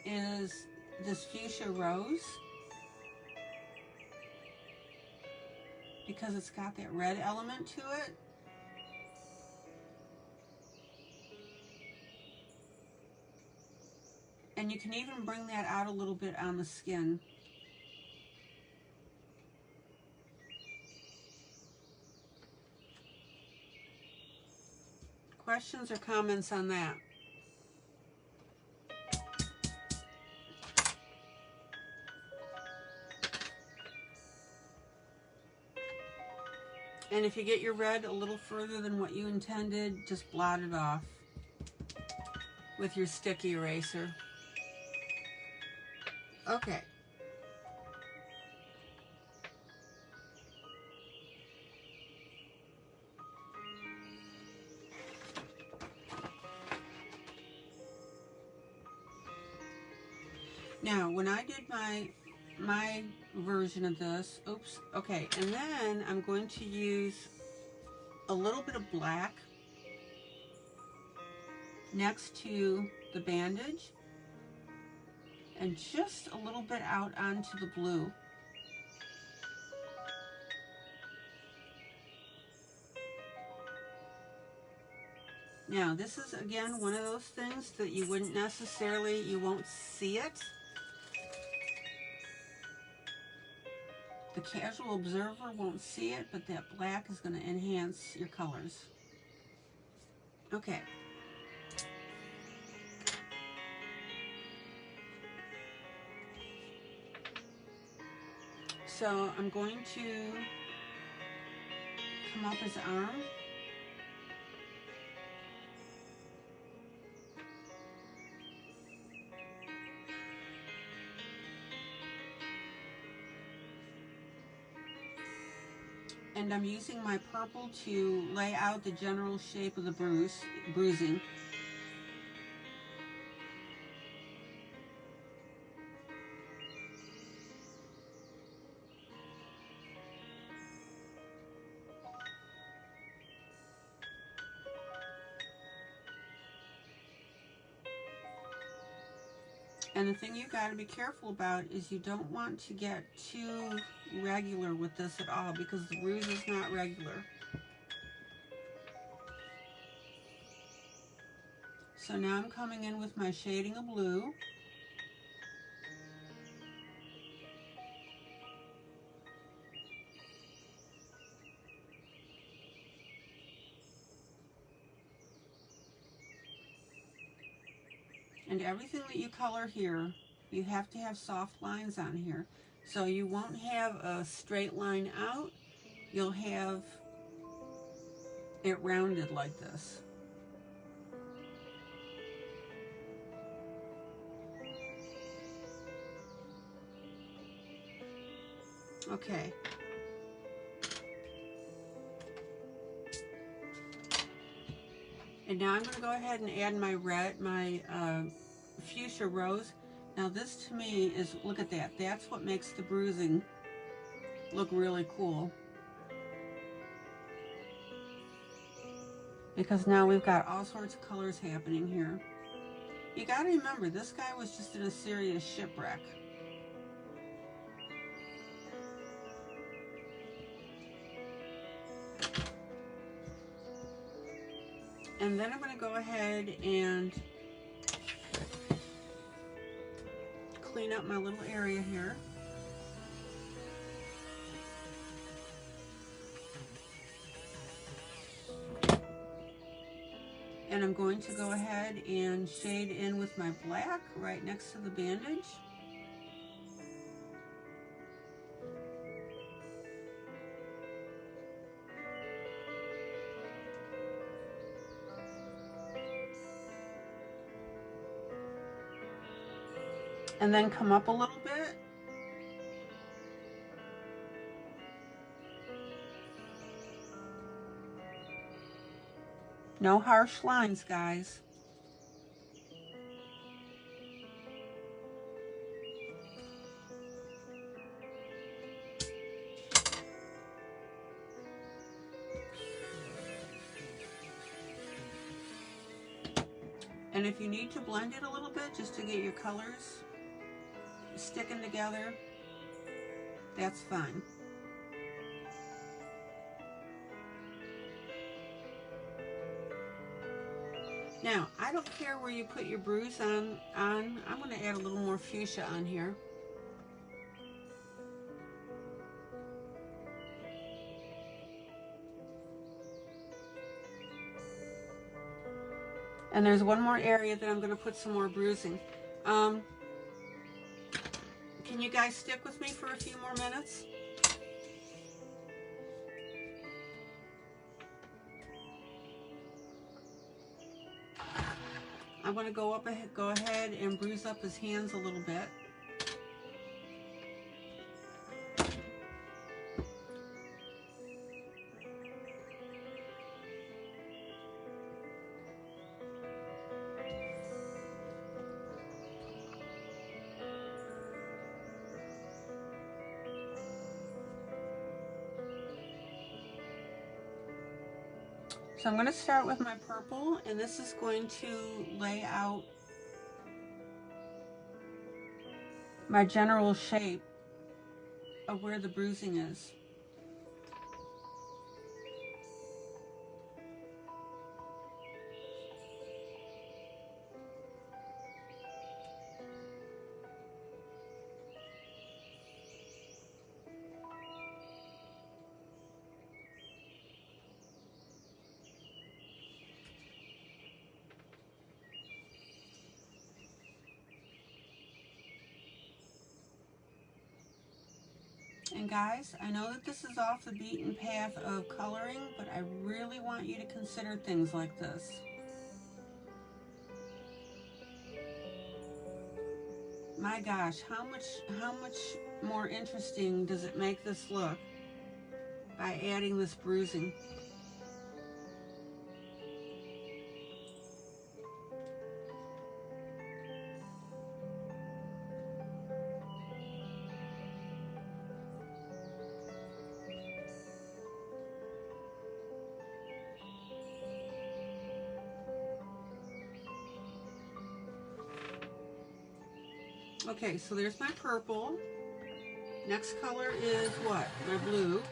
is this fuchsia rose, because it's got that red element to it. And you can even bring that out a little bit on the skin. Questions or comments on that? And if you get your red a little further than what you intended, just blot it off with your sticky eraser. Okay. Now, when I did my version of this, oops, okay, and then I'm going to use a little bit of black next to the bandage and just a little bit out onto the blue. Now, this is again one of those things that you won't see it. The casual observer won't see it, but that black is going to enhance your colors. Okay. So I'm going to come up his arm. And I'm using my purple to lay out the general shape of the bruising. And the thing you got to be careful about is you don't want to get too regular with this at all, because the bruise is not regular. So now I'm coming in with my shading of blue. And everything that you color here, you have to have soft lines on here. So you won't have a straight line out, you'll have it rounded like this. Okay. And now I'm going to go ahead and add my red, my fuchsia rose. Now this to me is, look at that, that's what makes the bruising look really cool. Because now we've got all sorts of colors happening here. You got to remember, this guy was just in a serious shipwreck. And then I'm going to go ahead and clean up my little area here. And I'm going to go ahead and shade in with my black right next to the bandage. And then come up a little bit. No harsh lines, guys. And if you need to blend it a little bit just to get your colors sticking together, that's fine. Now, I don't care where you put your bruise on. I'm going to add a little more fuchsia on here. And there's one more area that I'm going to put some more bruising. Can you guys stick with me for a few more minutes? I'm going to go ahead and bruise up his hands a little bit. So I'm going to start with my purple, and this is going to lay out my general shape of where the bruising is. And guys, I know that this is off the beaten path of coloring, but I really want you to consider things like this. My gosh, how much more interesting does it make this look by adding this bruising? Okay, so there's my purple. Next color is what? My blue.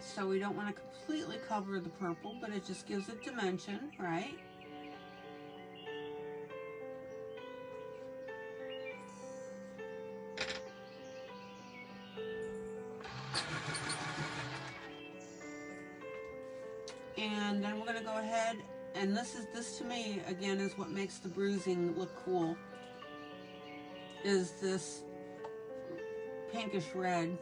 So we don't want to completely cover the purple, but it just gives it dimension, right? And then we're going to go ahead, and this to me again is what makes the bruising look cool, is this pinkish red.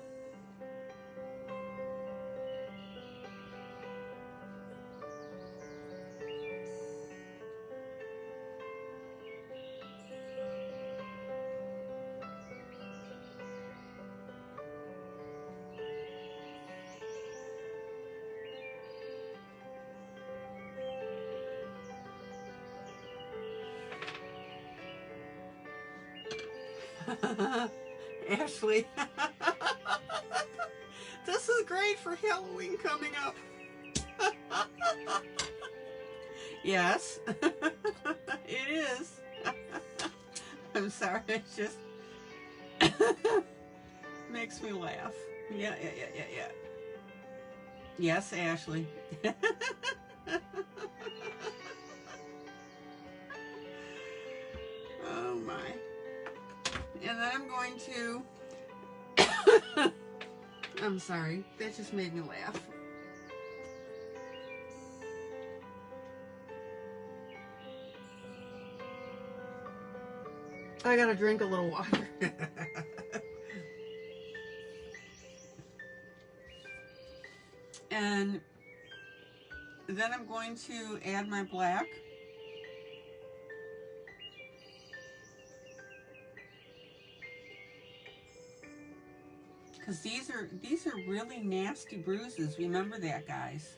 Ashley, this is great for Halloween coming up. Yes, it is. I'm sorry, it just makes me laugh. Yeah. Yes, Ashley. Oh my. And then I'm going to, I'm sorry, that just made me laugh. I gotta drink a little water. And then I'm going to add my black. Because these are really nasty bruises. Remember that, guys.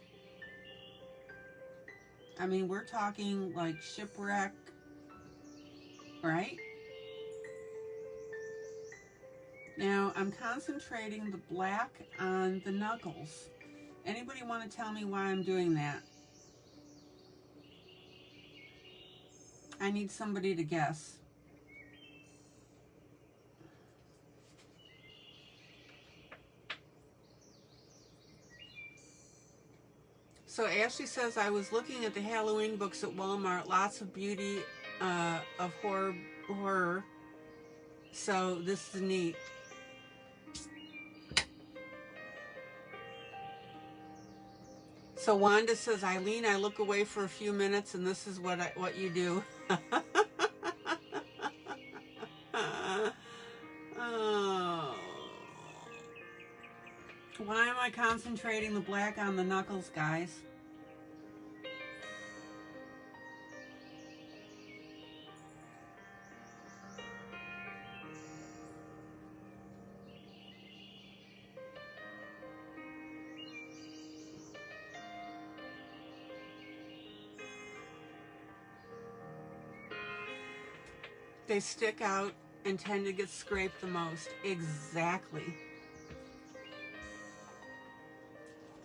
I mean, we're talking like shipwreck, right? Now, I'm concentrating the black on the knuckles. Anybody want to tell me why I'm doing that? I need somebody to guess. So Ashley says, I was looking at the Halloween books at Walmart, lots of beauty of horror. So this is neat. So Wanda says, Eileen, I look away for a few minutes and this is what you do. Oh. Why am I concentrating the black on the knuckles, guys? They stick out and tend to get scraped the most. Exactly.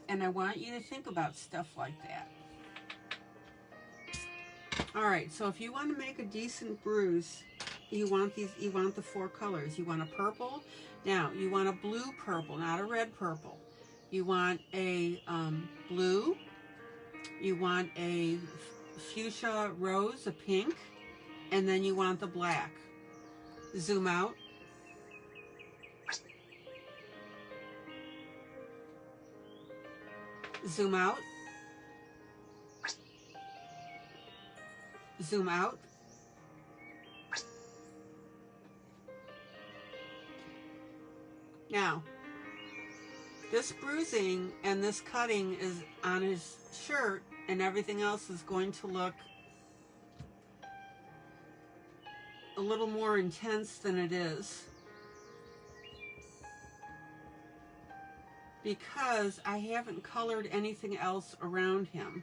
And I want you to think about stuff like that. All right, so if you want to make a decent bruise, you want the 4 colors. You want a purple. Now, you want a blue purple, not a red purple. You want a blue. You want a fuchsia rose, a pink. And then you want the black. Zoom out. Zoom out. zoom out. Now, this bruising and this cutting is on his shirt, and everything else is going to look a little more intense than it is, because I haven't colored anything else around him.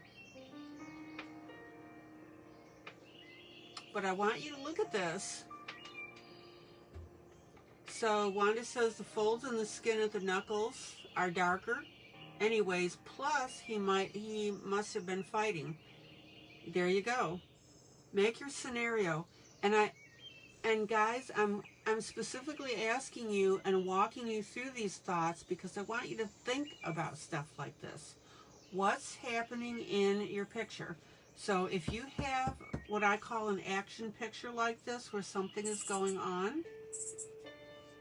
But I want you to look at this. So Wanda says the folds in the skin at the knuckles are darker. Anyways, plus he must have been fighting. There you go. Make your scenario. And guys, I'm specifically asking you and walking you through these thoughts because I want you to think about stuff like this. What's happening in your picture? So if you have what I call an action picture like this where something is going on,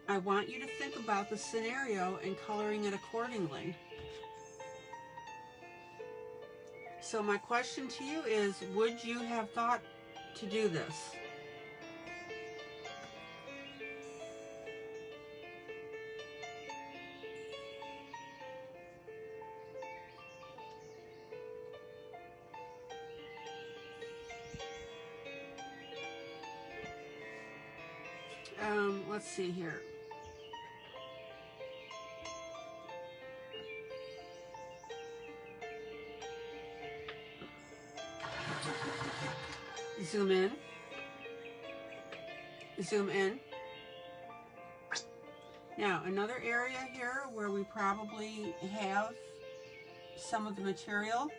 I want you to think about the scenario and coloring it accordingly. So my question to you is, would you have thought to do this? Let's see here. Zoom in. Zoom in. Now, another area here where we probably have some of the material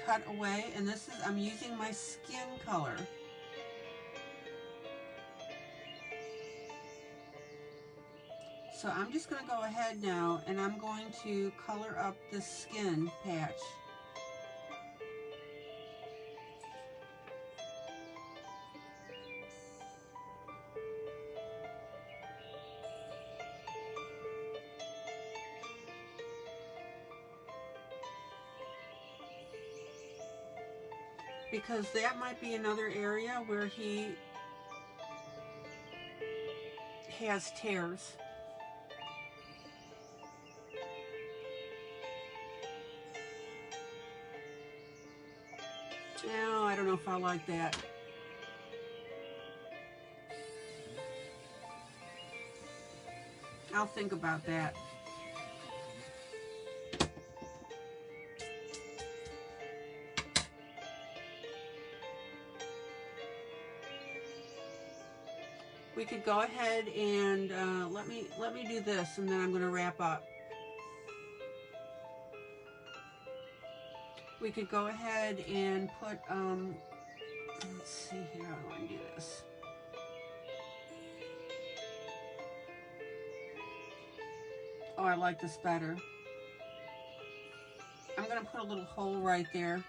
cut away, and this is, I'm using my skin color. So I'm just going to go ahead now and I'm going to color up this skin patch. Because that might be another area where he has tears. No, I don't know if I like that. I'll think about that. We could go ahead and let me do this, and then I'm going to wrap up. We could go ahead and put, let's see here, I want to do this. Oh, I like this better. I'm going to put a little hole right there.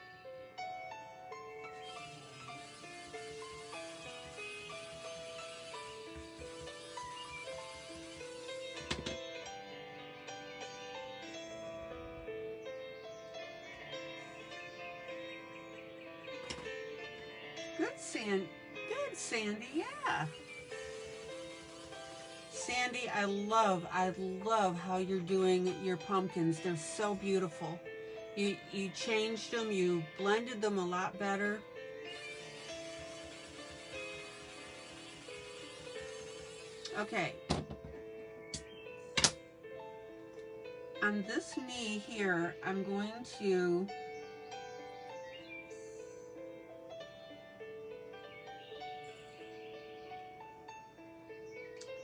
Good, Sandy, yeah. Sandy, I love how you're doing your pumpkins. They're so beautiful. You changed them, you blended them a lot better. Okay. On this knee here, I'm going to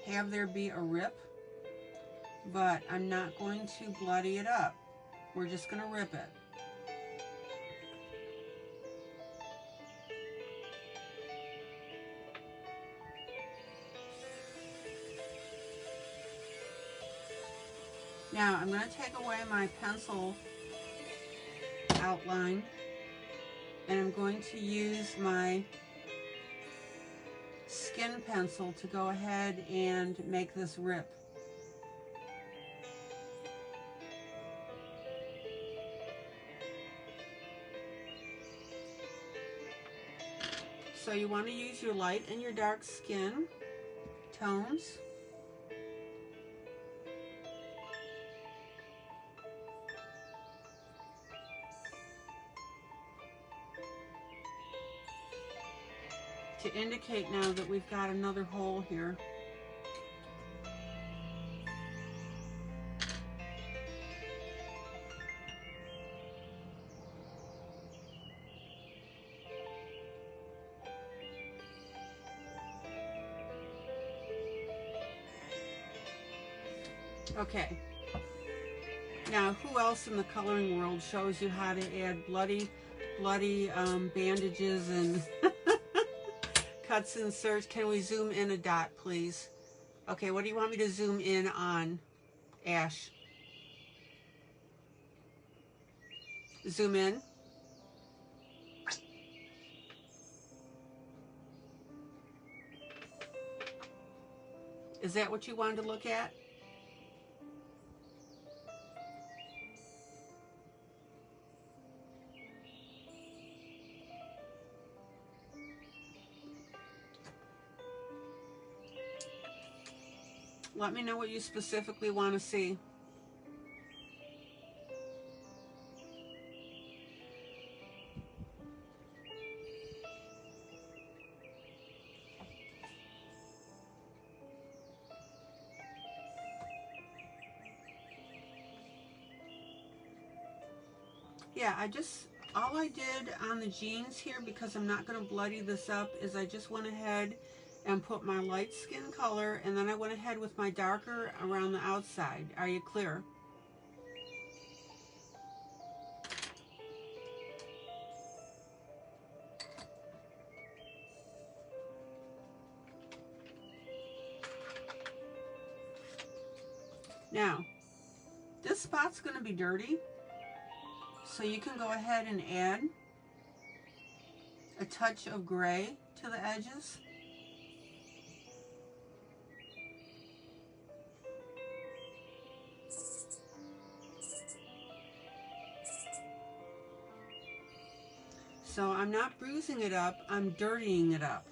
have there be a rip, but I'm not going to bloody it up. We're just going to rip it. Now I'm going to take away my pencil outline, and I'm going to use my skin pencil to go ahead and make this rip. So you want to use your light and your dark skin tones. To indicate now that we've got another hole here. Okay. Now, who else in the coloring world shows you how to add bloody bandages and cuts inserts? Can we zoom in a dot, please? Okay, what do you want me to zoom in on, Ash? Zoom in. Is that what you wanted to look at? Let me know what you specifically want to see. Yeah, all I did on the jeans here, because I'm not going to bloody this up, is I just went ahead and put my light skin color, and then I went ahead with my darker around the outside. Are you clear? Now, this spot's going to be dirty, so you can go ahead and add a touch of gray to the edges. So I'm not bruising it up, I'm dirtying it up.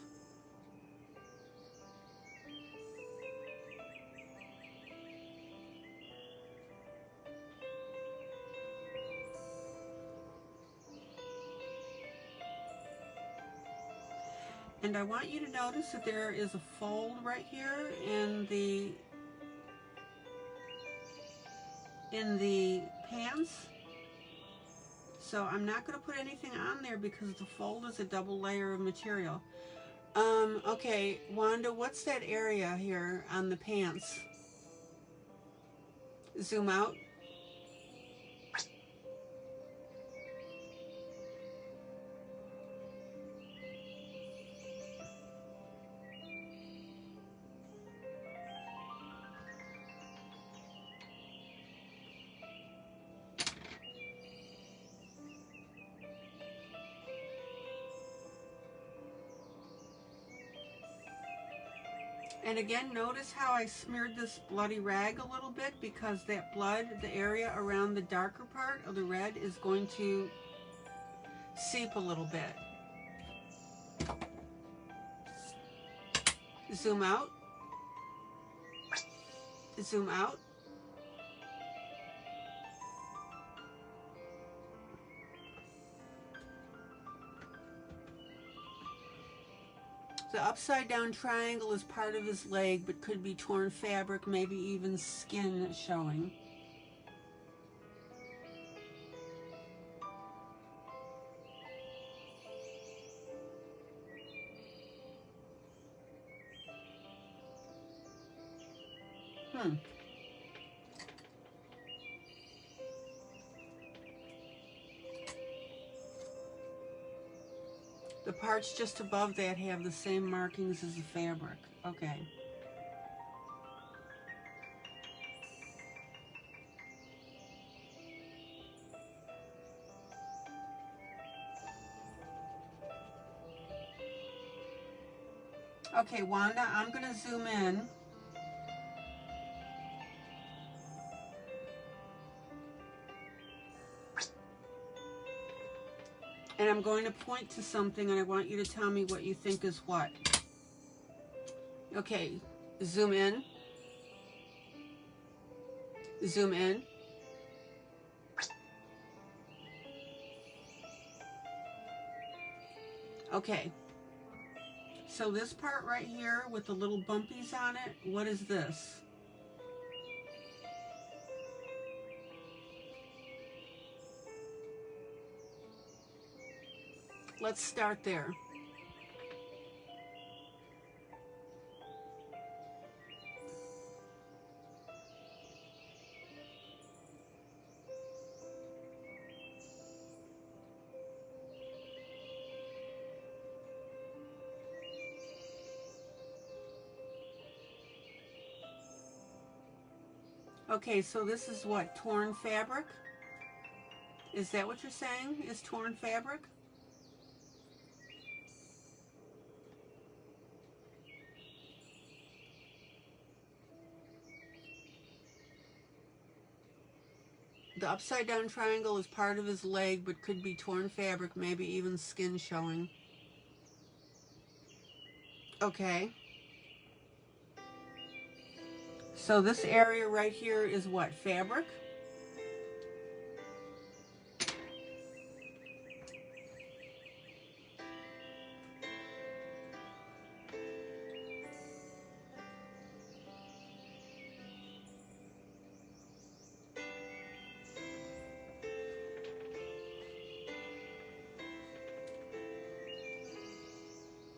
And I want you to notice that there is a fold right here in the pants. So I'm not going to put anything on there because the fold is a double layer of material. Okay, Wanda, what's that area here on the pants? Zoom out. And again, notice how I smeared this bloody rag a little bit, because that blood, the area around the darker part of the red, is going to seep a little bit. Zoom out. Zoom out. The upside down triangle is part of his leg, but could be torn fabric, maybe even skin showing. The parts just above that have the same markings as the fabric. Okay. Okay, Wanda, I'm going to zoom in. And I'm going to point to something and I want you to tell me what you think is what. Okay, zoom in. Zoom in. Okay. So this part right here with the little bumpies on it, what is this? Let's start there. Okay, so this is what, torn fabric? Is that what you're saying, is torn fabric? The upside down triangle is part of his leg, but could be torn fabric, maybe even skin showing. Okay. So this area right here is what, fabric?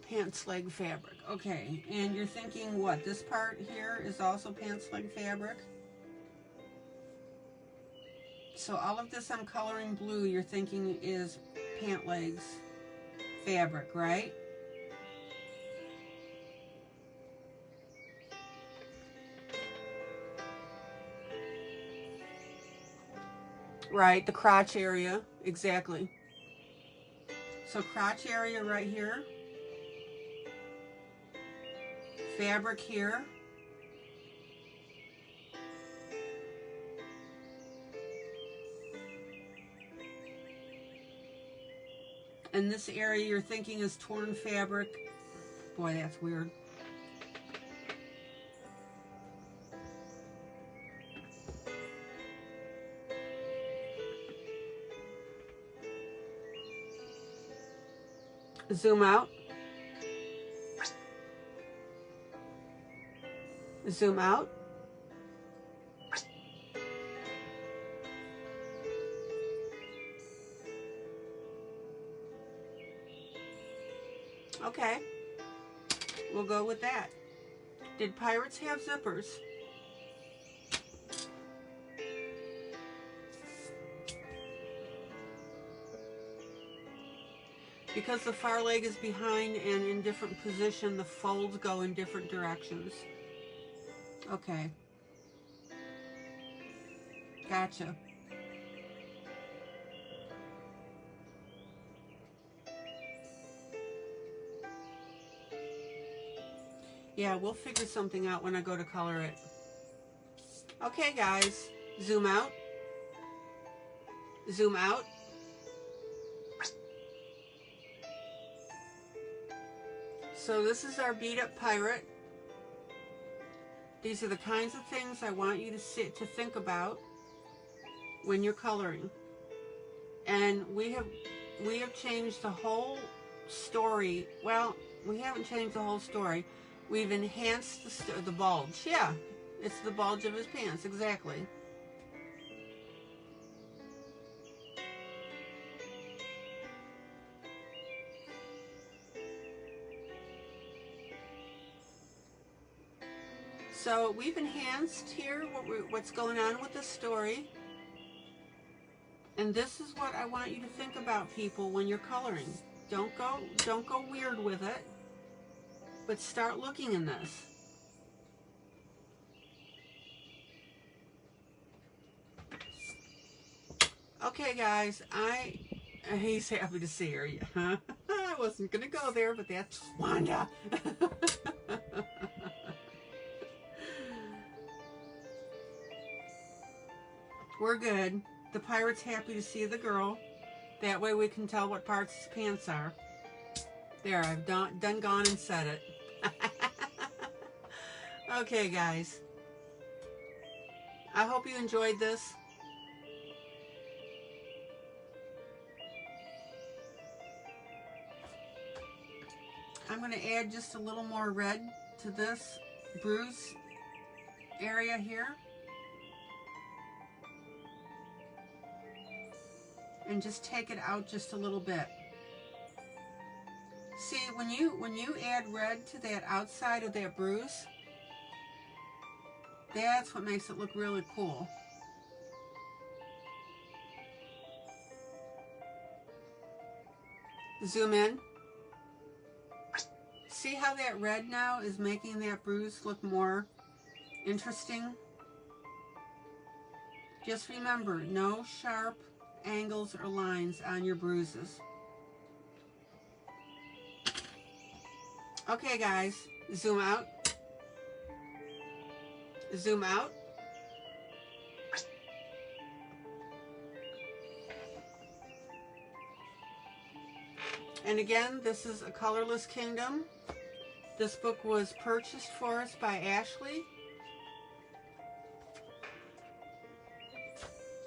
Pants leg fabric. Okay, and you're thinking what, this part here is also pants leg fabric? So all of this I'm coloring blue, you're thinking is pant legs fabric, right? Right, the crotch area, exactly. So crotch area right here, fabric here, and this area you're thinking is torn fabric. Boy, that's weird. Zoom out. Zoom out. Okay, we'll go with that. Did pirates have zippers? Because the far leg is behind and in different position, the folds go in different directions. Okay. Gotcha. Yeah, we'll figure something out when I go to color it. Okay, guys. Zoom out. Zoom out. So this is our beat up pirate. These are the kinds of things I want you to think about when you're coloring. And we have changed the whole story. Well, we haven't changed the whole story. We've enhanced the bulge. Yeah, it's the bulge of his pants, exactly. So we've enhanced here what's going on with the story. And this is what I want you to think about, people, when you're coloring. Don't go weird with it, but start looking in this. Okay, guys, he's happy to see her. I wasn't gonna go there, but that's Wanda. We're good. The pirate's happy to see the girl. That way we can tell what parts his pants are. There, I've done gone and said it. Okay, guys. I hope you enjoyed this. I'm going to add just a little more red to this bruise area here. And just take it out just a little bit. See, when you add red to that outside of that bruise, that's what makes it look really cool. Zoom in. See how that red now is making that bruise look more interesting? Just remember, no sharp angles or lines on your bruises. Okay, guys, zoom out. Zoom out. And again, this is A Colorless Kingdom. This book was purchased for us by Ashley.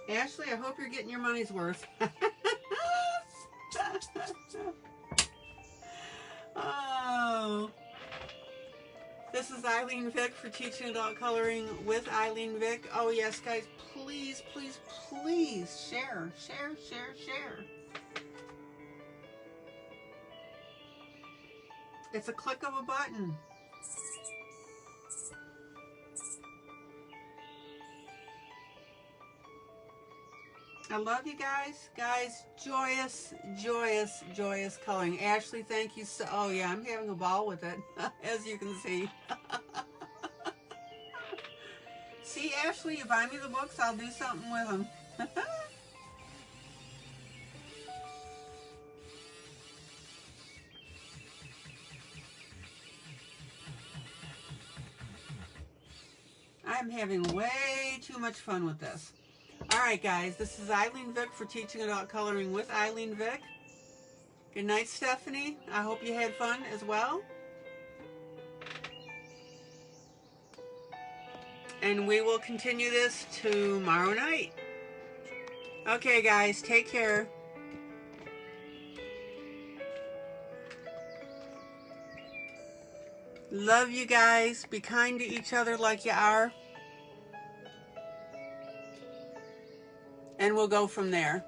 Ashley, I hope you're getting your money's worth. Oh. This is Eileen Vick for Teaching Adult Coloring with Eileen Vick. Oh yes, guys, please, please, please share, share, share, share. It's a click of a button. I love you guys. Guys, joyous, joyous, joyous coloring. Ashley, thank you so... Oh, yeah, I'm having a ball with it, as you can see. See, Ashley, you buy me the books, I'll do something with them. I'm having way too much fun with this. Alright guys, this is Eileen Vick for Teaching Adult Coloring with Eileen Vick. Good night, Stephanie. I hope you had fun as well. And we will continue this tomorrow night. Okay guys, take care. Love you guys. Be kind to each other like you are. And we'll go from there.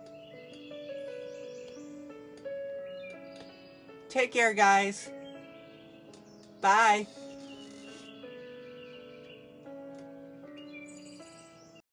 Take care, guys. Bye.